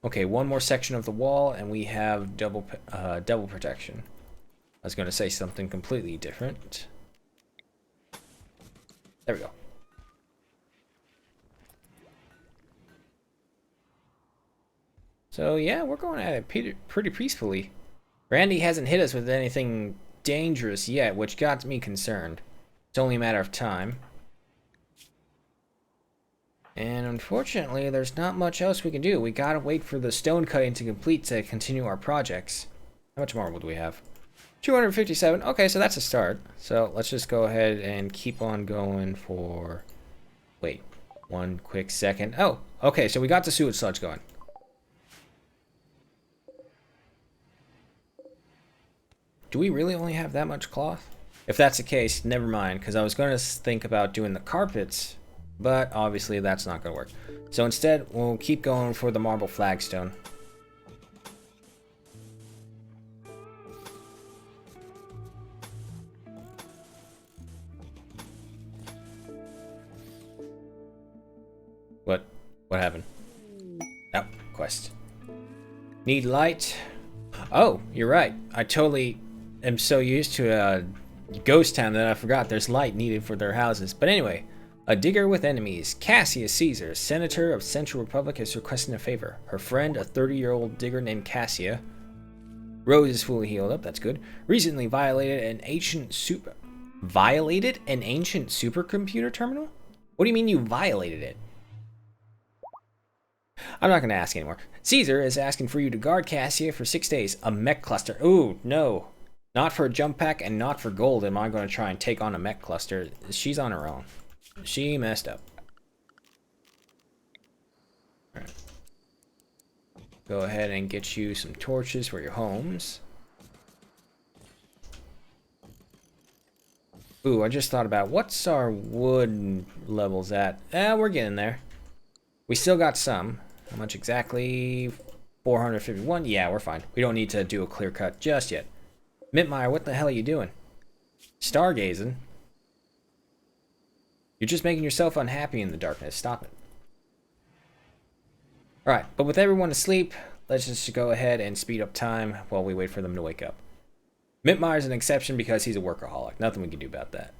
Okay, one more section of the wall, and we have double protection. I was going to say something completely different. There we go. So yeah, we're going at it pretty peacefully. Randy hasn't hit us with anything dangerous yet, which got me concerned. It's only a matter of time. And unfortunately, there's not much else we can do. We gotta wait for the stone cutting to complete to continue our projects. How much more would we have? 257. Okay, so that's a start. So let's just go ahead and keep on going for... Wait, one quick second. Oh, okay, so we got the sewage sludge going. Do we really only have that much cloth? If that's the case, never mind, because I was going to think about doing the carpets, but obviously that's not going to work. So instead, we'll keep going for the marble flagstone. What happened? Oh, quest. Need light. Oh, you're right. I totally am so used to Ghost Town that I forgot there's light needed for their houses. But anyway, a digger with enemies. Cassius Caesar, Senator of Central Republic, is requesting a favor. Her friend, a 30-year-old digger named Cassia. Rose is fully healed up, that's good. Recently violated an ancient supercomputer terminal? What do you mean you violated it? I'm not going to ask anymore. Caesar is asking for you to guard Cassia for 6 days. A mech cluster. Ooh, no. Not for a jump pack and not for gold am I going to try and take on a mech cluster. She's on her own. She messed up. Alright. Go ahead and get you some torches for your homes. Ooh, I just thought about what's our wood levels at? We're getting there. We still got some. How much exactly? 451? Yeah, we're fine. We don't need to do a clear cut just yet. Mitmeyer, what the hell are you doing? Stargazing? You're just making yourself unhappy in the darkness. Stop it. Alright, but with everyone asleep, let's just go ahead and speed up time while we wait for them to wake up. Mitmeyer's an exception because he's a workaholic. Nothing we can do about that.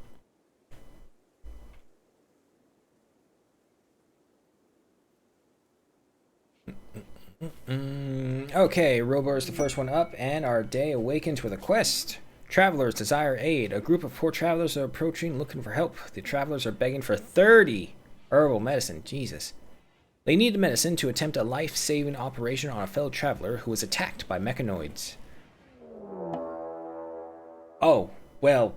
Okay, Robo is the first one up, and our day awakens with a quest. Travelers desire aid. A group of poor travelers are approaching looking for help. The travelers are begging for 30 herbal medicine. Jesus. They need the medicine to attempt a life-saving operation on a fellow traveler who was attacked by mechanoids. Oh, well,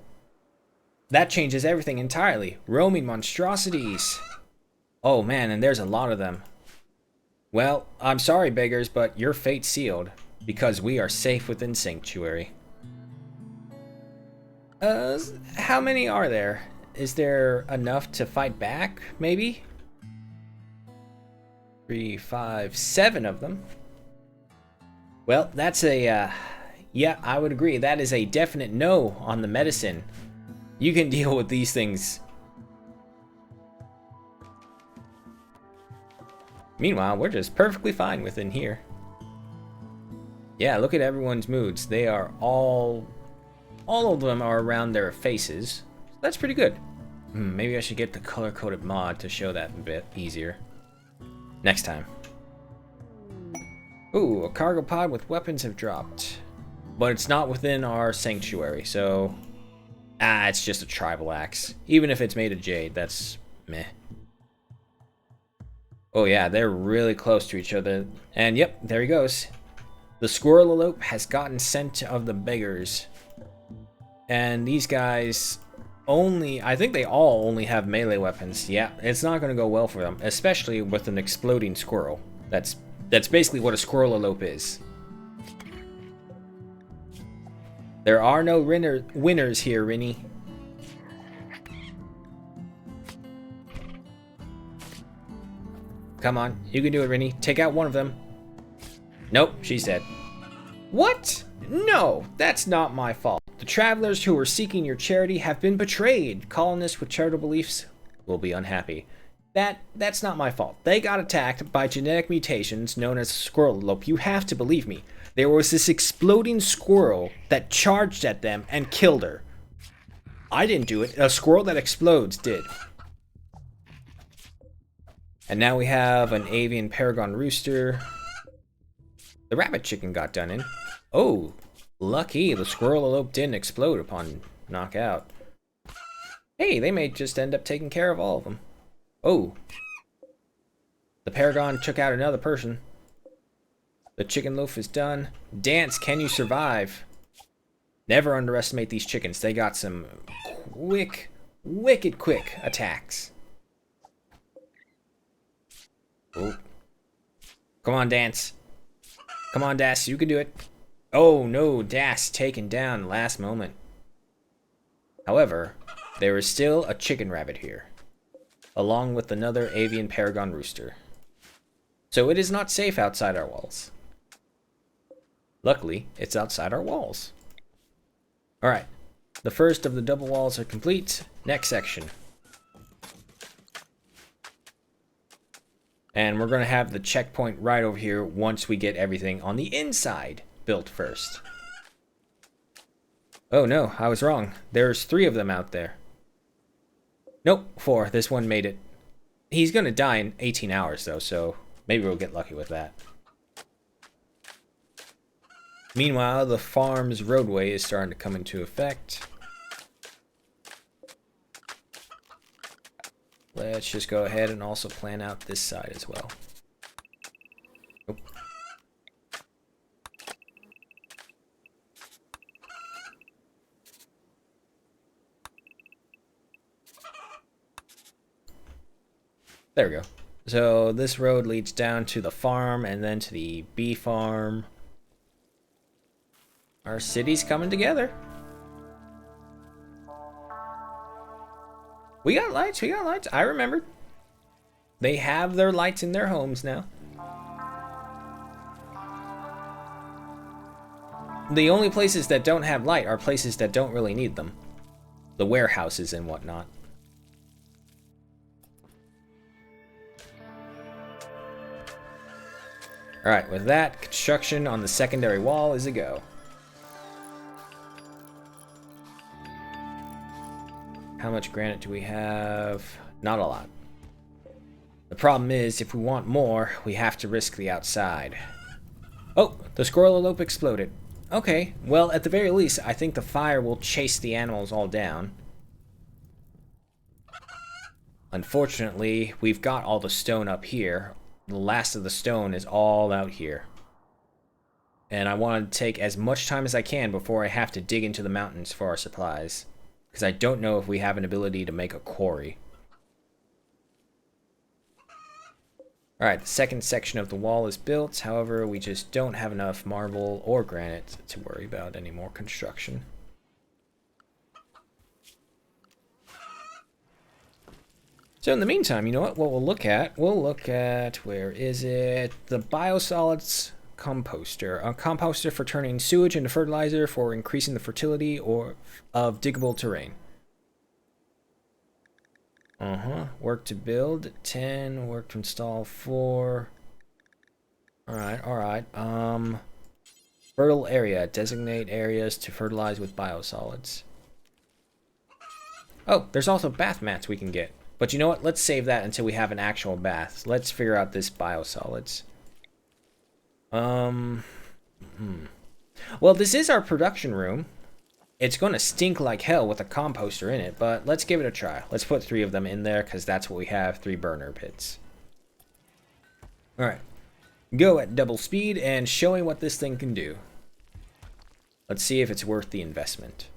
that changes everything entirely. Roaming monstrosities. Oh man, and there's a lot of them. Well, I'm sorry, beggars, but your fate's sealed, because we are safe within Sanctuary. How many are there? Is there enough to fight back, maybe? 3, 5, 7 of them. Well, that's a, yeah, I would agree. That is a definite no on the medicine. You can deal with these things. Meanwhile, we're just perfectly fine within here. Yeah, look at everyone's moods. They are all of them are around their faces. That's pretty good. Maybe I should get the color-coded mod to show that a bit easier. Next time. Ooh, a cargo pod with weapons have dropped. But it's not within our sanctuary, so... it's just a tribal axe. Even if it's made of jade, that's meh. Oh yeah, they're really close to each other. And yep, there he goes. The squirrel elope has gotten scent of the beggars. And these guys only, I think they all only have melee weapons. Yeah, it's not going to go well for them, especially with an exploding squirrel. That's basically what a squirrel elope is. There are no winners here, Rinny. Come on, you can do it, Rinny. Take out one of them. Nope, she's dead. What? No, that's not my fault. The travelers who were seeking your charity have been betrayed. Colonists with charitable beliefs will be unhappy. That's not my fault. They got attacked by genetic mutations known as squirrel lope. You have to believe me. There was this exploding squirrel that charged at them and killed her. I didn't do it. A squirrel that explodes did. And now we have an avian paragon rooster. The rabbit chicken got done in. Oh, lucky the squirrel elope didn't explode upon knockout. Hey, they may just end up taking care of all of them. Oh. The paragon took out another person. The chicken loaf is done. Dance, can you survive? Never underestimate these chickens. They got some quick, wicked quick attacks. Oh. Come on, Dance. Come on, Das, you can do it. Oh no, Das taken down last moment. However, there is still a chicken rabbit here, along with another avian paragon rooster. So it is not safe outside our walls. Luckily, it's outside our walls. Alright, the first of the double walls are complete. Next section. And we're going to have the checkpoint right over here once we get everything on the inside built first. Oh no, I was wrong. There's 3 of them out there. Nope, 4. This one made it. He's going to die in 18 hours though, so maybe we'll get lucky with that. Meanwhile, the farm's roadway is starting to come into effect. Let's just go ahead and also plan out this side as well. Oh. There we go. So this road leads down to the farm and then to the bee farm. Our city's coming together. We got lights, we got lights. I remembered. They have their lights in their homes now. The only places that don't have light are places that don't really need them. The warehouses and whatnot. Alright, with that, construction on the secondary wall is a go. How much granite do we have? Not a lot. The problem is, if we want more, we have to risk the outside. Oh, the squirrel elope exploded. Okay, well, at the very least, I think the fire will chase the animals all down. Unfortunately, we've got all the stone up here. The last of the stone is all out here. And I want to take as much time as I can before I have to dig into the mountains for our supplies. Because I don't know if we have an ability to make a quarry. Alright, the second section of the wall is built. However, we just don't have enough marble or granite to worry about any more construction. So in the meantime, you know what we'll look at? We'll look at, where is it? The biosolids composter. A composter for turning sewage into fertilizer for increasing the fertility of diggable terrain. Work to build 10, work to install 4. Alright. Fertile area. Designate areas to fertilize with biosolids. Oh, there's also bath mats we can get. But you know what? Let's save that until we have an actual bath. Let's figure out this biosolids. Well, this is our production room. It's going to stink like hell with a composter in it, but let's give it a try. Let's put 3 of them in there, because that's what we have, 3 burner pits. Alright. Go at double speed and showing what this thing can do. Let's see if it's worth the investment.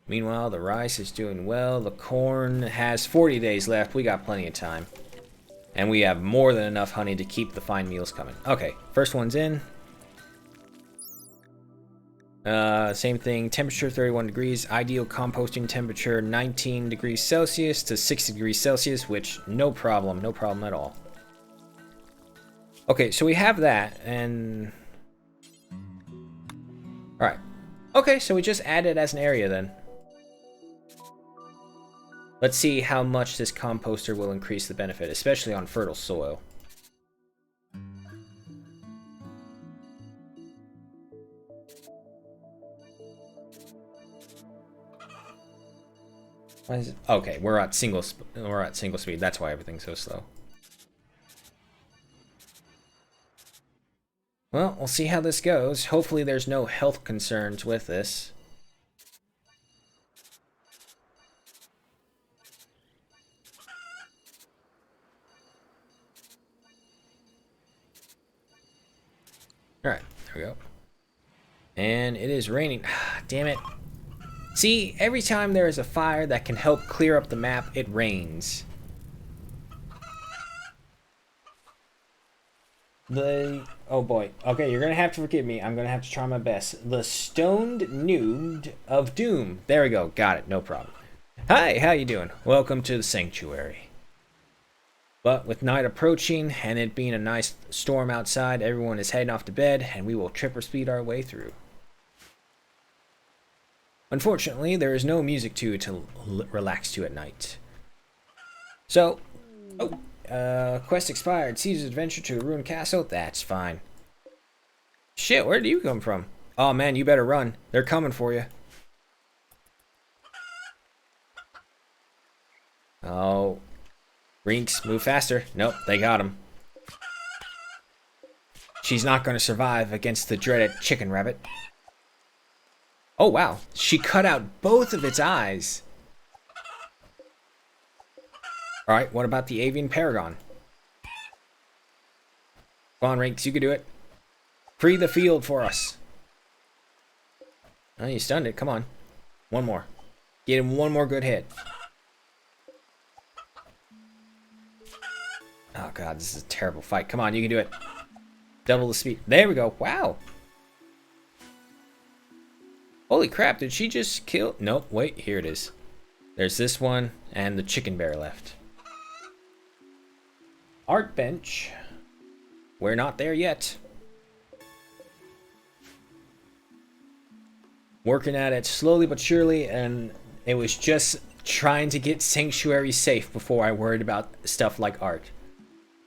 Meanwhile, the rice is doing well. The corn has 40 days left. We got plenty of time. And we have more than enough honey to keep the fine meals coming. Okay, first one's in. Same thing, temperature 31 degrees, ideal composting temperature 19 degrees Celsius to 60 degrees Celsius, which no problem at all. Okay, so we have that, and... Alright. Okay, so we just add it as an area then. Let's see how much this composter will increase the benefit, especially on fertile soil. Why is it? Okay, we're at single speed. That's why everything's so slow. Well, we'll see how this goes. Hopefully there's no health concerns with this. Alright, there we go. And it is raining. Damn it. See, every time there is a fire that can help clear up the map, it rains. Oh boy. Okay, you're gonna have to forgive me. I'm gonna have to try my best. The Stoned Noob of Doom. There we go. Got it. No problem. Hi, how you doing? Welcome to the Sanctuary. But with night approaching and it being a nice storm outside, everyone is heading off to bed and we will tripper speed our way through. Unfortunately, there is no music to relax to at night. So, quest expired. Caesar's adventure to a ruined castle? That's fine. Shit, where do you come from? Oh man, you better run. They're coming for you. Oh. Rinks, move faster. Nope, they got him. She's not going to survive against the dreaded chicken rabbit. Oh wow, she cut out both of its eyes. Alright, what about the avian paragon? Come on, Rinks, you can do it. Free the field for us. Oh, you stunned it, come on. One more. Get him one more good hit. Oh god, this is a terrible fight. Come on, you can do it. Double the speed. There we go. Wow. Holy crap, did she just kill? Nope, wait, here it is. There's this one and the chicken bear left. Art bench. We're not there yet. Working at it slowly but surely, and it was just trying to get Sanctuary safe before I worried about stuff like art.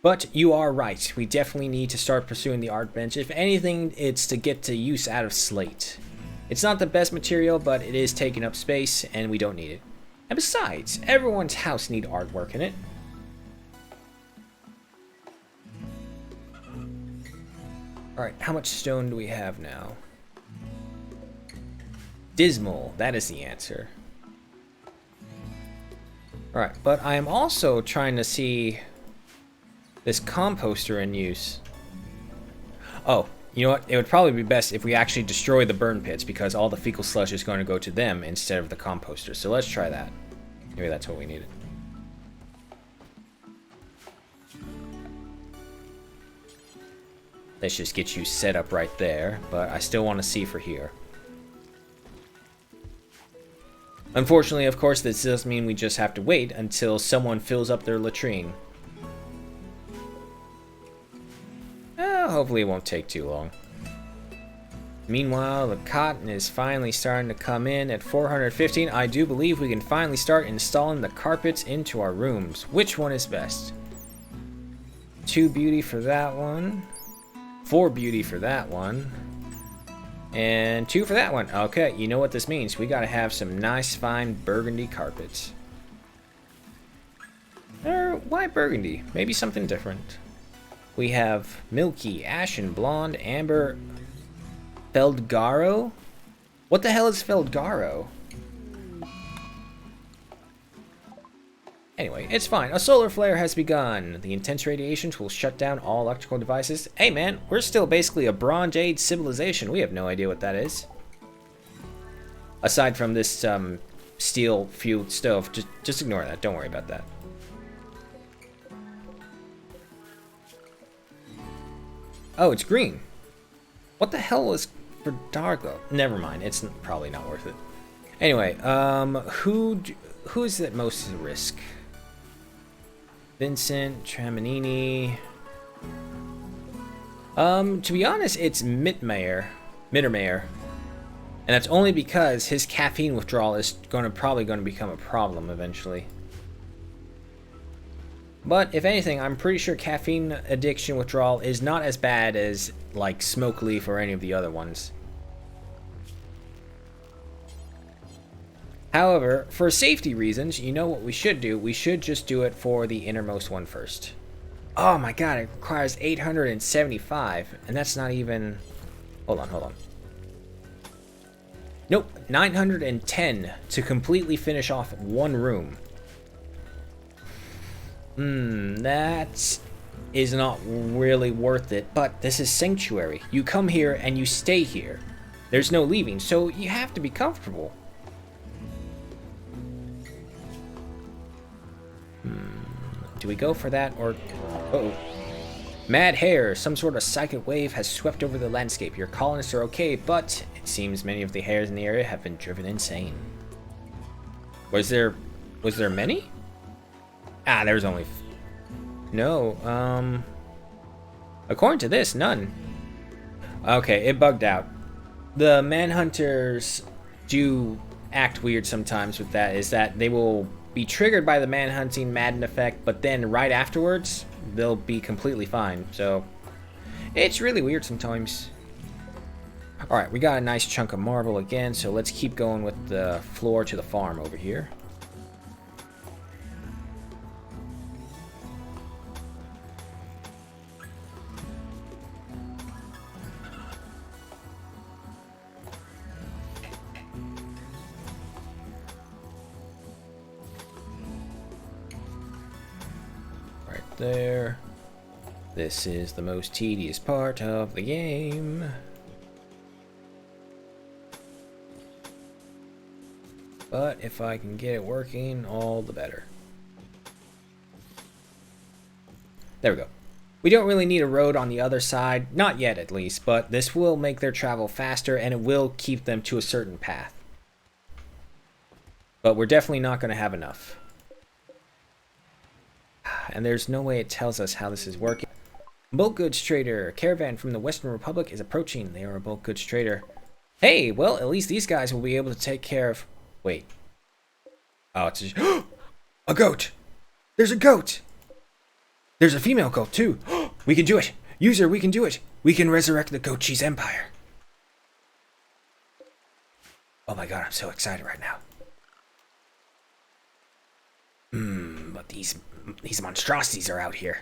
But you are right, we definitely need to start pursuing the art bench. If anything, it's to get the use out of slate. It's not the best material, but it is taking up space, and we don't need it. And besides, everyone's house needs artwork in it. Alright, how much stone do we have now? Dismal, that is the answer. Alright, but I am also trying to see this composter in use. Oh, you know what? It would probably be best if we actually destroy the burn pits, because all the fecal sludge is going to go to them instead of the composter. So let's try that. Maybe that's what we needed. Let's just get you set up right there, but I still want to see for here. Unfortunately, of course, this does mean we just have to wait until someone fills up their latrine. Hopefully it won't take too long. Meanwhile, the cotton is finally starting to come in at 415. I do believe we can finally start installing the carpets into our rooms. Which one is best? 2 beauty for that one. 4 beauty for that one. And 2 for that one. Okay, you know what this means. We gotta have some nice, fine burgundy carpets. Or why burgundy? Maybe something different. We have milky, ashen, blonde, amber, Feldgaro? What the hell is Feldgaro? Anyway, it's fine. A solar flare has begun. The intense radiations will shut down all electrical devices. Hey man, we're still basically a Bronze Age civilization. We have no idea what that is. Aside from this steel-fueled stove, just ignore that. Don't worry about that. Oh, it's green. What the hell was for Dargo. Never mind. It's probably not worth it. Anyway, who is at most at risk? Vincent, Tramanini. To be honest, it's Mittermeier. And that's only because his caffeine withdrawal is probably going to become a problem eventually. But if anything, I'm pretty sure caffeine addiction withdrawal is not as bad as like smoke leaf or any of the other ones. However, for safety reasons, you know what we should do? We should just do it for the innermost one first. Oh my god, it requires 875, and that's not even... Hold on. Nope, 910 to completely finish off one room. That is not really worth it, but this is Sanctuary. You come here and you stay here. There's no leaving, so you have to be comfortable. Do we go for that or... Uh-oh. Mad hair. Some sort of psychic wave has swept over the landscape. Your colonists are okay, but it seems many of the hares in the area have been driven insane. Was there many? Ah, there's only... No, according to this, none. Okay, it bugged out. The manhunters do act weird sometimes with that, is that they will be triggered by the manhunting Madden effect, but then right afterwards, they'll be completely fine. So, it's really weird sometimes. Alright, we got a nice chunk of marble again, so let's keep going with the floor to the farm over here. There. This is the most tedious part of the game. But if I can get it working, all the better. There we go. We don't really need a road on the other side, not yet at least, but this will make their travel faster and it will keep them to a certain path. But we're definitely not going to have enough. And there's no way it tells us how this is working. Bulk goods trader. A caravan from the Western Republic is approaching. They are a bulk goods trader. Hey, well, at least these guys will be able to take care of... Wait. Oh, it's a... A goat! There's a goat! There's a female goat, too. We can do it! User, we can do it! We can resurrect the goat cheese empire. Oh my god, I'm so excited right now. But these monstrosities are out here.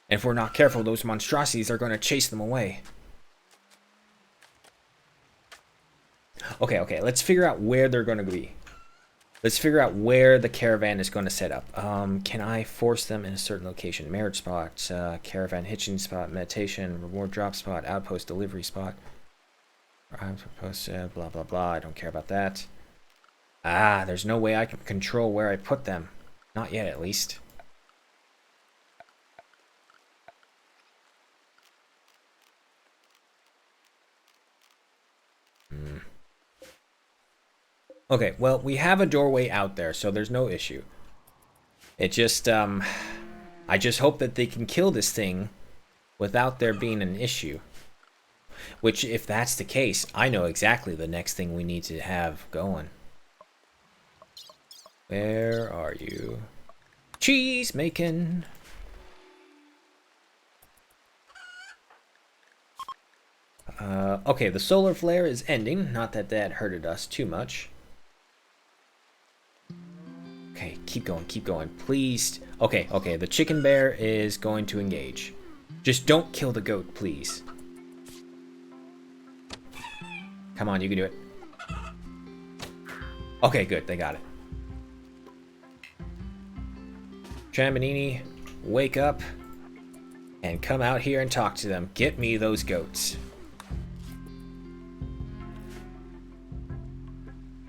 And if we're not careful, those monstrosities are going to chase them away. Okay, let's figure out where they're going to be. Let's figure out where the caravan is going to set up. Can I force them in a certain location? Marriage spot, caravan hitching spot, meditation, reward drop spot, outpost delivery spot. Outpost, blah, blah, blah. I don't care about that. Ah, there's no way I can control where I put them. Not yet, at least. Okay, well, we have a doorway out there, so there's no issue. It just, I just hope that they can kill this thing without there being an issue. Which, if that's the case, I know exactly the next thing we need to have going. Where are you? Cheese making. Okay, the solar flare is ending. Not that that hurted us too much. Okay, keep going, please. Okay, the chicken bear is going to engage. Just don't kill the goat, please. Come on, you can do it. Okay, good, they got it. Tramanini, wake up and come out here and talk to them. Get me those goats.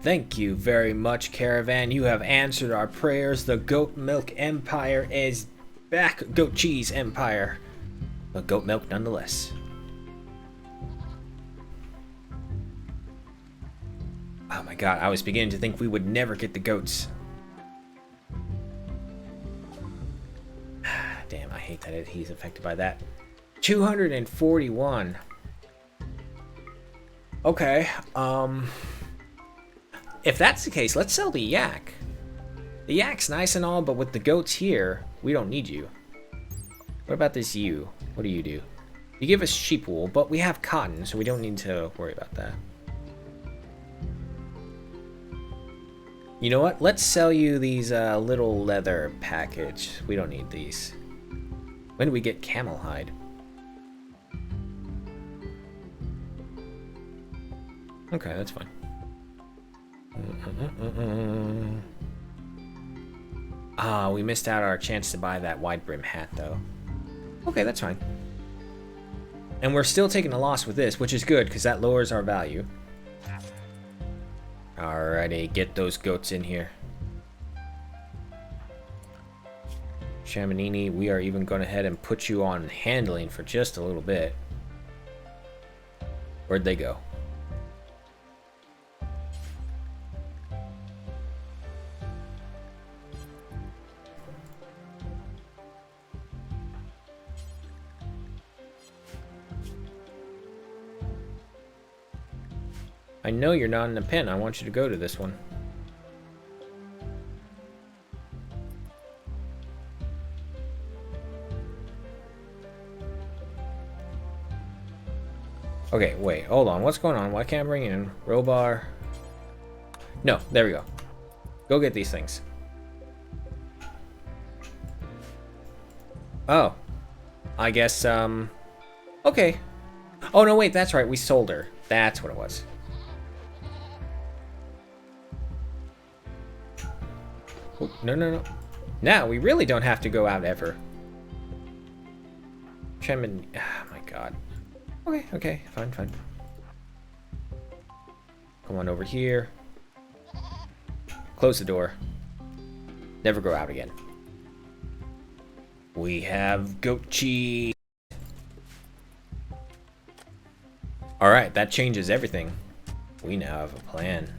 Thank you very much, Caravan. You have answered our prayers. The Goat Milk Empire is back. Goat Cheese Empire. But goat milk nonetheless. my god, I was beginning to think we would never get the goats. Damn, I hate that he's affected by that. 241. Okay, if that's the case, let's sell the yak. The yak's nice and all, but with the goats here, we don't need you. What about this you? What do? You give us sheep wool, but we have cotton, so we don't need to worry about that. You know what? Let's sell you these little leather package. We don't need these. When do we get camel hide? Okay, that's fine. Ah, we missed out our chance to buy that wide brim hat, though. Okay, that's fine. And we're still taking a loss with this, which is good, because that lowers our value. Alrighty, get those goats in here. Chamonini, we are even going ahead and put you on handling for just a little bit. Where'd they go? I know you're not in the pen. I want you to go to this one. Okay, wait, hold on. What's going on? Why can't I bring in Robar? No, there we go. Go get these things. Oh. I guess, okay. Oh, no, wait, that's right. We sold her. That's what it was. Oh, no, no, no. Now, we really don't have to go out ever. Chemin... Oh, my God. Okay, okay. Fine, fine. Come on over here. Close the door. Never go out again. We have goat cheese. Alright, that changes everything. We now have a plan.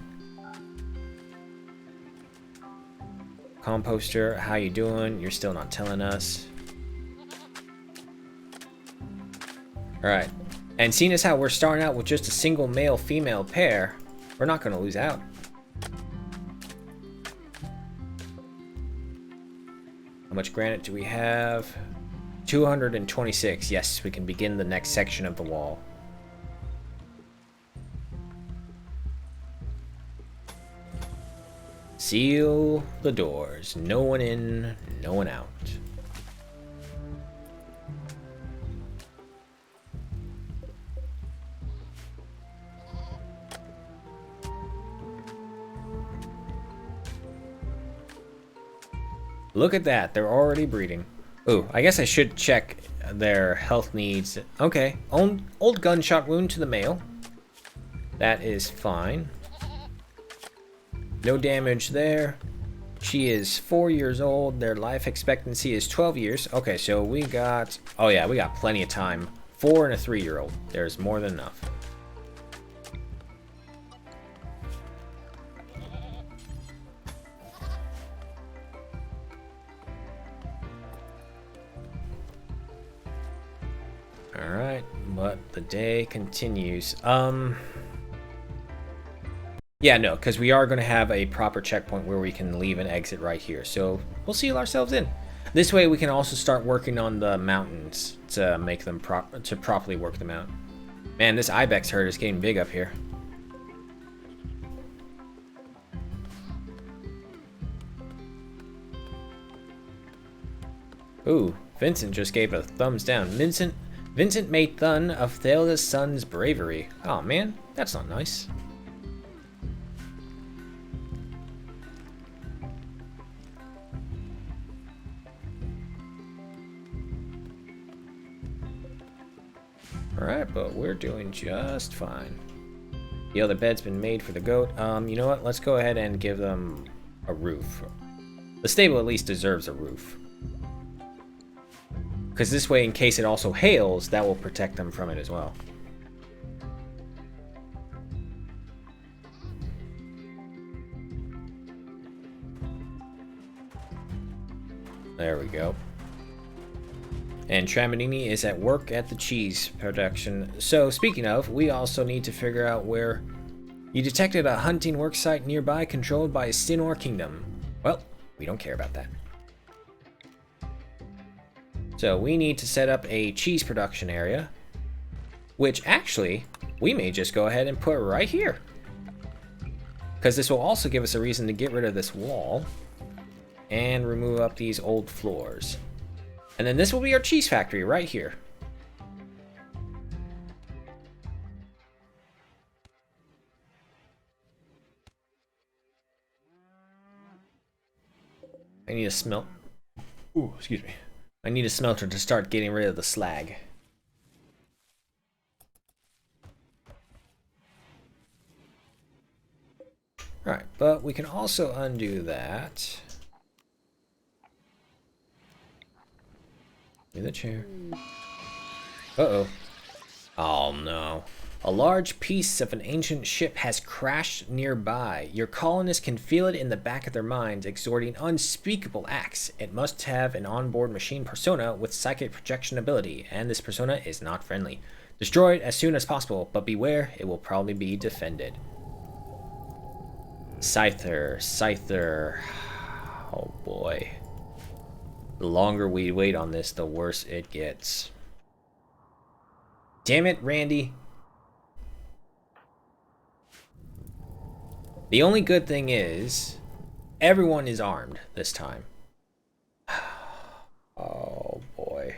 Composter, how you doing? You're still not telling us. Alright. And seeing as how we're starting out with just a single male-female pair, we're not going to lose out. How much granite do we have? 226. Yes, we can begin the next section of the wall. Seal the doors. No one in, no one out. Look at that. They're already breeding. Ooh, I guess I should check their health needs. Okay. Old gunshot wound to the male. That is fine. No damage there. She is 4 years old. Their life expectancy is 12 years. Okay, so we got... Oh yeah, we got plenty of time. 4 and a 3-year-old. There's more than enough. Alright, but the day continues. Yeah, no, because we are going to have a proper checkpoint where we can leave and exit right here. So we'll seal ourselves in. This way we can also start working on the mountains to make them properly work them out. Man, this ibex herd is getting big up here. Ooh, Vincent just gave a thumbs down. Vincent made fun of Thelda's son's bravery. Oh man, that's not nice. Alright, but we're doing just fine. The other bed's been made for the goat. You know what? Let's go ahead and give them a roof. The stable at least deserves a roof. Because this way, in case it also hails, that will protect them from it as well. There we go. And Tramonini is at work at the cheese production. So, speaking of, we also need to figure out where... You detected a hunting worksite nearby controlled by Sinor Kingdom. Well, we don't care about that. So, we need to set up a cheese production area. Which, actually, we may just go ahead and put right here. Because this will also give us a reason to get rid of this wall. And remove up these old floors. And then this will be our cheese factory right here. I need a smelt. Ooh, excuse me. I need a smelter to start getting rid of the slag. Alright, but we can also undo that. Give me the chair. Uh-oh. Oh no. A large piece of an ancient ship has crashed nearby. Your colonists can feel it in the back of their minds, exerting unspeakable acts. It must have an onboard machine persona with psychic projection ability, and this persona is not friendly. Destroy it as soon as possible, but beware, it will probably be defended. Scyther. Oh boy. The longer we wait on this, the worse it gets. Damn it, Randy. The only good thing is, everyone is armed this time. Oh boy.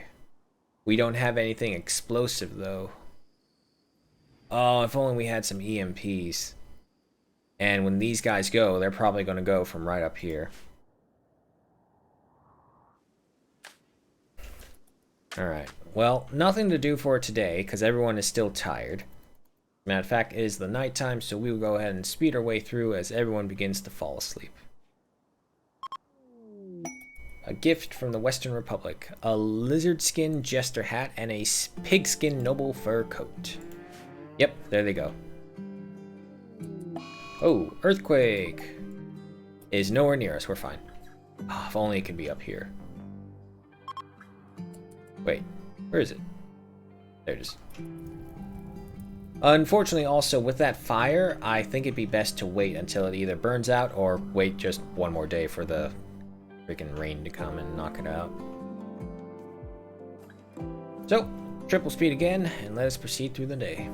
We don't have anything explosive though. Oh, if only we had some EMPs. And when these guys go, they're probably going to go from right up here. Alright, well, nothing to do for today, because everyone is still tired. Matter of fact, it is the nighttime, so we will go ahead and speed our way through as everyone begins to fall asleep. A gift from the Western Republic. A lizard skin jester hat and a pigskin noble fur coat. Yep, there they go. Oh, earthquake! Is nowhere near us, we're fine. Oh, if only it could be up here. Wait, where is it? There it is. Unfortunately, also, with that fire, I think it'd be best to wait until it either burns out or wait just one more day for the freaking rain to come and knock it out. So, triple speed again, and let us proceed through the day.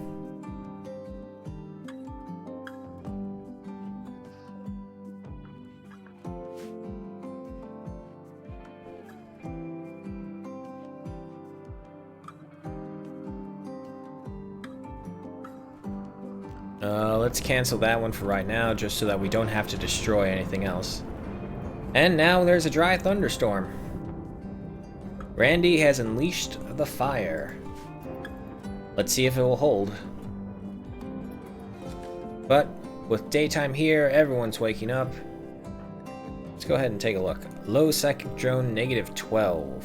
Let's cancel that one for right now, just so that we don't have to destroy anything else. And now there's a dry thunderstorm. Randy has unleashed the fire. Let's see if it will hold. But with daytime here, everyone's waking up. Let's go ahead and take a look. Low psychic drone, -12.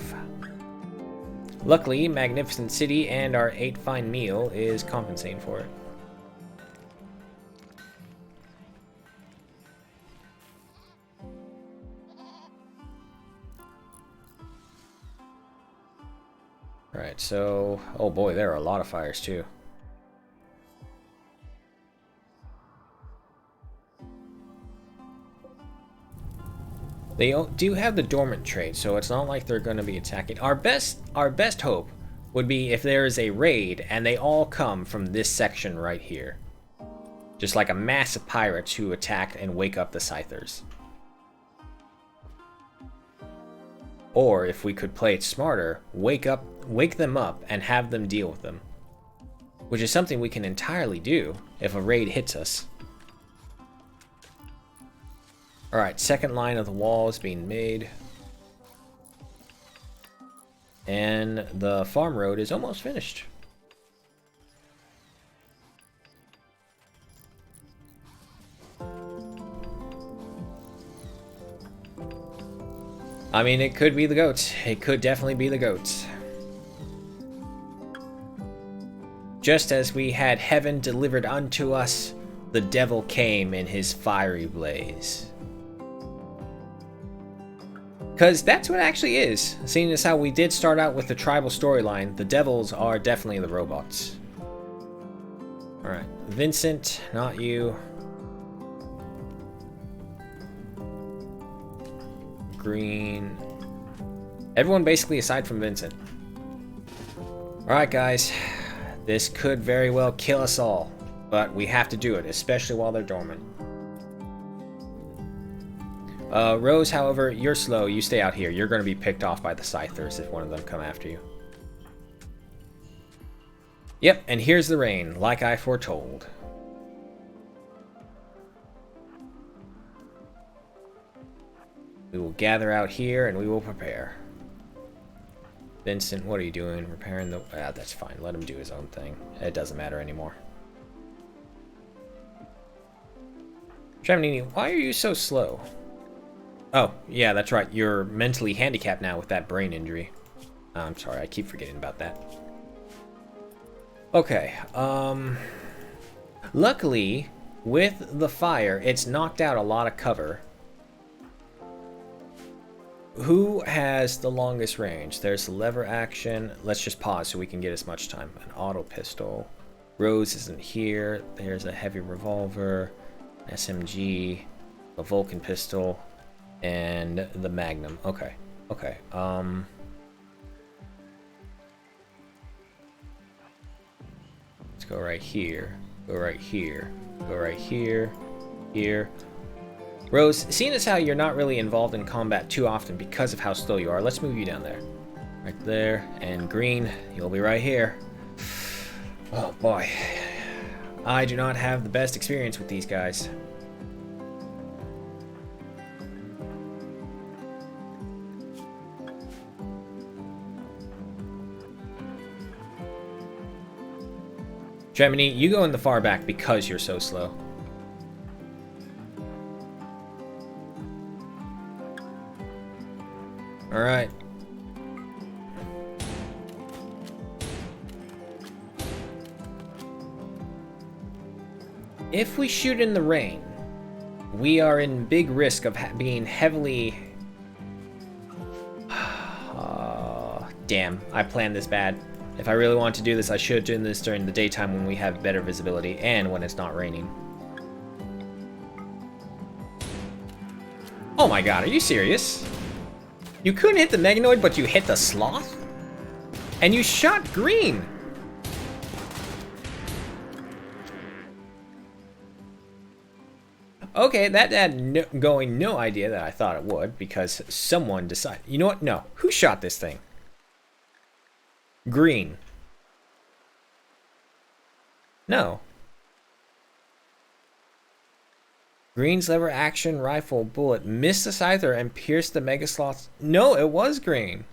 Luckily, Magnificent City and our 8 fine meal is compensating for it. Alright, so... oh boy, there are a lot of fires too. They do have the dormant trait, so it's not like they're going to be attacking. Our best hope would be if there is a raid and they all come from this section right here. Just like a mass of pirates who attack and wake up the Scythers. Or if we could play it smarter, wake them up and have them deal with them. Which is something we can entirely do if a raid hits us. Alright, second line of the wall is being made. And the farm road is almost finished. I mean, it could be the goats. It could definitely be the goats. Just as we had heaven delivered unto us, the devil came in his fiery blaze. Because that's what it actually is. Seeing as how we did start out with the tribal storyline, the devils are definitely the robots. Alright, Vincent, not you. Green. Everyone basically aside from Vincent. Alright guys, this could very well kill us all, but we have to do it, especially while they're dormant. Rose, however, you're slow. You stay out here. You're going to be picked off by the Scythers if one of them come after you. Yep, and here's the rain, like I foretold. We will gather out here and we will prepare. Vincent, what are you doing? Repairing the... Ah, that's fine. Let him do his own thing. It doesn't matter anymore. Tremonini, why are you so slow? Oh, yeah, that's right. You're mentally handicapped now with that brain injury. I'm sorry, I keep forgetting about that. Okay, luckily, with the fire, it's knocked out a lot of cover. Who has the longest range? There's the lever action. Let's just pause so we can get as much time. An auto pistol. Rose isn't here. There's a heavy revolver, an SMG, a Vulcan pistol, and the Magnum. Okay. Okay. Let's go right here. Go right here. Go right here. Here. Rose, seeing as how you're not really involved in combat too often because of how slow you are, let's move you down there. Right there. And Green, you'll be right here. Oh boy. I do not have the best experience with these guys. Gemini, you go in the far back because you're so slow. Alright. If we shoot in the rain, we are in big risk of being heavily... damn, I planned this bad. If I really want to do this, I should do this during the daytime when we have better visibility and when it's not raining. Oh my god, are you serious? You couldn't hit the Meganoid, but you hit the Sloth? And you shot Green! Okay, that had no idea that I thought it would, because someone decided... You know what? No. Who shot this thing? Green. No. Green's lever action rifle bullet missed the Scyther and pierced the Mega Sloth. No, it was Green.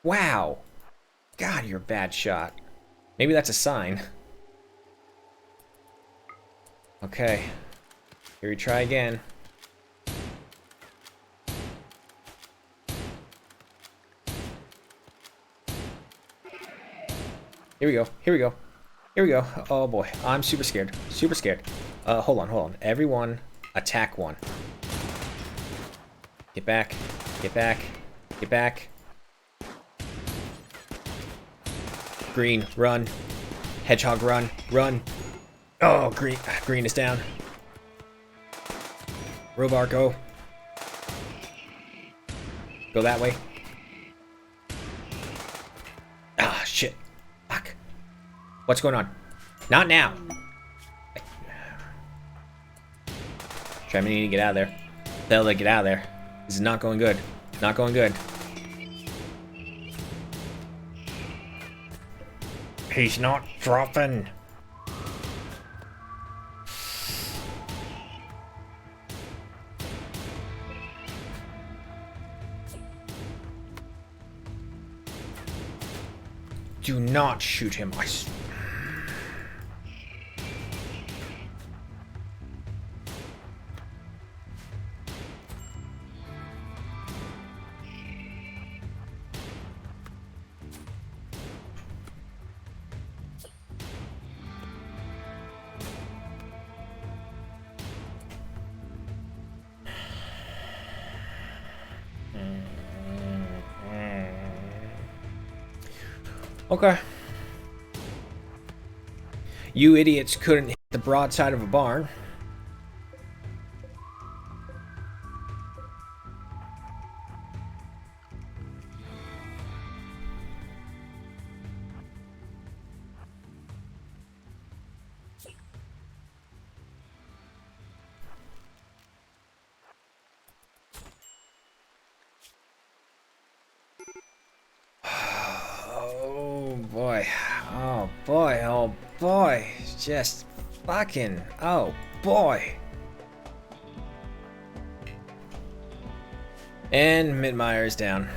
Wow. God, you're a bad shot. Maybe that's a sign. Okay. Here we try again. Here we go. Here we go. Here we go. Oh boy. I'm super scared. Super scared. Hold on, hold on. Everyone, attack one. Get back. Get back. Get back. Green, run. Hedgehog, run. Run. Oh, green is down. Robar, go. Go that way. Ah, shit. Fuck. What's going on? Not now. Try me to get out of there. Bella, get out of there. This is not going good. Not going good. He's not dropping. Do not shoot him. Okay. You idiots couldn't hit the broadside of a barn. Oh boy. Oh boy. Oh boy. Just fucking. Oh boy. And Mittmeyer's down.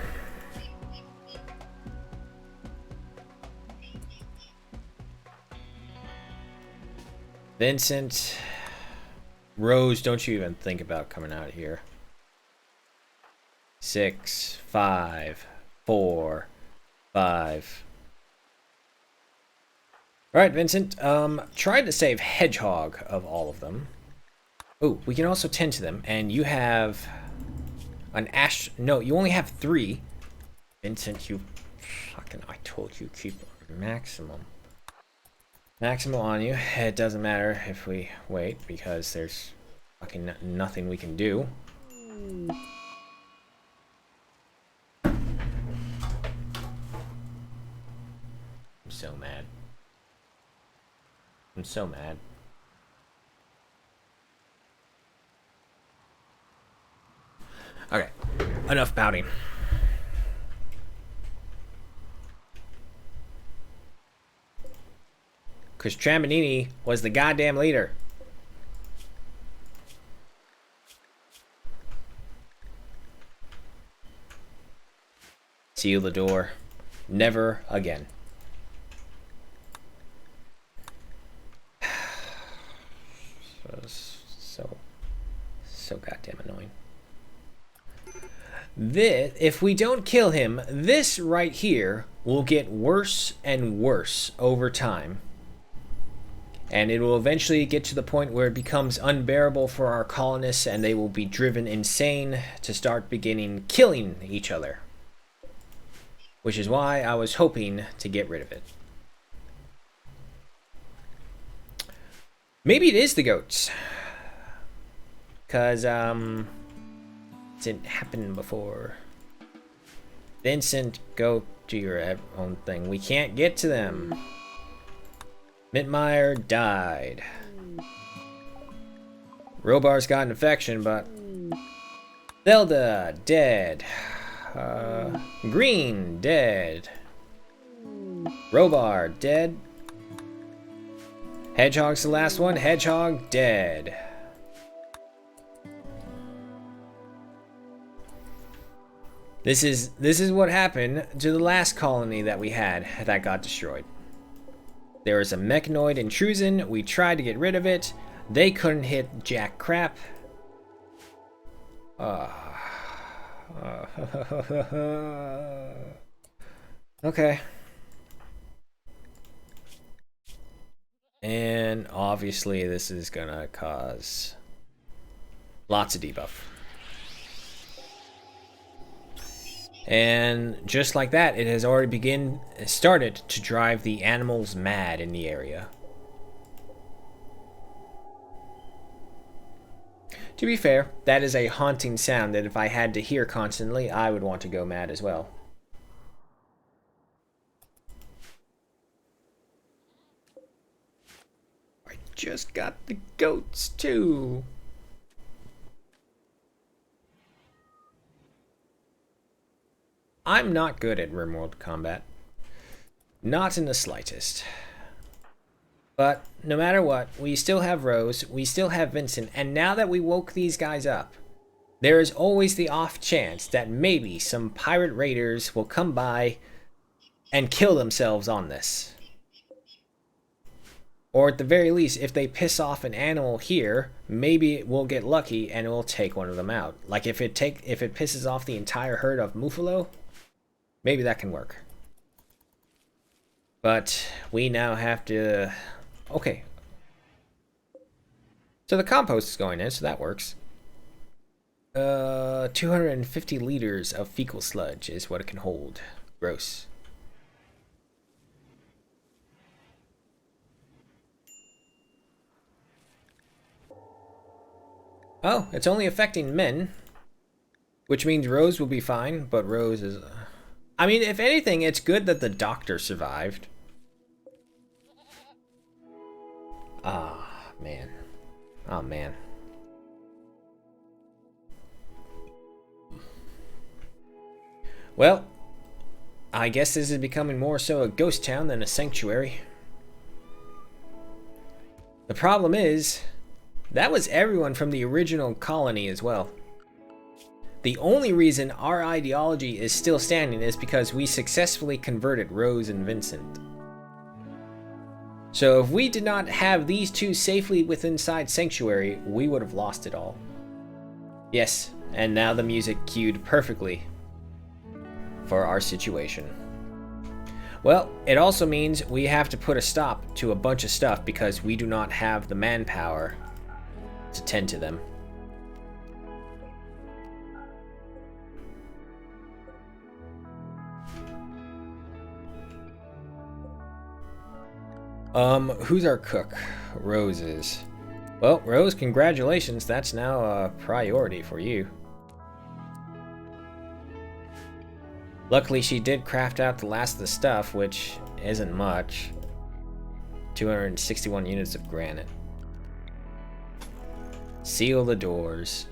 Vincent. Rose, don't you even think about coming out here. 6, 5, 4, 5. Alright, Vincent. Try to save Hedgehog of all of them. Oh, we can also tend to them. And you have an ash... No, you only have 3. Vincent, you... Fucking... I told you, keep maximum. Maximum on you. It doesn't matter if we wait, because there's fucking nothing we can do. I'm so mad. I'm so mad. Okay, enough pouting. Because Tramanini was the goddamn leader. Seal the door. Never again. So goddamn annoying. This, if we don't kill him, this right here will get worse and worse over time. And it will eventually get to the point where it becomes unbearable for our colonists and they will be driven insane to start beginning killing each other. Which is why I was hoping to get rid of it. Maybe it is the goats. Because, it didn't happen before. Vincent, go do your own thing. We can't get to them. Mittmeyer died. Robar's got an infection, but... Zelda, dead. Green, dead. Robar, dead. Hedgehog's the last one. Hedgehog, dead. This is what happened to the last colony that we had that got destroyed. There was a mechanoid intrusion. We tried to get rid of it. They couldn't hit jack crap. Okay. And obviously this is gonna cause lots of debuff. And just like that, it has already started to drive the animals mad in the area. To be fair, that is a haunting sound that if I had to hear constantly, I would want to go mad as well. I just got the goats too. I'm not good at Rimworld combat. Not in the slightest. But no matter what, we still have Rose, we still have Vincent, and now that we woke these guys up, there is always the off chance that maybe some pirate raiders will come by and kill themselves on this. Or at the very least, if they piss off an animal here, maybe we'll get lucky and we'll take one of them out. Like if it pisses off the entire herd of Muffalo, maybe that can work. But we now have to... Okay. So the compost is going in, so that works. 250 liters of fecal sludge is what it can hold. Gross. Oh, it's only affecting men, which means Rose will be fine, but Rose is... I mean, if anything, it's good that the doctor survived. Ah, man. Oh, man. Well, I guess this is becoming more so a ghost town than a sanctuary. The problem is, that was everyone from the original colony as well. The only reason our ideology is still standing is because we successfully converted Rose and Vincent. So if we did not have these two safely within Sanctuary, we would have lost it all. Yes, and now the music cued perfectly for our situation. Well, it also means we have to put a stop to a bunch of stuff because we do not have the manpower to tend to them. Who's our cook? Rose is. Well, Rose, congratulations. That's now a priority for you. Luckily, she did craft out the last of the stuff, which isn't much. 261 units of granite. Seal the doors.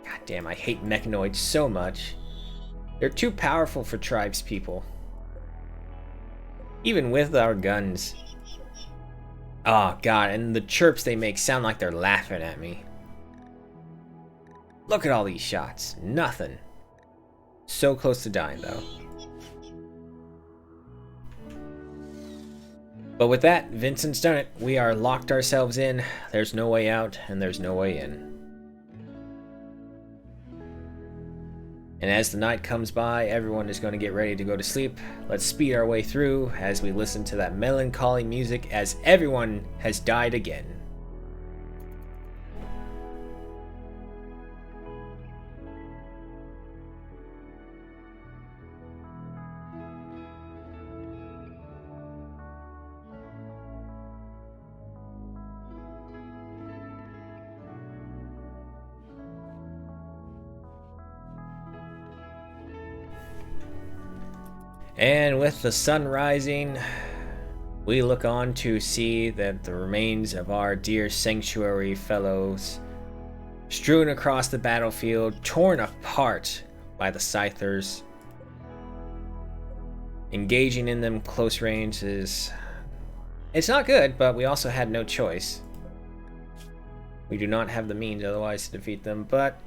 God damn, I hate mechanoids so much. They're too powerful for tribespeople. Even with our guns. Oh god, and the chirps they make sound like they're laughing at me. Look at all these shots. Nothing. So close to dying though. But with that, Vincent's done it. We are locked ourselves in. There's no way out and there's no way in. And as the night comes by, everyone is going to get ready to go to sleep. Let's speed our way through as we listen to that melancholy music as everyone has died again. And with the sun rising, we look on to see that the remains of our dear sanctuary fellows strewn across the battlefield, torn apart by the Scythers. Engaging in them close range is... it's not good, but we also had no choice. We do not have the means otherwise to defeat them, but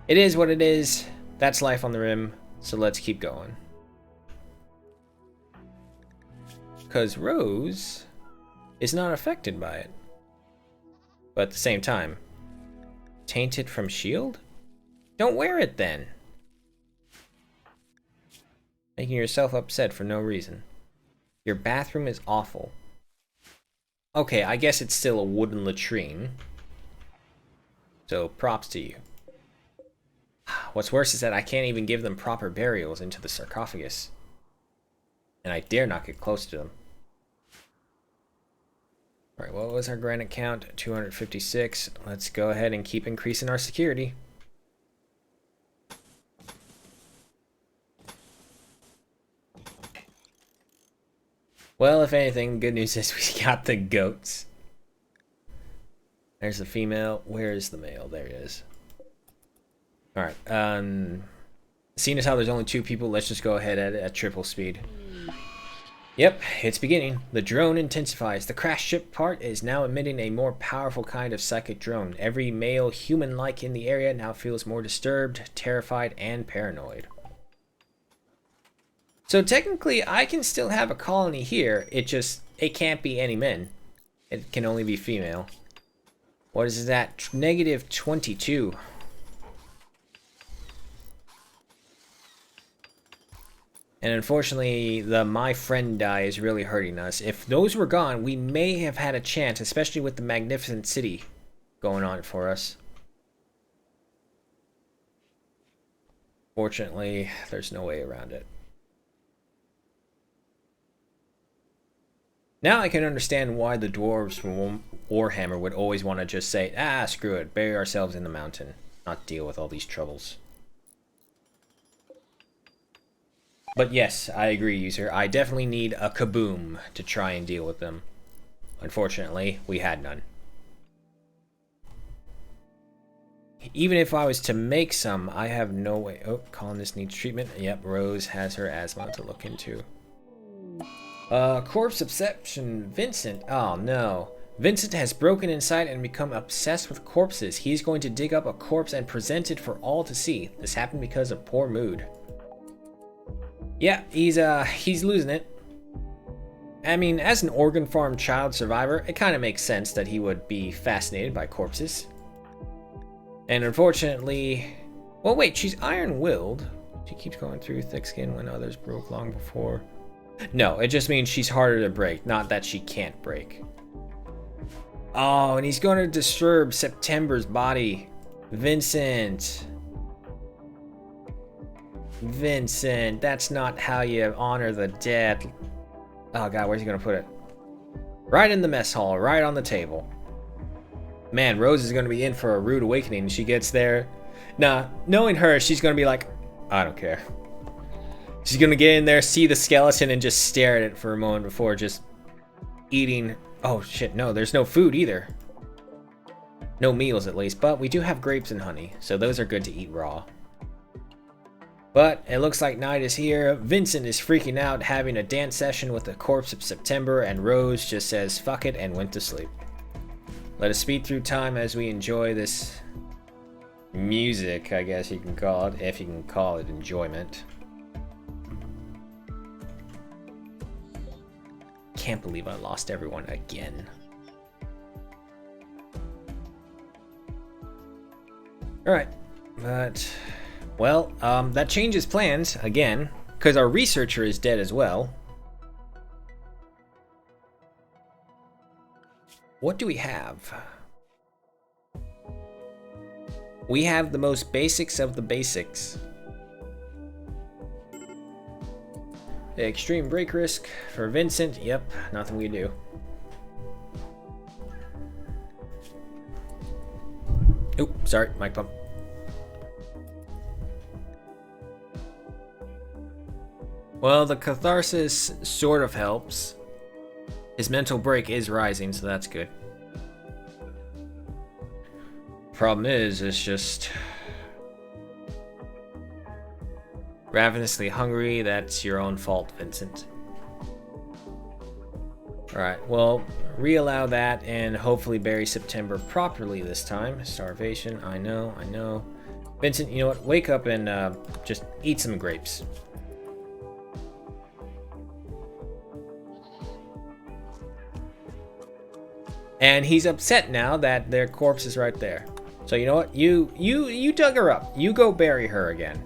it is what it is. That's life on the Rim, so let's keep going. Because Rose is not affected by it. But at the same time, tainted from shield? Don't wear it then. Making yourself upset for no reason. Your bathroom is awful. Okay, I guess it's still a wooden latrine. So props to you. What's worse is that I can't even give them proper burials into the sarcophagus. And I dare not get close to them. Alright, what was our granite count? 256. Let's go ahead and keep increasing our security. Well, if anything, good news is we got the goats. There's the female. Where is the male? There he is. Alright, seeing as how there's only two people, let's just go ahead at triple speed. Yep, it's beginning. The drone intensifies. The crash ship part is now emitting a more powerful kind of psychic drone. Every male human-like in the area now feels more disturbed, terrified, and paranoid. So technically, I can still have a colony here. It can't be any men. It can only be female. What is that? Negative 22. And unfortunately, the my friend die is really hurting us. If those were gone, we may have had a chance, especially with the magnificent city going on for us. Fortunately, there's no way around it. Now I can understand why the dwarves from Warhammer would always want to just say, ah, screw it, bury ourselves in the mountain, not deal with all these troubles. But yes, I agree, user. I definitely need a kaboom to try and deal with them. Unfortunately, we had none. Even if I was to make some, I have no way. Oh, colonist needs treatment. Yep, Rose has her asthma to look into. Corpse obsession. Vincent. Oh no. Vincent has broken inside and become obsessed with corpses. He's going to dig up a corpse and present it for all to see. This happened because of poor mood. Yeah, he's losing it. I mean, as an organ farm child survivor, it kind of makes sense that he would be fascinated by corpses. And unfortunately, well, wait, she's iron-willed. She keeps going through thick skin when others broke long before. No, it just means she's harder to break, not that she can't break. Oh, and he's going to disturb September's body. Vincent. Vincent, that's not how you honor the dead. Oh god, where's he gonna put it? Right in the mess hall, right on the table. Man, Rose is gonna be in for a rude awakening. She gets there. Nah, knowing her, she's gonna be like, I don't care. She's gonna get in there, see the skeleton, and just stare at it for a moment before just eating. Oh shit, no, there's no food either. No meals at least, but we do have grapes and honey, so those are good to eat raw. But it looks like night is here. Vincent is freaking out, having a dance session with the corpse of September, and Rose just says fuck it and went to sleep. Let us speed through time as we enjoy this music, I guess you can call it, if you can call it enjoyment. Can't believe I lost everyone again. Alright, but... well, that changes plans, again, because our researcher is dead as well. What do we have? We have the most basics of the basics. Extreme break risk for Vincent. Yep, nothing we can do. Oop, sorry, mic bump. Well, the catharsis sort of helps. His mental break is rising, so that's good. Problem is, it's just... ravenously hungry, that's your own fault, Vincent. Alright, well, re-allow that and hopefully bury September properly this time. Starvation, I know, I know. Vincent, you know what? Wake up and just eat some grapes. And he's upset now that their corpse is right there. So you know what? You dug her up. You go bury her again.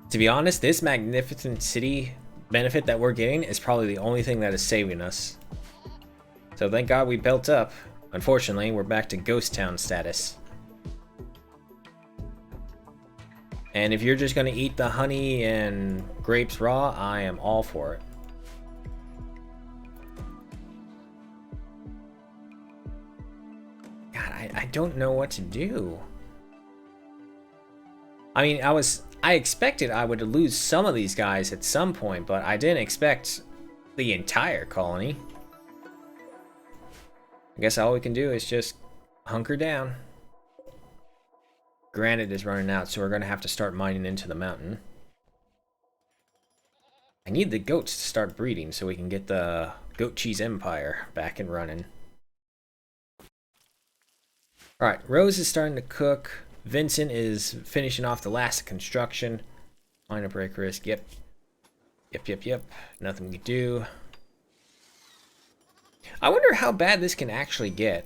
To be honest, this magnificent city benefit that we're getting is probably the only thing that is saving us. So thank God we built up. Unfortunately, we're back to ghost town status. And if you're just going to eat the honey and grapes raw, I am all for it. God, I don't know what to do. I mean, I expected I would lose some of these guys at some point, but I didn't expect the entire colony. I guess all we can do is just hunker down. Granite is running out, so we're going to have to start mining into the mountain. I need the goats to start breeding so we can get the goat cheese empire back and running. Alright, Rose is starting to cook. Vincent is finishing off the last construction. Minor break risk, yep. Yep. Nothing we can do. I wonder how bad this can actually get.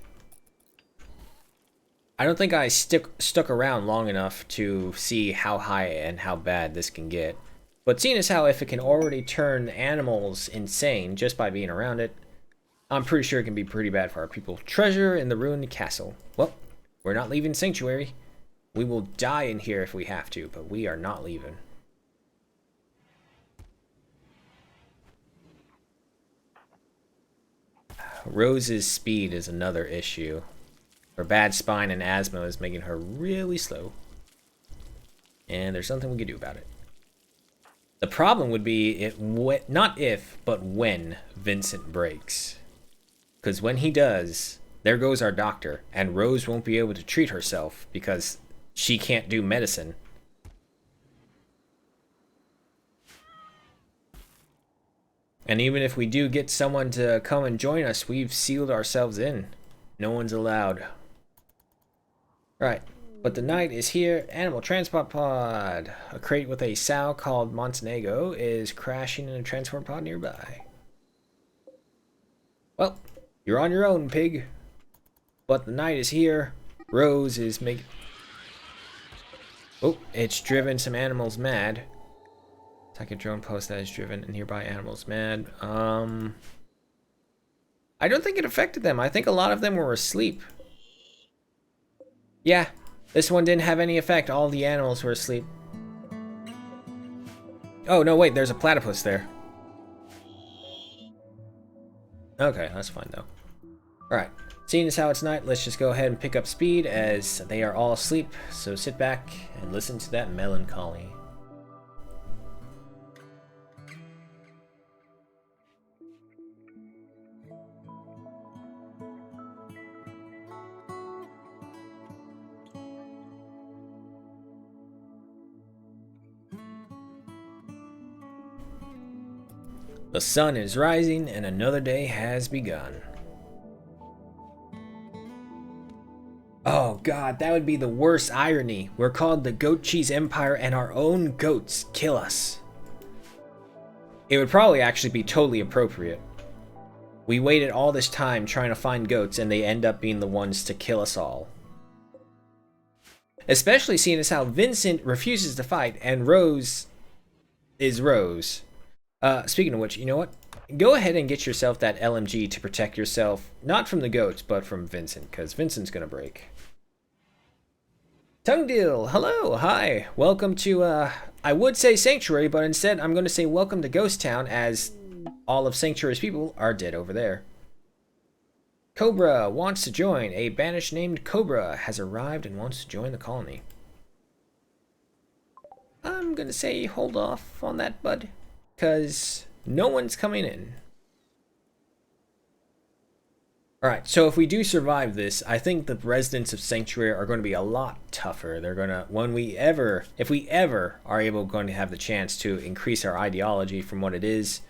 I don't think I stuck around long enough to see how high and how bad this can get. But seeing as how if it can already turn animals insane just by being around it, I'm pretty sure it can be pretty bad for our people. Treasure in the ruined castle. Well, we're not leaving Sanctuary. We will die in here if we have to, but we are not leaving. Rose's speed is another issue. Her bad spine and asthma is making her really slow. And there's something we can do about it. The problem would be, not if, but when Vincent breaks. Because when he does, there goes our doctor, and Rose won't be able to treat herself because she can't do medicine. And even if we do get someone to come and join us, we've sealed ourselves in. No one's allowed. Right. But the night is here. Animal transport pod. A crate with a sow called Montenegro is crashing in a transport pod nearby. Well, you're on your own, pig. But the night is here. Rose is making... Oh, it's driven some animals mad. Attack a drone post that has driven nearby animals mad. I don't think it affected them. I think a lot of them were asleep. Yeah, this one didn't have any effect. All the animals were asleep. Oh, no, wait, there's a platypus there. Okay, that's fine, though. Alright, seeing as how it's night, let's just go ahead and pick up speed as they are all asleep. So sit back and listen to that melancholy. The sun is rising and another day has begun. Oh god, that would be the worst irony. We're called the Goat Cheese Empire and our own goats kill us. It would probably actually be totally appropriate. We waited all this time trying to find goats and they end up being the ones to kill us all. Especially seeing as how Vincent refuses to fight and Rose is Rose. Speaking of which, you know what? Go ahead and get yourself that LMG to protect yourself, not from the goats, but from Vincent, because Vincent's gonna break. Tongue Deal, hello, hi, welcome to, I would say Sanctuary, but instead I'm going to say welcome to Ghost Town, as all of Sanctuary's people are dead over there. Cobra wants to join. A banished named Cobra has arrived and wants to join the colony. I'm gonna say hold off on that, bud. Because no one's coming in. Alright, so if we do survive this, I think the residents of Sanctuary are going to be a lot tougher. They're going to, if we ever are going to have the chance to increase our ideology from what it is,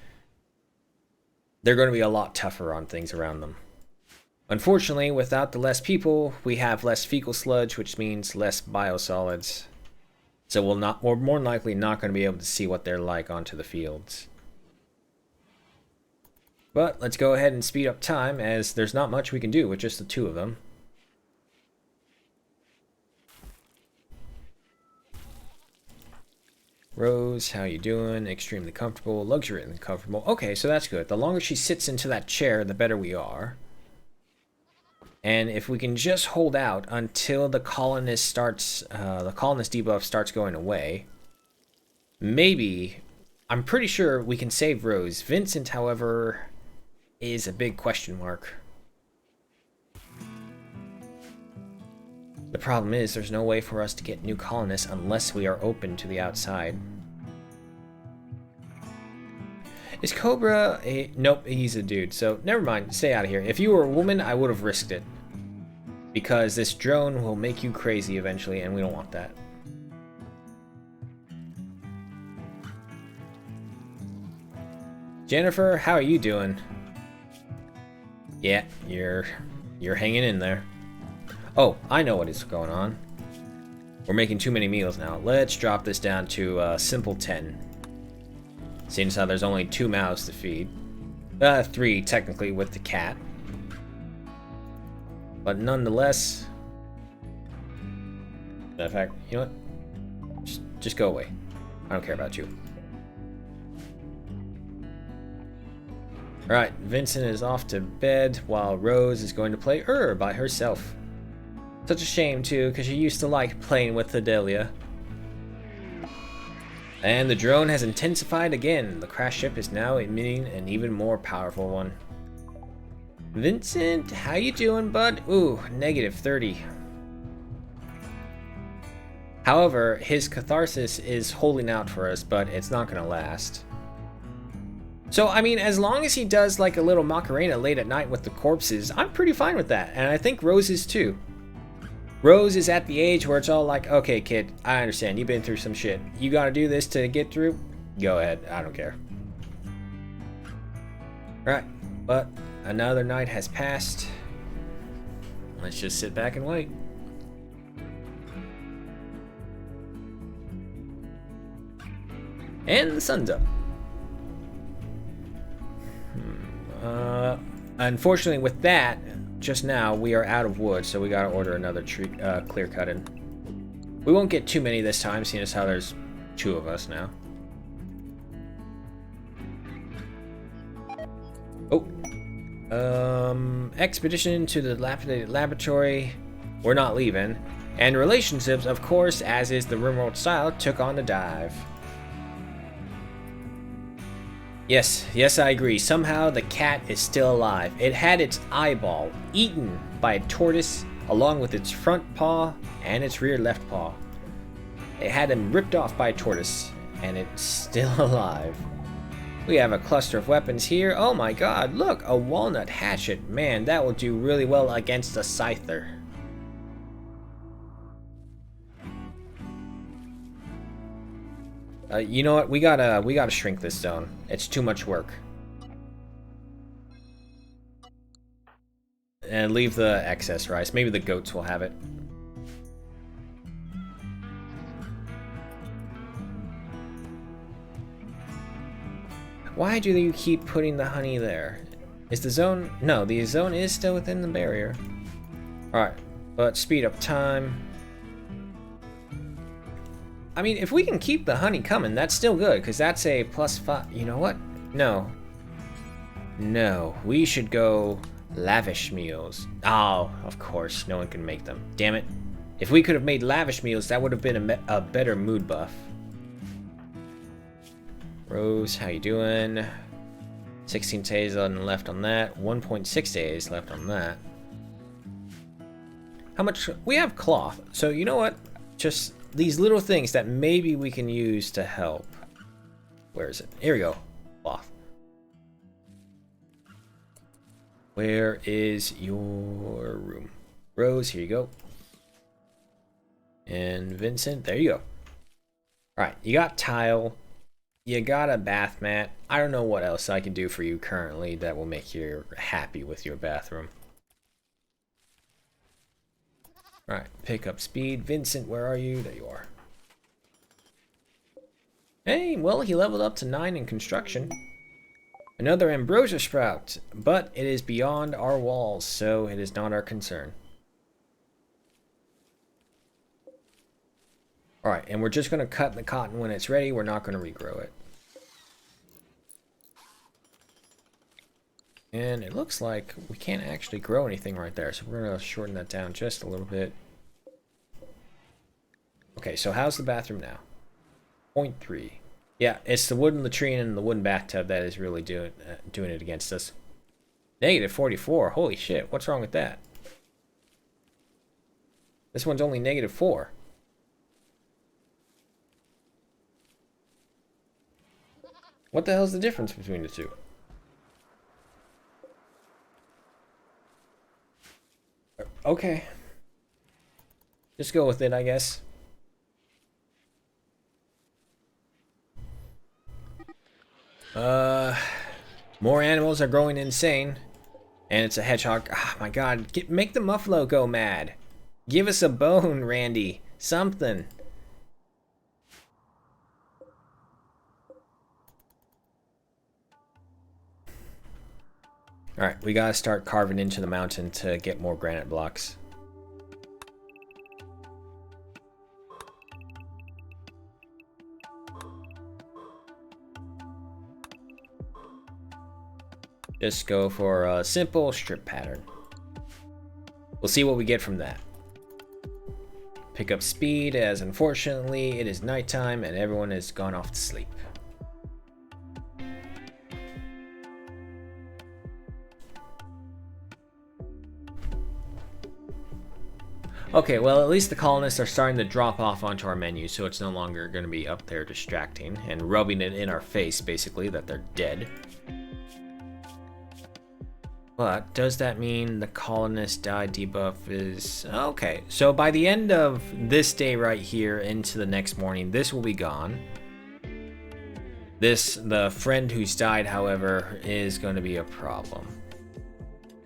they're going to be a lot tougher on things around them. Unfortunately, without the less people, we have less fecal sludge, which means less biosolids. So we're more likely not going to be able to see what they're like onto the fields. But let's go ahead and speed up time, as there's not much we can do with just the two of them. Rose, how you doing? Extremely comfortable. Luxuriantly comfortable. Okay, so that's good. The longer she sits into that chair, the better we are. And if we can just hold out until the colonist debuff starts going away, maybe, I'm pretty sure we can save Rose. Vincent, however, is a big question mark. The problem is there's no way for us to get new colonists unless we are open to the outside. Is Cobra a... Nope, he's a dude, so never mind, stay out of here. If you were a woman, I would have risked it. Because this drone will make you crazy eventually, and we don't want that. Jennifer, how are you doing? Yeah, you're hanging in there. Oh, I know what is going on. We're making too many meals now. Let's drop this down to simple 10. Seeing as how there's only 2 mouths to feed. 3 technically with the cat. But nonetheless... Matter of fact, you know what? Just go away. I don't care about you. Alright, Vincent is off to bed while Rose is going to play by herself. Such a shame too, because she used to like playing with Adelia. And the drone has intensified again. The crash ship is now emitting an even more powerful one. Vincent, how you doing, bud? Ooh, negative 30. However, his catharsis is holding out for us, but it's not gonna last. So, I mean, as long as he does like a little Macarena late at night with the corpses, I'm pretty fine with that. And I think Rose is too. Rose is at the age where it's all like, okay, kid, I understand. You've been through some shit. You gotta do this to get through? Go ahead. I don't care. Alright, but another night has passed. Let's just sit back and wait. And the sun's up. Unfortunately, with that, just now we are out of wood, so we gotta order another tree clear cutting. We won't get too many this time, seeing as how there's 2 of us now. Oh, expedition to the dilapidated laboratory. We're not leaving, and relationships, of course, as is the Rimworld style, took on the dive. Yes, I agree. Somehow the cat is still alive. It had its eyeball eaten by a tortoise along with its front paw and its rear left paw. It had him ripped off by a tortoise, and it's still alive. We have a cluster of weapons here. Oh my god, look, a walnut hatchet. Man, that will do really well against a scyther. You know what? We gotta shrink this zone. It's too much work. And leave the excess rice. Maybe the goats will have it. Why do you keep putting the honey there? Is the zone... No, the zone is still within the barrier. Alright, but speed up time. I mean, if we can keep the honey coming, that's still good, because that's a +5. You know what? No. No, we should go lavish meals. Oh, of course, no one can make them. Damn it. If we could have made lavish meals, that would have been a better mood buff. Rose, how you doing? 16 days left on that. 1.6 days left on that. How much? We have cloth. So you know what? Just these little things that maybe we can use to help. Where is it? Here we go. Cloth. Where is your room? Rose, here you go. And Vincent, there you go. Alright, you got tile. You got a bath mat. I don't know what else I can do for you currently that will make you happy with your bathroom. Alright, pick up speed. Vincent, where are you? There you are. Hey, well, he leveled up to 9 in construction. Another ambrosia sprout, but it is beyond our walls, so it is not our concern. Alright, and we're just going to cut the cotton when it's ready. We're not going to regrow it. And it looks like we can't actually grow anything right there, so we're going to shorten that down just a little bit. Okay, so how's the bathroom now? 0.3. Yeah, it's the wooden latrine and the wooden bathtub that is really doing it against us. Negative 44. Holy shit, what's wrong with that? This one's only negative 4. What the hell's the difference between the two? Okay. Just go with it, I guess. More animals are growing insane. And it's a hedgehog. Oh my god. Make the muffalo go mad. Give us a bone, Randy. Something. Alright, we gotta start carving into the mountain to get more granite blocks. Just go for a simple strip pattern. We'll see what we get from that. Pick up speed, as unfortunately it is nighttime and everyone has gone off to sleep. Okay, well, at least the colonists are starting to drop off onto our menu, so it's no longer going to be up there distracting and rubbing it in our face, basically, that they're dead. But does that mean the colonist die debuff is... Okay, so by the end of this day right here into the next morning, this will be gone. The friend who's died, however, is going to be a problem.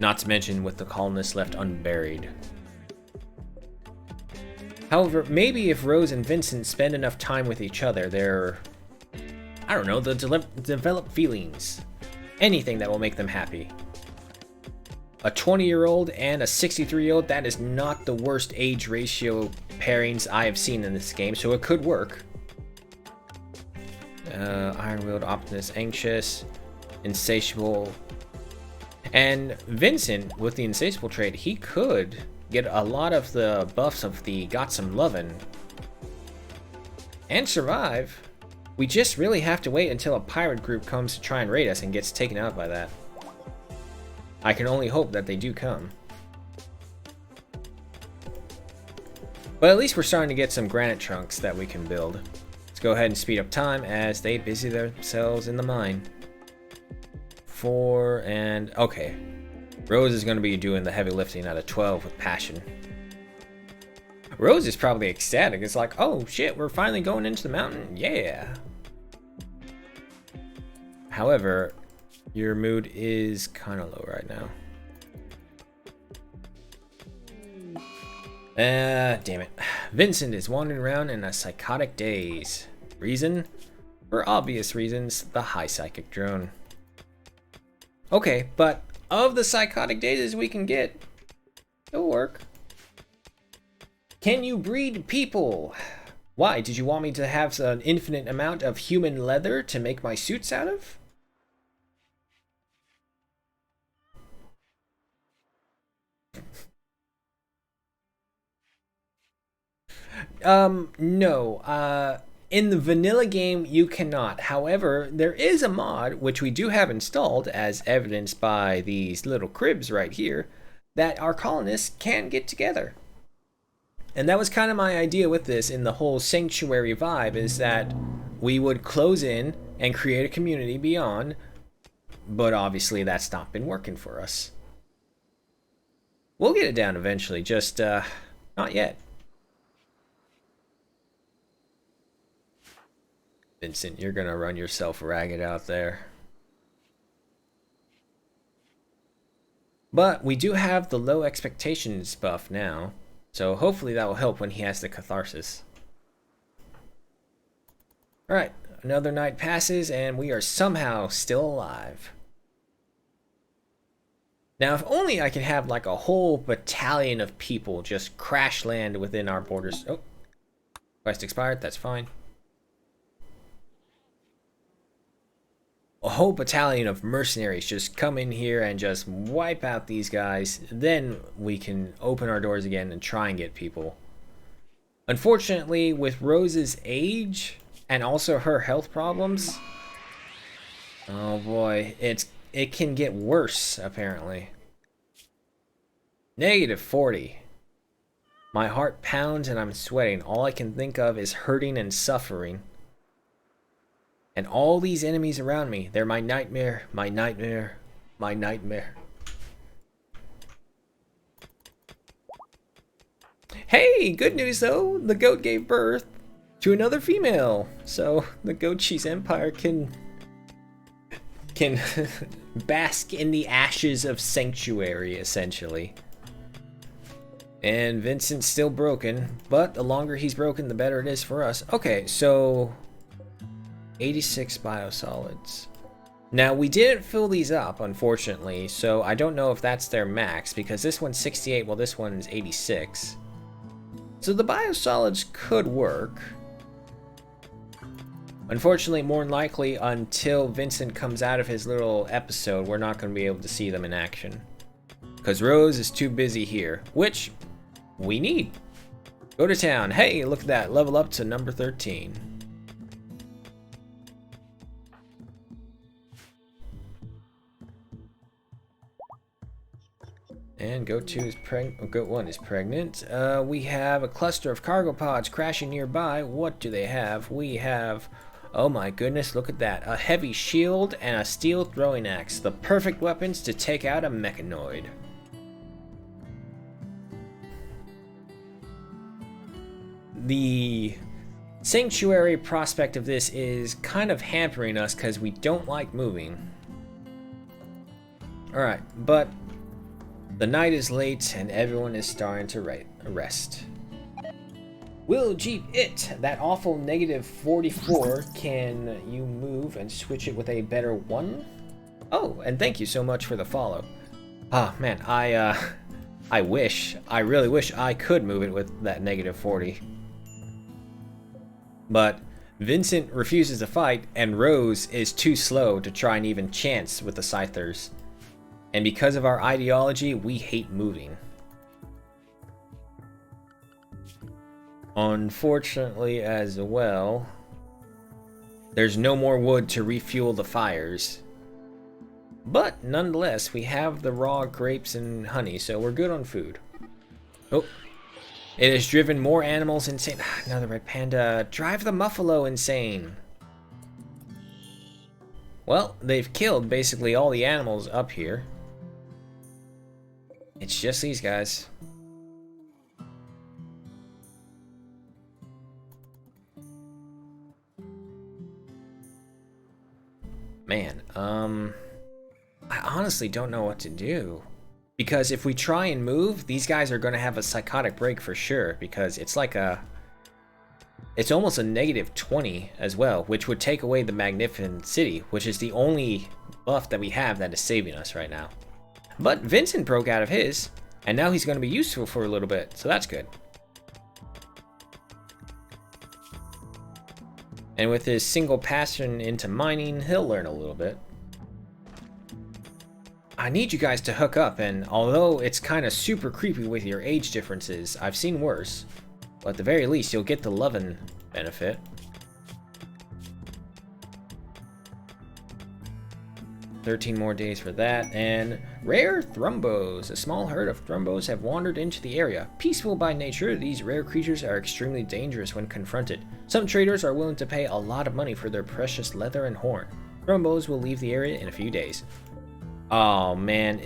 Not to mention with the colonists left unburied. However, maybe if Rose and Vincent spend enough time with each other, I don't know, they'll develop feelings. Anything that will make them happy. A 20-year-old and a 63-year-old, that is not the worst age ratio pairings I have seen in this game, so it could work. Iron-willed, optimist, anxious, insatiable. And Vincent, with the insatiable trait, he could get a lot of the buffs of the got some lovin' and survive. We just really have to wait until a pirate group comes to try and raid us and gets taken out by that. I can only hope that they do come. But at least we're starting to get some granite chunks that we can build. Let's go ahead and speed up time as they busy themselves in the mine. 4 and... Okay. Rose is going to be doing the heavy lifting out of 12 with passion. Rose is probably ecstatic. It's like, oh shit, we're finally going into the mountain. Yeah. However, your mood is kind of low right now. Damn it. Vincent is wandering around in a psychotic daze. Reason? For obvious reasons, the high psychic drone. Okay, but of the psychotic dazes we can get, it'll work. Can you breed people? Why? Did you want me to have an infinite amount of human leather to make my suits out of? No. In the vanilla game, you cannot. However, there is a mod, which we do have installed, as evidenced by these little cribs right here, that our colonists can get together. And that was kind of my idea with this in the whole sanctuary vibe, is that we would close in and create a community beyond, but obviously that's not been working for us. We'll get it down eventually, just not yet. Vincent, you're gonna run yourself ragged out there. But we do have the low expectations buff now, so hopefully that will help when he has the catharsis. Alright, another night passes and we are somehow still alive. Now, if only I could have like a whole battalion of people just crash land within our borders. Oh, quest expired, that's fine. A whole battalion of mercenaries just come in here and just wipe out these guys. Then we can open our doors again and try and get people. Unfortunately, with Rose's age and also her health problems, oh boy, it can get worse apparently. -40. My heart pounds and I'm sweating. All I can think of is hurting and suffering. And all these enemies around me, they're my nightmare, my nightmare, my nightmare. Hey, good news though, the goat gave birth to another female. So the goat cheese empire can bask in the ashes of sanctuary, essentially. And Vincent's still broken, but the longer he's broken, the better it is for us. Okay, so 86 biosolids. Now, we didn't fill these up, unfortunately, so I don't know if that's their max, because this one's 68, while this one is 86. So the biosolids could work. Unfortunately, more than likely, until Vincent comes out of his little episode, we're not going to be able to see them in action. Because Rose is too busy here, which we need. Go to town. Hey, look at that. Level up to number 13. And Goat 2 is Goat 1 is pregnant. We have a cluster of cargo pods crashing nearby. What do they have? We have, oh my goodness, look at that. A heavy shield and a steel throwing axe. The perfect weapons to take out a mechanoid. The sanctuary prospect of this is kind of hampering us because we don't like moving. Alright, but the night is late and everyone is starting to rest. Will Jeep it! That awful negative 44. Can you move and switch it with a better one? Oh, and thank you so much for the follow. Ah, man, I really wish I could move it with that negative 40. But Vincent refuses to fight, and Rose is too slow to try and even chance with the Scythers. And because of our ideology, we hate moving. Unfortunately as well, there's no more wood to refuel the fires. But nonetheless, we have the raw grapes and honey, so we're good on food. Oh. It has driven more animals insane. Another red panda. Drive the muffalo insane. Well, they've killed basically all the animals up here. It's just these guys. Man, I honestly don't know what to do. Because if we try and move, these guys are going to have a psychotic break for sure. Because it's like it's almost a negative 20 as well, which would take away the Magnificent City, which is the only buff that we have that is saving us right now. But Vincent broke out of his, and now he's going to be useful for a little bit, so that's good. And with his single passion into mining, he'll learn a little bit. I need you guys to hook up, and although it's kind of super creepy with your age differences, I've seen worse. But at the very least, you'll get the lovin' benefit. "13 more days for that." And rare thrumbos. A small herd of thrumbos have wandered into the area. Peaceful by nature, these rare creatures are extremely dangerous when confronted. Some traders are willing to pay a lot of money for their precious leather and horn. Thrumbos will leave the area in a few days. Oh man.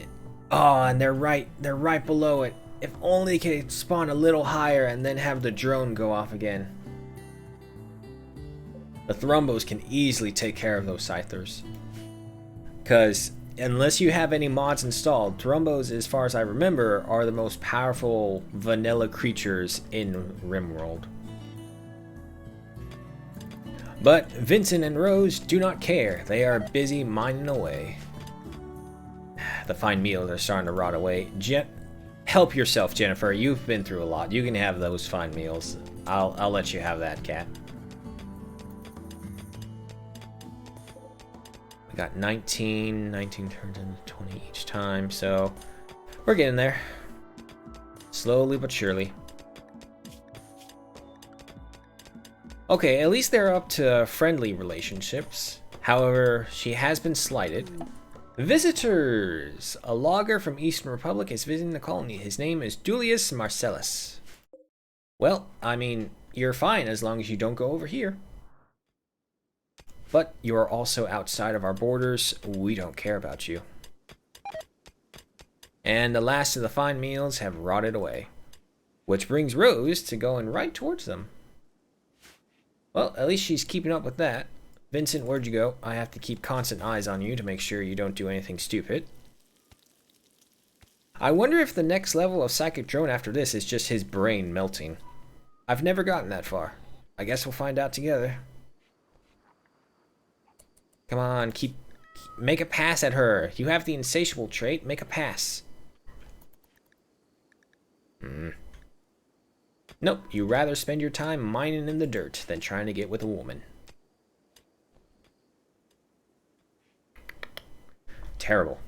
Oh, and they're right below it. If only they could spawn a little higher and then have the drone go off again. The Thrumbos can easily take care of those Scythers. Because unless you have any mods installed, Thrumbos, as far as I remember, are the most powerful vanilla creatures in Rimworld. But Vincent and Rose do not care. They are busy mining away. The fine meals are starting to rot away. Help yourself, Jennifer. You've been through a lot. You can have those fine meals. I'll let you have that, cat. We got 19. 19 turns into 20 each time, so we're getting there. Slowly but surely. Okay, at least they're up to friendly relationships. However, she has been slighted. Visitors! A logger from Eastern Republic is visiting the colony. His name is Julius Marcellus. Well, I mean, you're fine as long as you don't go over here. But you are also outside of our borders. We don't care about you. And the last of the fine meals have rotted away. Which brings Rose to going right towards them. Well, at least she's keeping up with that. Vincent, where'd you go? I have to keep constant eyes on you to make sure you don't do anything stupid. I wonder if the next level of Psychic Drone after this is just his brain melting. I've never gotten that far. I guess we'll find out together. Come on, make a pass at her. You have the insatiable trait. Make a pass. Nope, you rather spend your time mining in the dirt than trying to get with a woman. Terrible.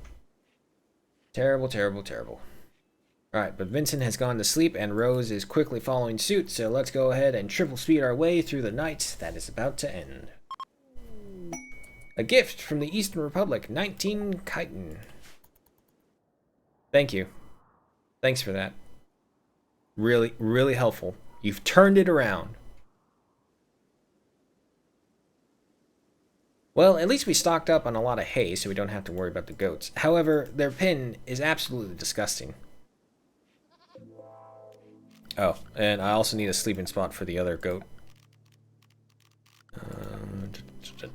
Terrible, terrible, terrible. Alright, but Vincent has gone to sleep and Rose is quickly following suit, so let's go ahead and triple speed our way through the night that is about to end. A gift from the Eastern Republic, 19 chitin. Thank you. Thanks for that. Really, really helpful. You've turned it around. Well, at least we stocked up on a lot of hay so we don't have to worry about the goats. However, their pen is absolutely disgusting. Oh, and I also need a sleeping spot for the other goat.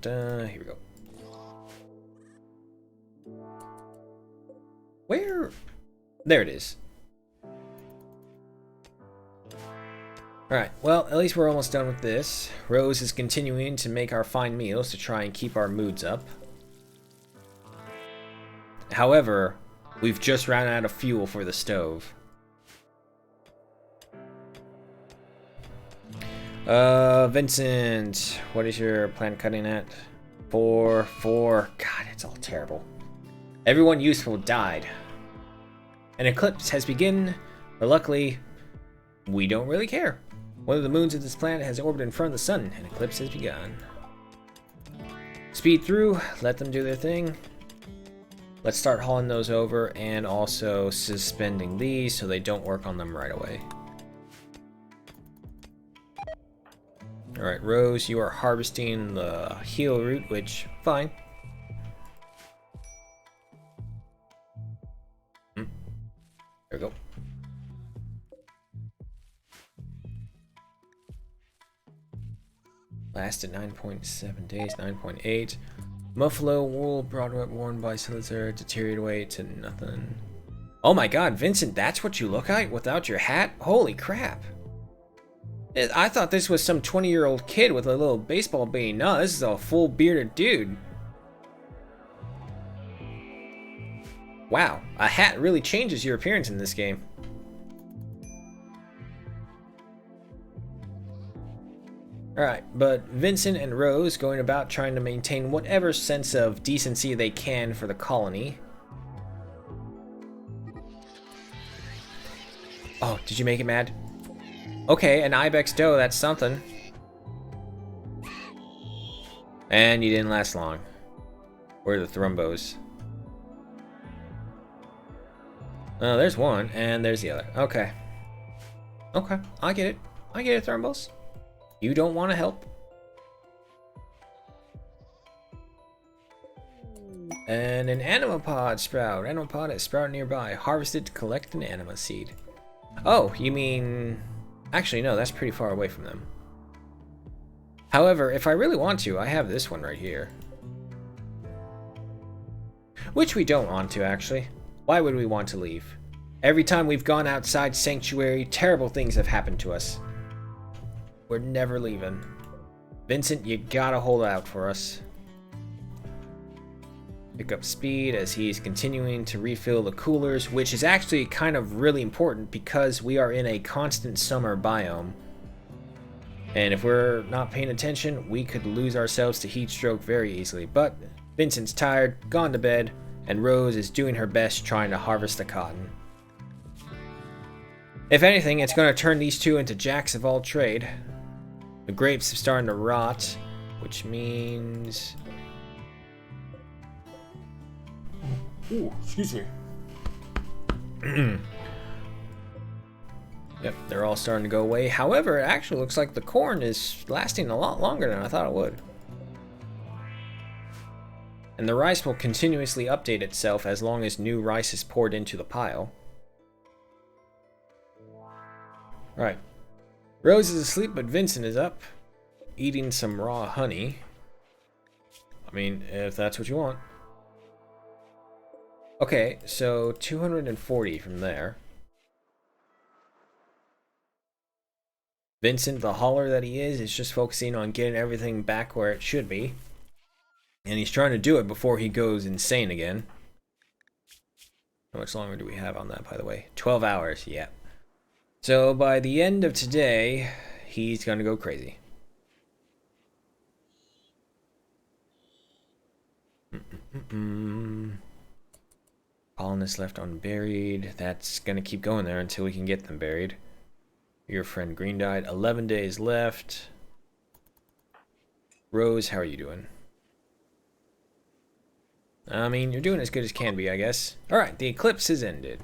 Here we go. Where? There it is. Alright, well, at least we're almost done with this. Rose is continuing to make our fine meals to try and keep our moods up. However, we've just ran out of fuel for the stove. Vincent, what is your plant cutting at? 4. God, it's all terrible. Everyone useful died. An eclipse has begun, but luckily, we don't really care. One of the moons of this planet has orbited in front of the sun. An eclipse has begun. Speed through, let them do their thing. Let's start hauling those over and also suspending these so they don't work on them right away. Alright, Rose, you are harvesting the heal root, which, fine. There we go. Lasted 9.7 days, 9.8. Muffalo wool brought up worn by Slither, deteriorated away to nothing. Oh my god, Vincent, that's what you look like without your hat? Holy crap. I thought this was some 20-year-old kid with a little baseball beanie. No, this is a full bearded dude. Wow, a hat really changes your appearance in this game. Alright, but Vincent and Rose going about trying to maintain whatever sense of decency they can for the colony. Oh, did you make it mad? Okay, an ibex doe, that's something. And you didn't last long. Where are the thrumbos? Oh, there's one, and there's the other. Okay. Okay, I get it. I get it, thrumbos. You don't want to help. And an animapod sprout. Animapod is sprout nearby. Harvested to collect an anima seed. Oh, you mean... Actually, no, that's pretty far away from them. However, if I really want to, I have this one right here. Which we don't want to, actually. Why would we want to leave? Every time we've gone outside Sanctuary, terrible things have happened to us. We're never leaving. Vincent, you gotta hold out for us. Pick up speed as he's continuing to refill the coolers, which is actually kind of really important because we are in a constant summer biome. And if we're not paying attention, we could lose ourselves to heat stroke very easily. But Vincent's tired, gone to bed, and Rose is doing her best trying to harvest the cotton. If anything, it's going to turn these two into jacks of all trade. The grapes are starting to rot, which means... Ooh, excuse me. Yep, they're all starting to go away. However, it actually looks like the corn is lasting a lot longer than I thought it would. And the rice will continuously update itself as long as new rice is poured into the pile. Right. Rose is asleep, but Vincent is up, eating some raw honey. I mean, if that's what you want. Okay, so 240 from there. Vincent, the hauler that he is just focusing on getting everything back where it should be. And he's trying to do it before he goes insane again. How much longer do we have on that, by the way? 12 hours, yeah. So by the end of today, he's going to go crazy. Colonists left unburied. That's going to keep going there until we can get them buried. Your friend Green died. 11 days left. Rose, how are you doing? I mean, you're doing as good as can be, I guess. Alright, the eclipse has ended.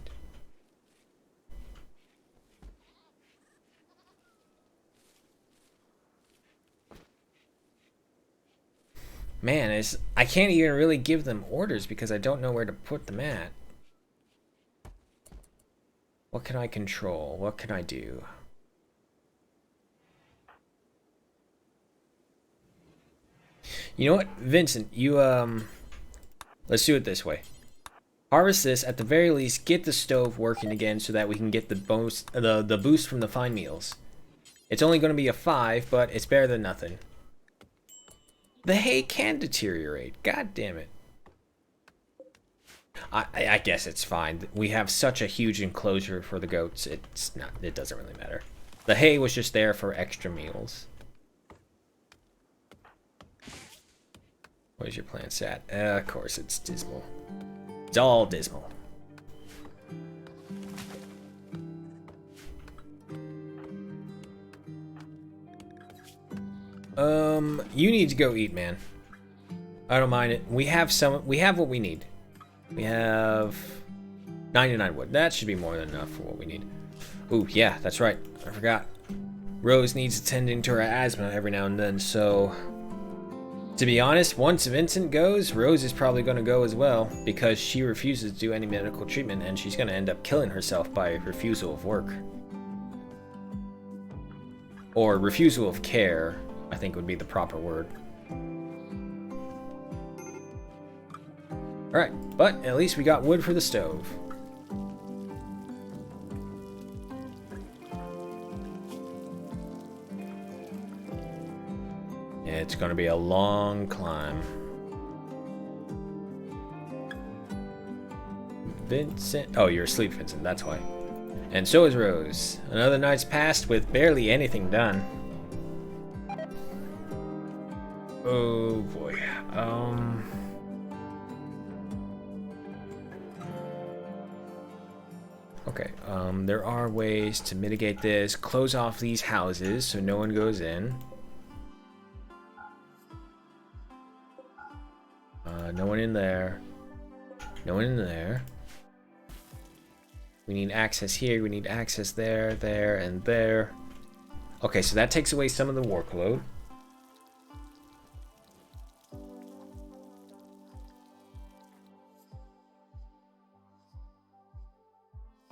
Man, I can't even really give them orders because I don't know where to put them at. What can I control? What can I do? You know what, Vincent, let's do it this way. Harvest this, at the very least, get the stove working again so that we can get the boost from the fine meals. It's only going to be a 5, but it's better than nothing. The hay can deteriorate. God damn it. I guess it's fine. We have such a huge enclosure for the goats. It doesn't really matter. The hay was just there for extra meals. Where's your plant sat? Of course, it's dismal. It's all dismal. You need to go eat, man. I don't mind it. We have what we need. We have 99 wood. That should be more than enough for what we need. Ooh, yeah, that's right. I forgot. Rose needs attending to her asthma every now and then, so... To be honest, once Vincent goes, Rose is probably going to go as well, because she refuses to do any medical treatment, and she's going to end up killing herself by refusal of work. Or refusal of care, I think would be the proper word. Alright, but at least we got wood for the stove. It's gonna be a long climb. Vincent, oh, you're asleep, Vincent, that's why. And so is Rose. Another night's passed with barely anything done. Oh boy. Okay, there are ways to mitigate this. Close off these houses so no one goes in. No one in there. No one in there. We need access here, we need access there, there, and there. Okay, so that takes away some of the workload.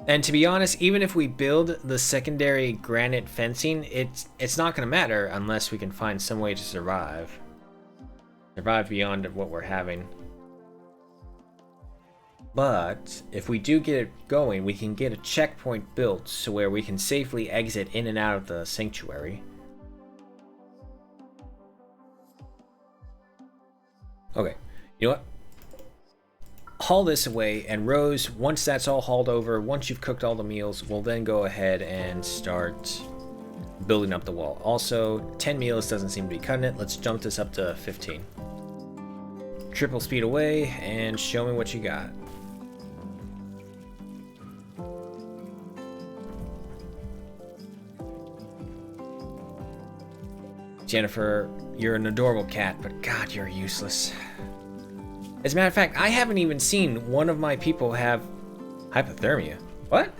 And to be honest, even if we build the secondary granite fencing, it's not going to matter unless we can find some way to survive. Survive beyond what we're having. But if we do get it going, we can get a checkpoint built so where we can safely exit in and out of the sanctuary. Okay, you know what? Haul this away, and Rose, once that's all hauled over, once you've cooked all the meals, we'll then go ahead and start building up the wall. Also, 10 meals doesn't seem to be cutting it. Let's jump this up to 15. Triple speed away, and show me what you got. Jennifer, you're an adorable cat, but God, you're useless. As a matter of fact, I haven't even seen one of my people have hypothermia. What?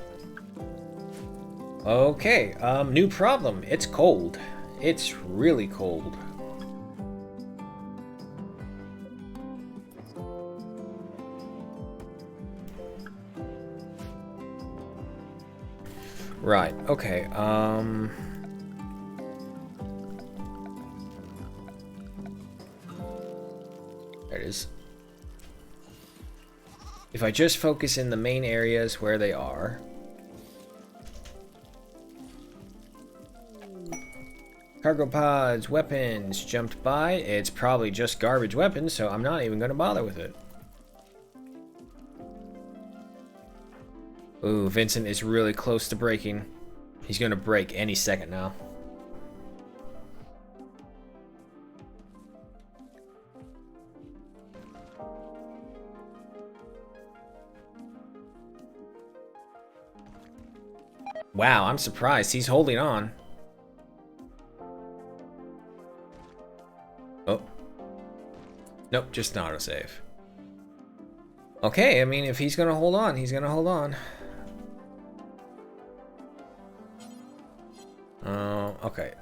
Okay, new problem. It's cold. It's really cold. Right, okay, there it is. If I just focus in the main areas where they are. Cargo pods, weapons, jumped by. It's probably just garbage weapons, so I'm not even going to bother with it. Ooh, Vincent is really close to breaking. He's going to break any second now. Wow, I'm surprised. He's holding on. Oh. Nope, just an autosave. Okay, I mean, if he's gonna hold on, he's gonna hold on. Okay.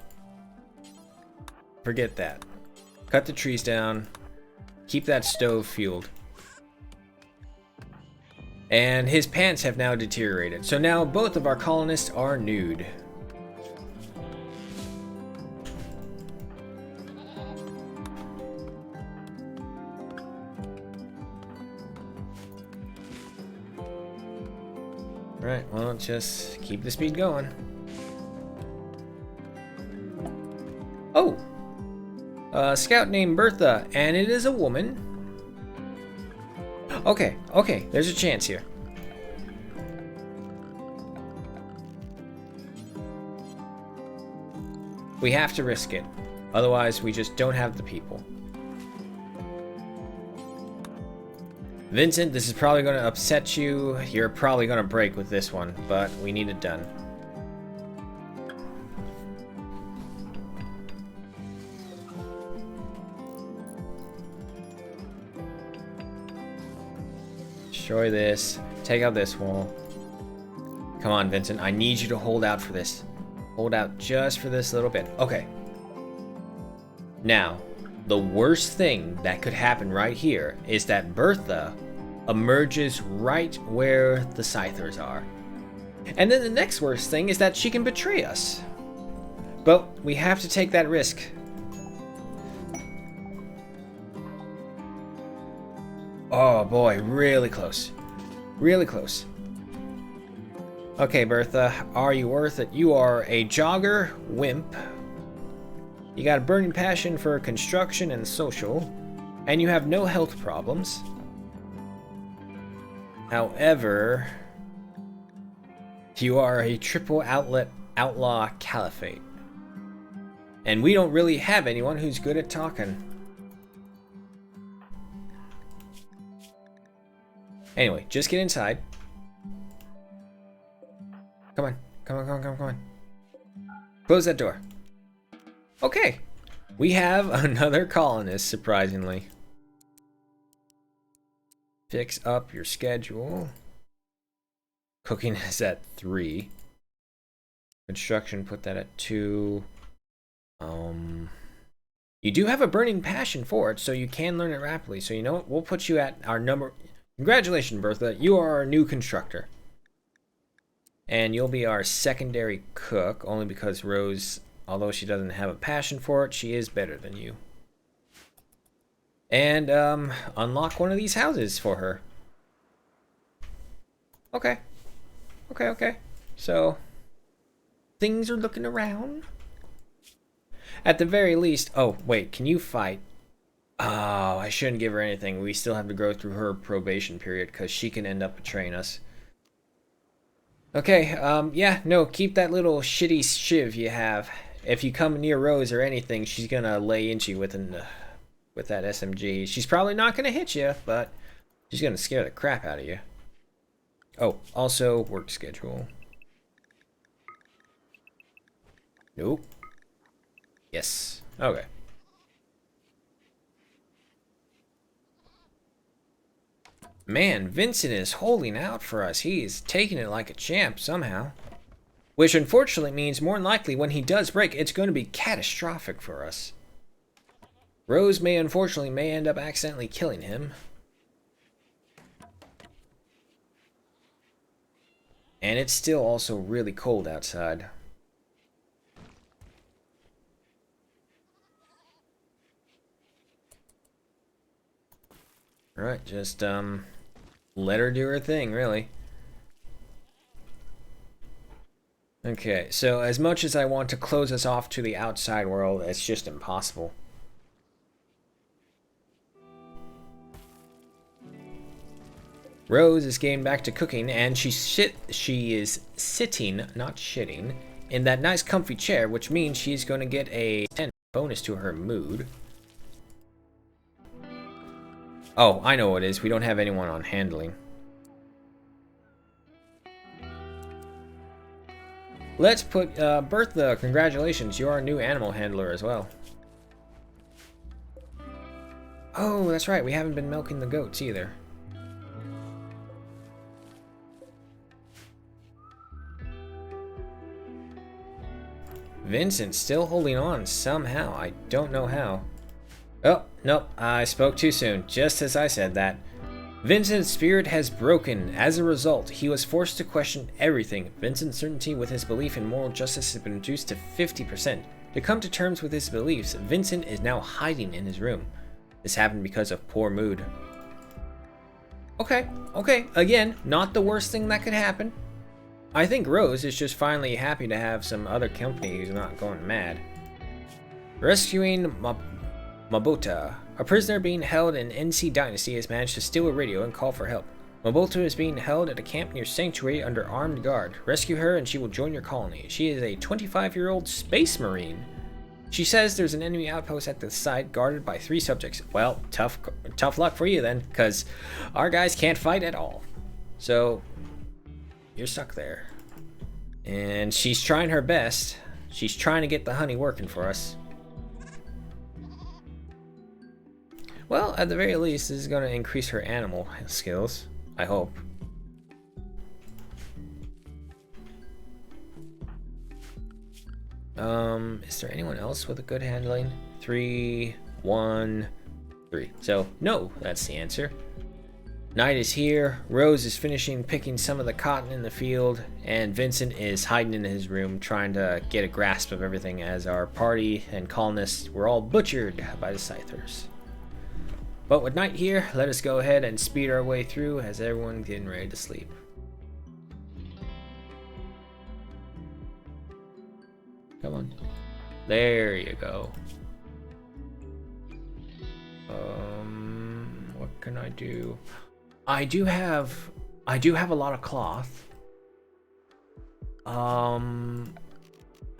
Forget that. Cut the trees down. Keep that stove fueled. And his pants have now deteriorated. So now both of our colonists are nude. Right, well, just keep the speed going. Oh! A scout named Bertha, and it is a woman. Okay, okay, there's a chance here. We have to risk it. Otherwise, we just don't have the people. Vincent, this is probably going to upset you. You're probably going to break with this one, but we need it done. Destroy this. Take out this wall. Come on, Vincent. I need you to hold out for this. Hold out just for this little bit. Okay. Now, the worst thing that could happen right here is that Bertha emerges right where the Scythers are. And then the next worst thing is that she can betray us. But we have to take that risk. Oh boy, really close. Really close. Okay, Bertha, are you worth it? You are a jogger, wimp. You got a burning passion for construction and social, and you have no health problems. However, you are a triple outlaw caliphate. And we don't really have anyone who's good at talking. Anyway, just get inside. Come on. Come on, come on, come on, come on. Close that door. Okay. We have another colonist, surprisingly. Fix up your schedule. Cooking is at 3. Construction, put that at 2. You do have a burning passion for it, so you can learn it rapidly. So you know what? We'll put you at our number... Congratulations, Bertha. You are our new constructor. And you'll be our secondary cook, only because Rose, although she doesn't have a passion for it, she is better than you. And, unlock one of these houses for her. Okay. Okay, okay. So, things are looking around. At the very least... Oh, wait, can you fight? Oh, I shouldn't give her anything. We still have to go through her probation period, because she can end up betraying us. Okay, yeah, no, keep that little shitty shiv you have. If you come near Rose or anything, she's gonna lay into you with that SMG. She's probably not gonna hit you, but she's gonna scare the crap out of you. Oh, also work schedule. Nope. Yes. Okay. Man, Vincent is holding out for us. He's taking it like a champ somehow. Which unfortunately means more than likely when he does break, it's going to be catastrophic for us. Rose unfortunately may end up accidentally killing him. And it's still also really cold outside. Alright, just, let her do her thing, really. Okay, so as much as I want to close us off to the outside world, it's just impossible. Rose is getting back to cooking, and she is sitting, not shitting, in that nice comfy chair, which means she's going to get a 10 bonus to her mood. Oh, I know what it is. We don't have anyone on handling. Let's put Bertha, congratulations. You're our new animal handler as well. Oh, that's right. We haven't been milking the goats either. Vincent's still holding on somehow. I don't know how. Oh, nope, I spoke too soon, just as I said that. Vincent's spirit has broken. As a result, he was forced to question everything. Vincent's certainty with his belief in moral justice has been reduced to 50%. To come to terms with his beliefs, Vincent is now hiding in his room. This happened because of poor mood. Okay. Again, not the worst thing that could happen. I think Rose is just finally happy to have some other company who's not going mad. Rescuing Mabota. A prisoner being held in NC Dynasty has managed to steal a radio and call for help. Mabota is being held at a camp near Sanctuary under armed guard. Rescue her and she will join your colony. She is a 25-year-old space marine. She says there's an enemy outpost at the site guarded by 3 subjects. Well, tough luck for you then, because our guys can't fight at all. So, you're stuck there. And she's trying her best. She's trying to get the honey working for us. Well, at the very least, this is going to increase her animal skills. I hope. Is there anyone else with a good handling? 3, 1, 3. So, no, that's the answer. Night is here. Rose is finishing picking some of the cotton in the field, and Vincent is hiding in his room trying to get a grasp of everything as our party and colonists were all butchered by the Scythers. But with night here, let us go ahead and speed our way through as everyone's getting ready to sleep. Come on. There you go. What can I do? I do have a lot of cloth.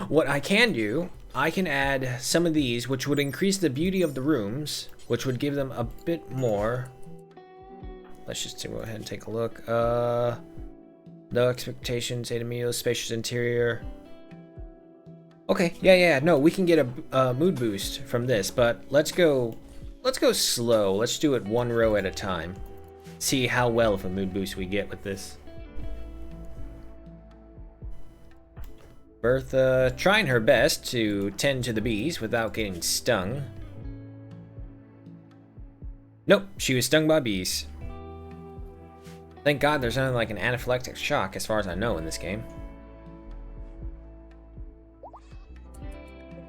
What I can do, I can add some of these, which would increase the beauty of the rooms, which would give them a bit more. Let's just go ahead and take a look. No expectations, 8 meals, spacious interior. Okay, yeah, no, we can get a mood boost from this, but let's go slow. Let's do it 1 row at a time. See how well of a mood boost we get with this. Bertha trying her best to tend to the bees without getting stung. Nope, she was stung by bees. Thank God there's nothing like an anaphylactic shock as far as I know in this game.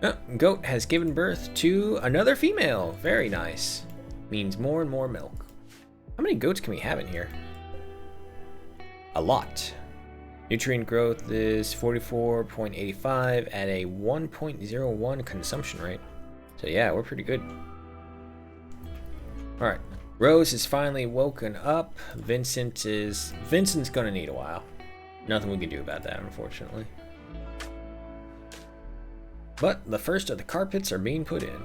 Oh, goat has given birth to another female. Very nice. Means more and more milk. How many goats can we have in here? A lot. Nutrient growth is 44.85 at a 1.01 consumption rate. So yeah, we're pretty good. Alright. Rose is finally woken up. Vincent's gonna need a while. Nothing we can do about that, unfortunately. But the first of the carpets are being put in.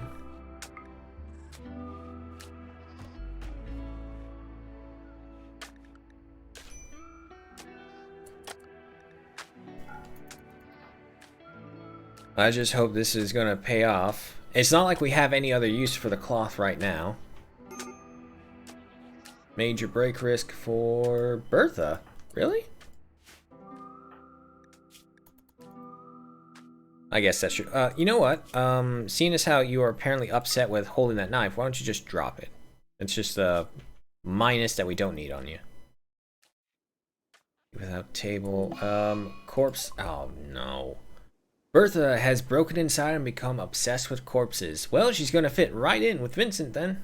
I just hope this is going to pay off. It's not like we have any other use for the cloth right now. Major break risk for Bertha. Really? I guess that's true. You know what? Seeing as how you are apparently upset with holding that knife, why don't you just drop it? It's just a minus that we don't need on you. Without table. Corpse. Oh, no. Bertha has broken inside and become obsessed with corpses. Well, she's going to fit right in with Vincent then.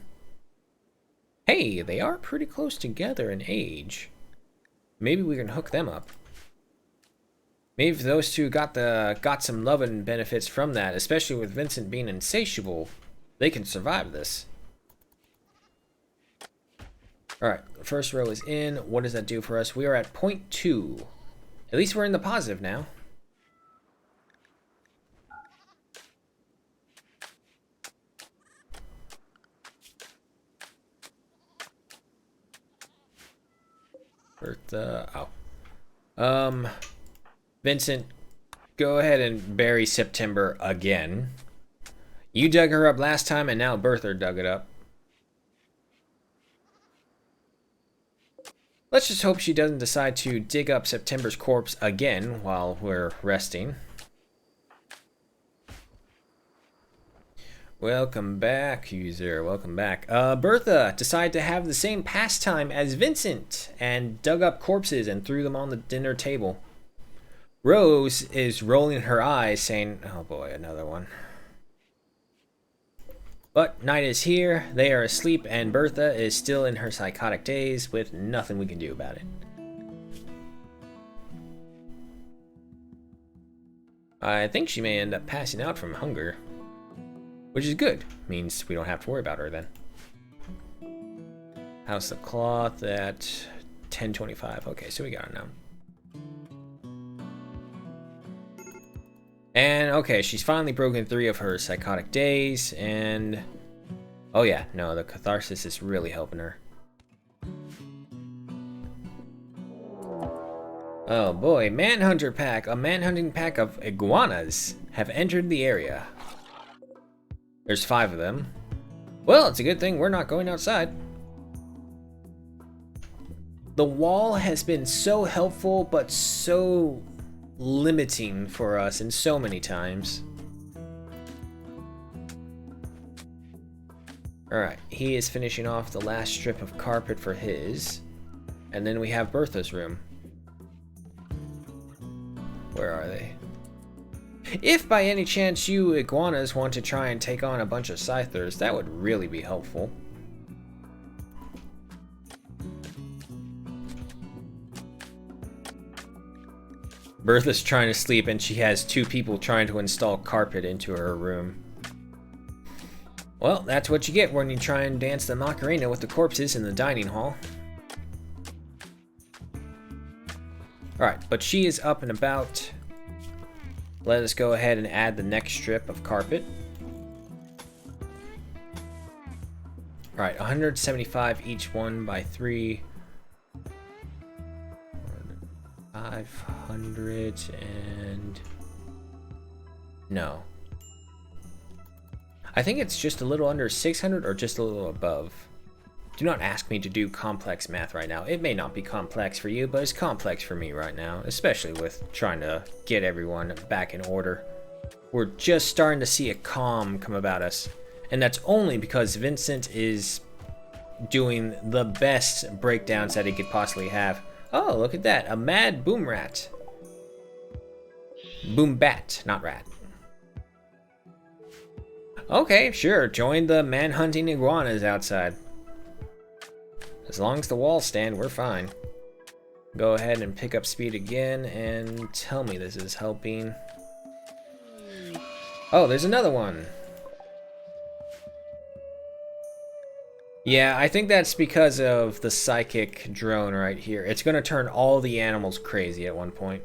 Hey, they are pretty close together in age. Maybe we can hook them up. Maybe if those two got some loving benefits from that, especially with Vincent being insatiable, they can survive this. Alright, the first row is in. What does that do for us? We are at 0.2. At least we're in the positive now. Bertha, Vincent, go ahead and bury September again. You dug her up last time and now Bertha dug it up. Let's just hope she doesn't decide to dig up September's corpse again while we're resting. Welcome back, user. Welcome back. Bertha decided to have the same pastime as Vincent and dug up corpses and threw them on the dinner table. Rose is rolling her eyes, saying, oh boy, another one. But night is here, they are asleep, and Bertha is still in her psychotic daze with nothing we can do about it. I think she may end up passing out from hunger. Which is good. Means we don't have to worry about her then. House of Cloth at 10:25. Okay, so we got her now. And okay, she's finally broken 3 of her psychotic days, and oh yeah, no, the catharsis is really helping her. Oh boy, manhunter pack. A manhunting pack of iguanas have entered the area. There's 5 of them. Well, it's a good thing we're not going outside. The wall has been so helpful, but so limiting for us in so many times. Alright, he is finishing off the last strip of carpet for his. And then we have Bertha's room. Where are they? If by any chance you iguanas want to try and take on a bunch of scythers, that would really be helpful. Bertha's trying to sleep and she has 2 people trying to install carpet into her room. Well, that's what you get when you try and dance the Macarena with the corpses in the dining hall. Alright, but she is up and about. Let us go ahead and add the next strip of carpet. Alright, 175 each one by 3. 500 and... no. I think it's just a little under 600 or just a little above. Do not ask me to do complex math right now. It may not be complex for you, but it's complex for me right now, especially with trying to get everyone back in order. We're just starting to see a calm come about us, and that's only because Vincent is doing the best breakdowns that he could possibly have. Oh, look at that, a mad boom rat. Boom bat, not rat. Okay, sure, join the man-hunting iguanas outside. As long as the walls stand, we're fine. Go ahead and pick up speed again and tell me this is helping. Oh, there's another one. Yeah, I think that's because of the psychic drone right here. It's gonna turn all the animals crazy at one point.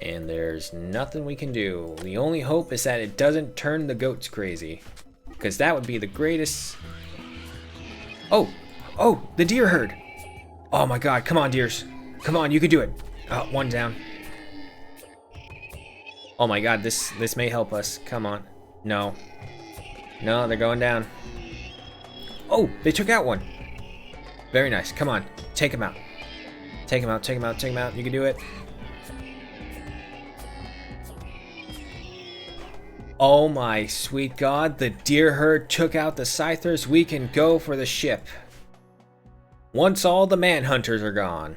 And there's nothing we can do. The only hope is that it doesn't turn the goats crazy, because that would be the greatest. Oh! Oh, the deer herd. Oh my god, come on, deers. Come on, you can do it. Oh, one down. Oh my god, this may help us. Come on. No. No, they're going down. Oh, they took out one. Very nice. Come on, take him out. Take him out, take him out, take him out. You can do it. Oh my sweet god, the deer herd took out the scythers. We can go for the ship. Once all the manhunters are gone,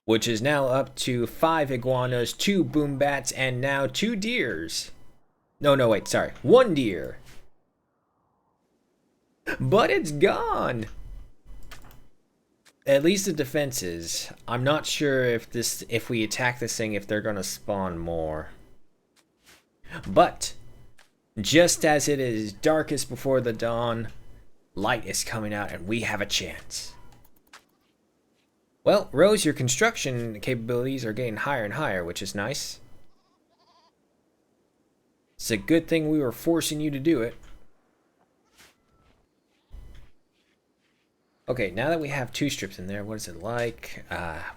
which is now up to 5 iguanas, 2 boom bats, and now 2 deers. No, wait, sorry, 1 deer. But it's gone. At least the defenses. I'm not sure if we attack this thing, if they're gonna spawn more. But just as it is darkest before the dawn, light is coming out and we have a chance. Well, Rose, your construction capabilities are getting higher and higher, which is nice. It's a good thing we were forcing you to do it. Okay, now that we have 2 strips in there, what is it like?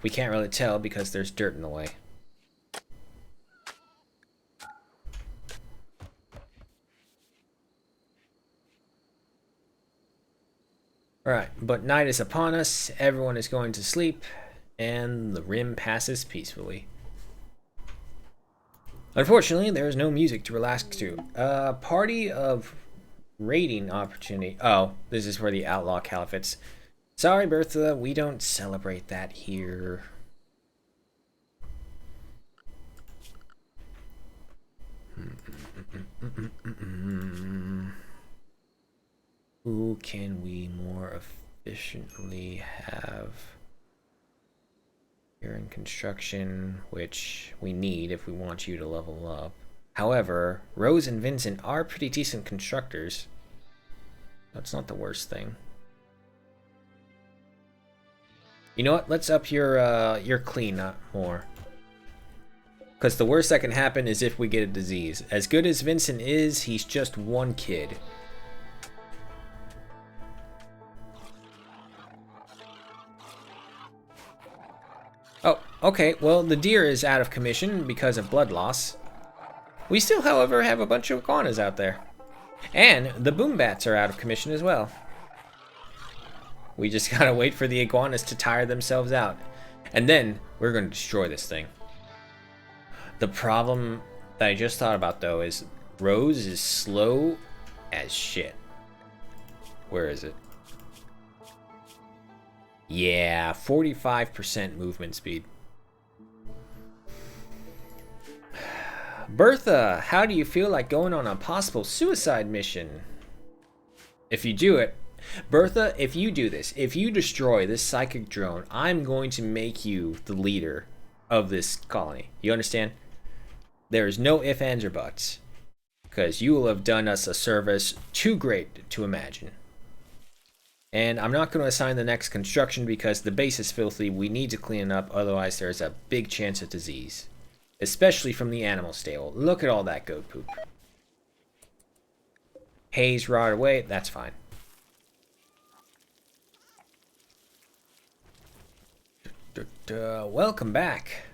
We can't really tell because there's dirt in the way. Alright, but night is upon us, everyone is going to sleep, and the rim passes peacefully. Unfortunately, there is no music to relax to. Party of raiding opportunity. Oh, this is for the Outlaw Caliphates. Sorry, Bertha, we don't celebrate that here. Who can we more efficiently have here in construction, which we need if we want you to level up. However, Rose and Vincent are pretty decent constructors. That's not the worst thing. You know what? Let's up your clean more. Because the worst that can happen is if we get a disease. As good as Vincent is, he's just one kid. Oh, okay. Well, the deer is out of commission because of blood loss. We still, however, have a bunch of iguanas out there. And the boom bats are out of commission as well. We just gotta wait for the iguanas to tire themselves out. And then we're gonna destroy this thing. The problem that I just thought about, though, is Rose is slow as shit. Where is it? Yeah, 45% movement speed. Bertha, how do you feel like going on a possible suicide mission? If you do it, Bertha, if you do this, if you destroy this psychic drone, I'm going to make you the leader of this colony. You understand? There is no ifs, ands, or buts. Because you will have done us a service too great to imagine. And I'm not going to assign the next construction because the base is filthy. We need to clean it up, otherwise there's a big chance of disease. Especially from the animal stable. Look at all that goat poop. Haze rot away, that's fine. Welcome back.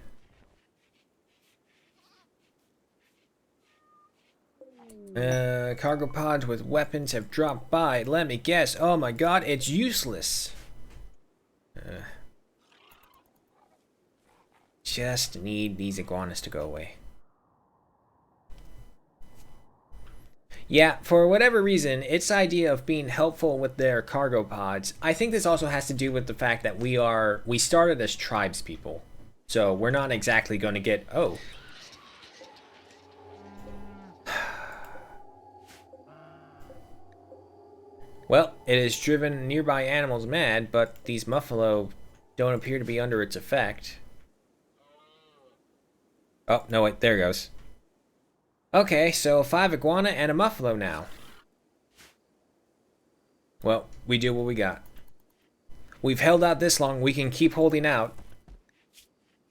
Cargo pods with weapons have dropped by. Let me guess. Oh my god, it's useless. Just need these iguanas to go away. Yeah, for whatever reason, its idea of being helpful with their cargo pods, I think this also has to do with the fact that we started as tribes people. So we're not exactly going to get, oh. Well, it has driven nearby animals mad, but these muffalo don't appear to be under its effect. Oh, no, wait, there it goes. Okay, so 5 iguana and a muffalo now. Well, we do what we got. We've held out this long, we can keep holding out.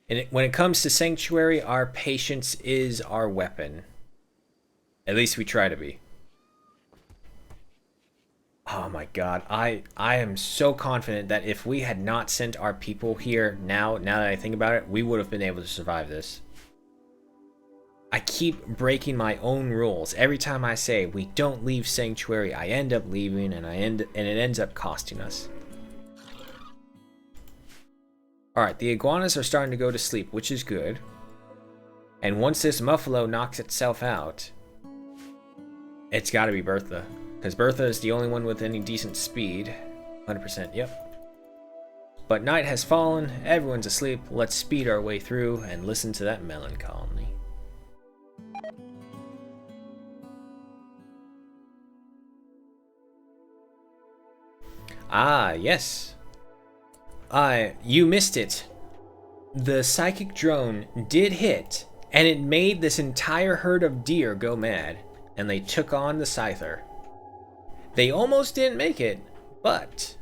And when it comes to Sanctuary, our patience is our weapon. At least we try to be. Oh my god, I am so confident that if we had not sent our people here now that I think about it, we would have been able to survive this. I keep breaking my own rules. Every time I say we don't leave Sanctuary, I end up leaving and it ends up costing us. Alright, the iguanas are starting to go to sleep, which is good. And once this muffalo knocks itself out, it's gotta be Bertha. Because Bertha is the only one with any decent speed. 100%, yep. But night has fallen, everyone's asleep, let's speed our way through and listen to that melancholy. Ah, yes. You missed it. The psychic drone did hit, and it made this entire herd of deer go mad, and they took on the Scyther. They almost didn't make it, but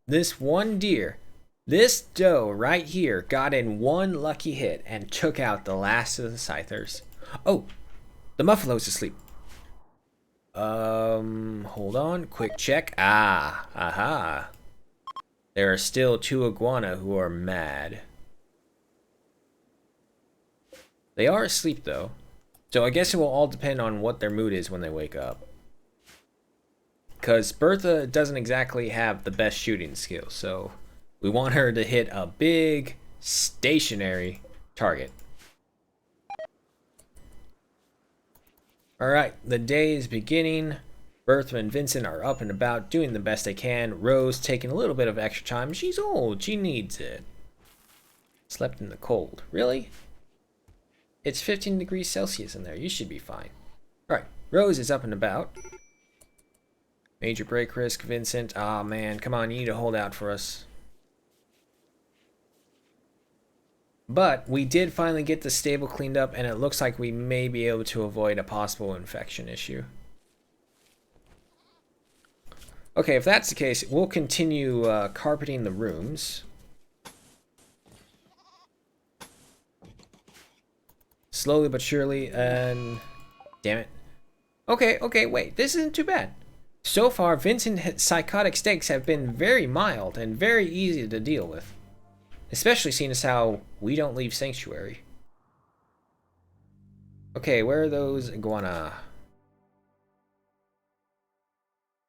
this one deer, this doe right here, got in one lucky hit and took out the last of the Scythers. Oh, the muffalo's asleep. Hold on, quick check. Ah, aha. There are still 2 iguana who are mad. They are asleep though, so I guess it will all depend on what their mood is when they wake up. Because Bertha doesn't exactly have the best shooting skills, so we want her to hit a big, stationary target. Alright, the day is beginning. Bertha and Vincent are up and about, doing the best they can. Rose taking a little bit of extra time. She's old, she needs it. Slept in the cold. Really? It's 15 degrees Celsius in there. You should be fine. Alright, Rose is up and about. Major break risk, Vincent. Aw, man, come on, you need to hold out for us. But we did finally get the stable cleaned up, and it looks like we may be able to avoid a possible infection issue. Okay, if that's the case, we'll continue carpeting the rooms. Slowly but surely, and... damn it. Okay, wait, this isn't too bad. So far, Vincent's psychotic stakes have been very mild and very easy to deal with. Especially seeing as how we don't leave Sanctuary. Okay, where are those iguana?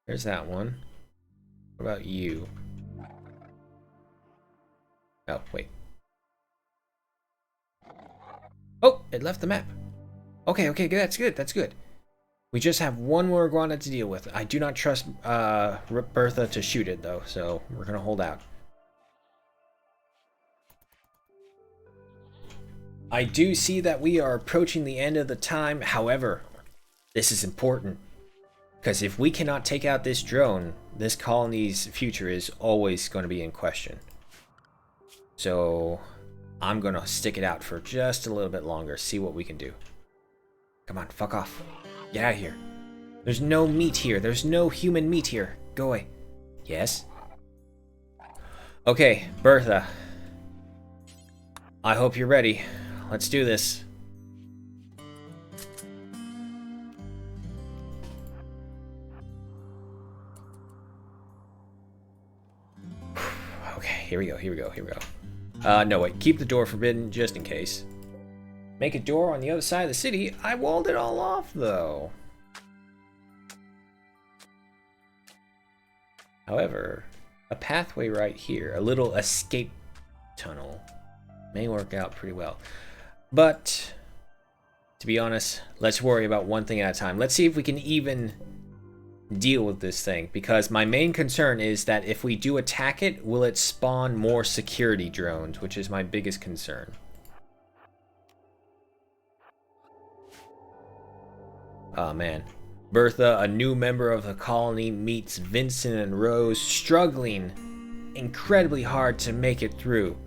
There's that one. What about you? Oh, wait. Oh, it left the map. Okay, that's good. We just have one more iguana to deal with. I do not trust Bertha to shoot it, though, so we're going to hold out. I do see that we are approaching the end of the time. However, this is important. Because if we cannot take out this drone, this colony's future is always going to be in question. So, I'm going to stick it out for just a little bit longer. See what we can do. Come on, fuck off. Get out of here. There's no meat here. There's no human meat here. Go away. Yes? Okay, Bertha. I hope you're ready. Let's do this. Okay, here we go. No, wait. Keep the door forbidden just in case. Make a door on the other side of the city. I walled it all off, though. However, a pathway right here, a little escape tunnel, may work out pretty well. But, to be honest, let's worry about one thing at a time. Let's see if we can even deal with this thing. Because my main concern is that if we do attack it, will it spawn more security drones, which is my biggest concern. Oh man. Bertha, a new member of the colony, meets Vincent and Rose struggling incredibly hard to make it through.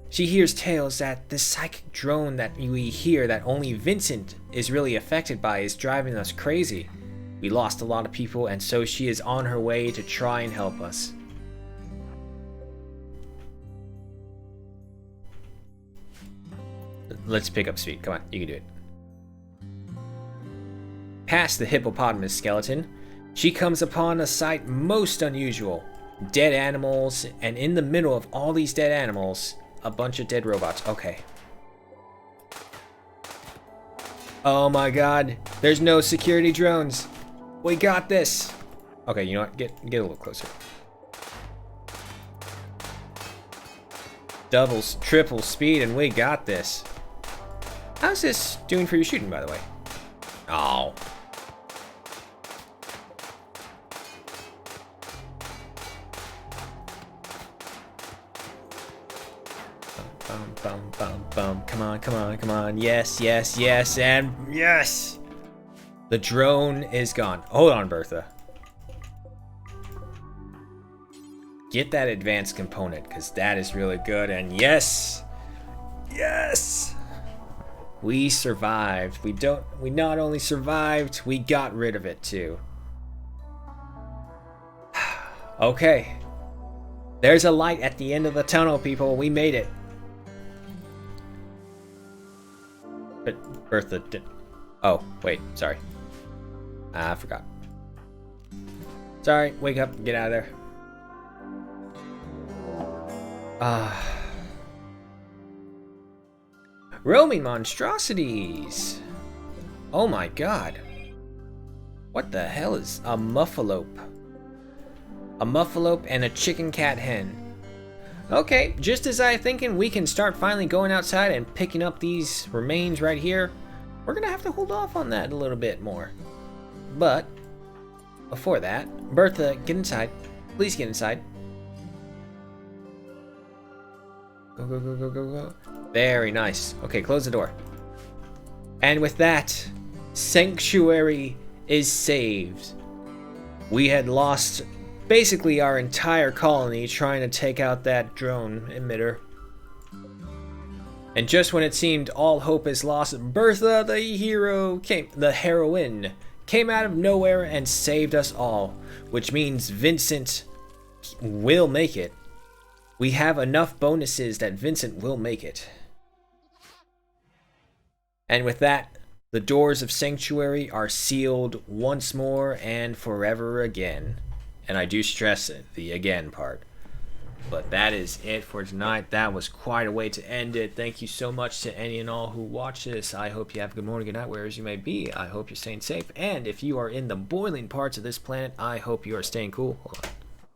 She hears tales that the psychic drone that we hear that only Vincent is really affected by is driving us crazy. We lost a lot of people, and so she is on her way to try and help us. Let's pick up speed. Come on, you can do it. Past the hippopotamus skeleton, she comes upon a sight most unusual. Dead animals, and in the middle of all these dead animals, a bunch of dead robots. Okay. Oh my god. There's no security drones. We got this. Okay, you know what? Get a little closer. Doubles, triple speed, and we got this. How's this doing for your shooting, by the way? Oh. Bum. Come on. Yes, and yes! The drone is gone. Hold on, Bertha. Get that advanced component, because that is really good, and yes! Yes! We survived. We not only survived, we got rid of it too. Okay. There's a light at the end of the tunnel, people. We made it. But Bertha did. Oh, wait, sorry. I forgot. Sorry, wake up, get out of there. Roaming monstrosities. Oh my god. What the hell is a muffalope? A muffalope and a chicken cat hen. Okay, just as I thinking, we can start finally going outside and picking up these remains right here. we're gonna have to hold off on that a little bit more. But before that, Bertha, get inside. Please get inside. Go, go, go, go, go, go. Very nice. Okay, close the door. And with that, Sanctuary is saved. We had lost basically our entire colony trying to take out that drone emitter. And just when it seemed all hope is lost, Bertha, the heroine, came out of nowhere and saved us all, which means Vincent will make it. We have enough bonuses that Vincent will make it. And with that, the doors of Sanctuary are sealed once more and forever again. And I do stress the again part. But that is it for tonight. That was quite a way to end it. Thank you so much to any and all who watch this. I hope you have a good morning, good night, wherever you may be. I hope you're staying safe. And if you are in the boiling parts of this planet, I hope you are staying cool. Hold on.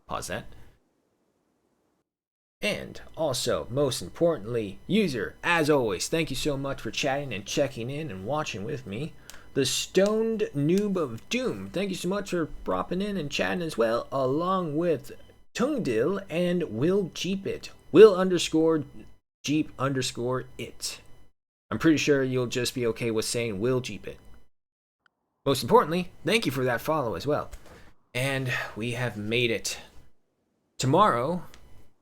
Pause that. And also, most importantly, user, as always, thank you so much for chatting and checking in and watching with me. The Stoned Noob of Doom, thank you so much for dropping in and chatting as well, along with Tungdil and Will Jeep It. Will _ Jeep _ it. I'm pretty sure you'll just be okay with saying Will Jeep It. Most importantly, thank you for that follow as well. And we have made it. Tomorrow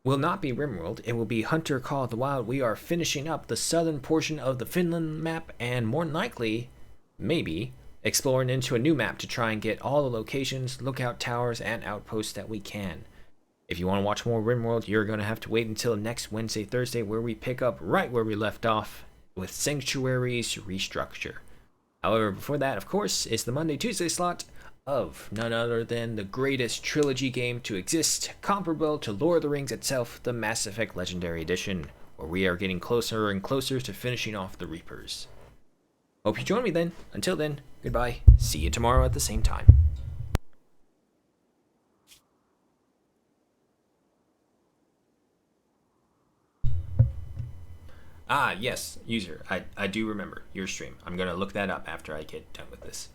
will not be Rimworld, it will be Hunter Call of the Wild. We are finishing up the southern portion of the Finland map and more than likely, maybe, exploring into a new map to try and get all the locations, lookout towers, and outposts that we can. If you want to watch more Rimworld, you're going to have to wait until next Wednesday, Thursday, where we pick up right where we left off with Sanctuary's restructure. However, before that, of course, is the Monday, Tuesday slot of none other than the greatest trilogy game to exist, comparable to Lord of the Rings itself, the Mass Effect Legendary Edition, where we are getting closer and closer to finishing off the Reapers. Hope you join me then. Until then, goodbye. See you tomorrow at the same time. Ah, yes, user. I do remember your stream. I'm going to look that up after I get done with this.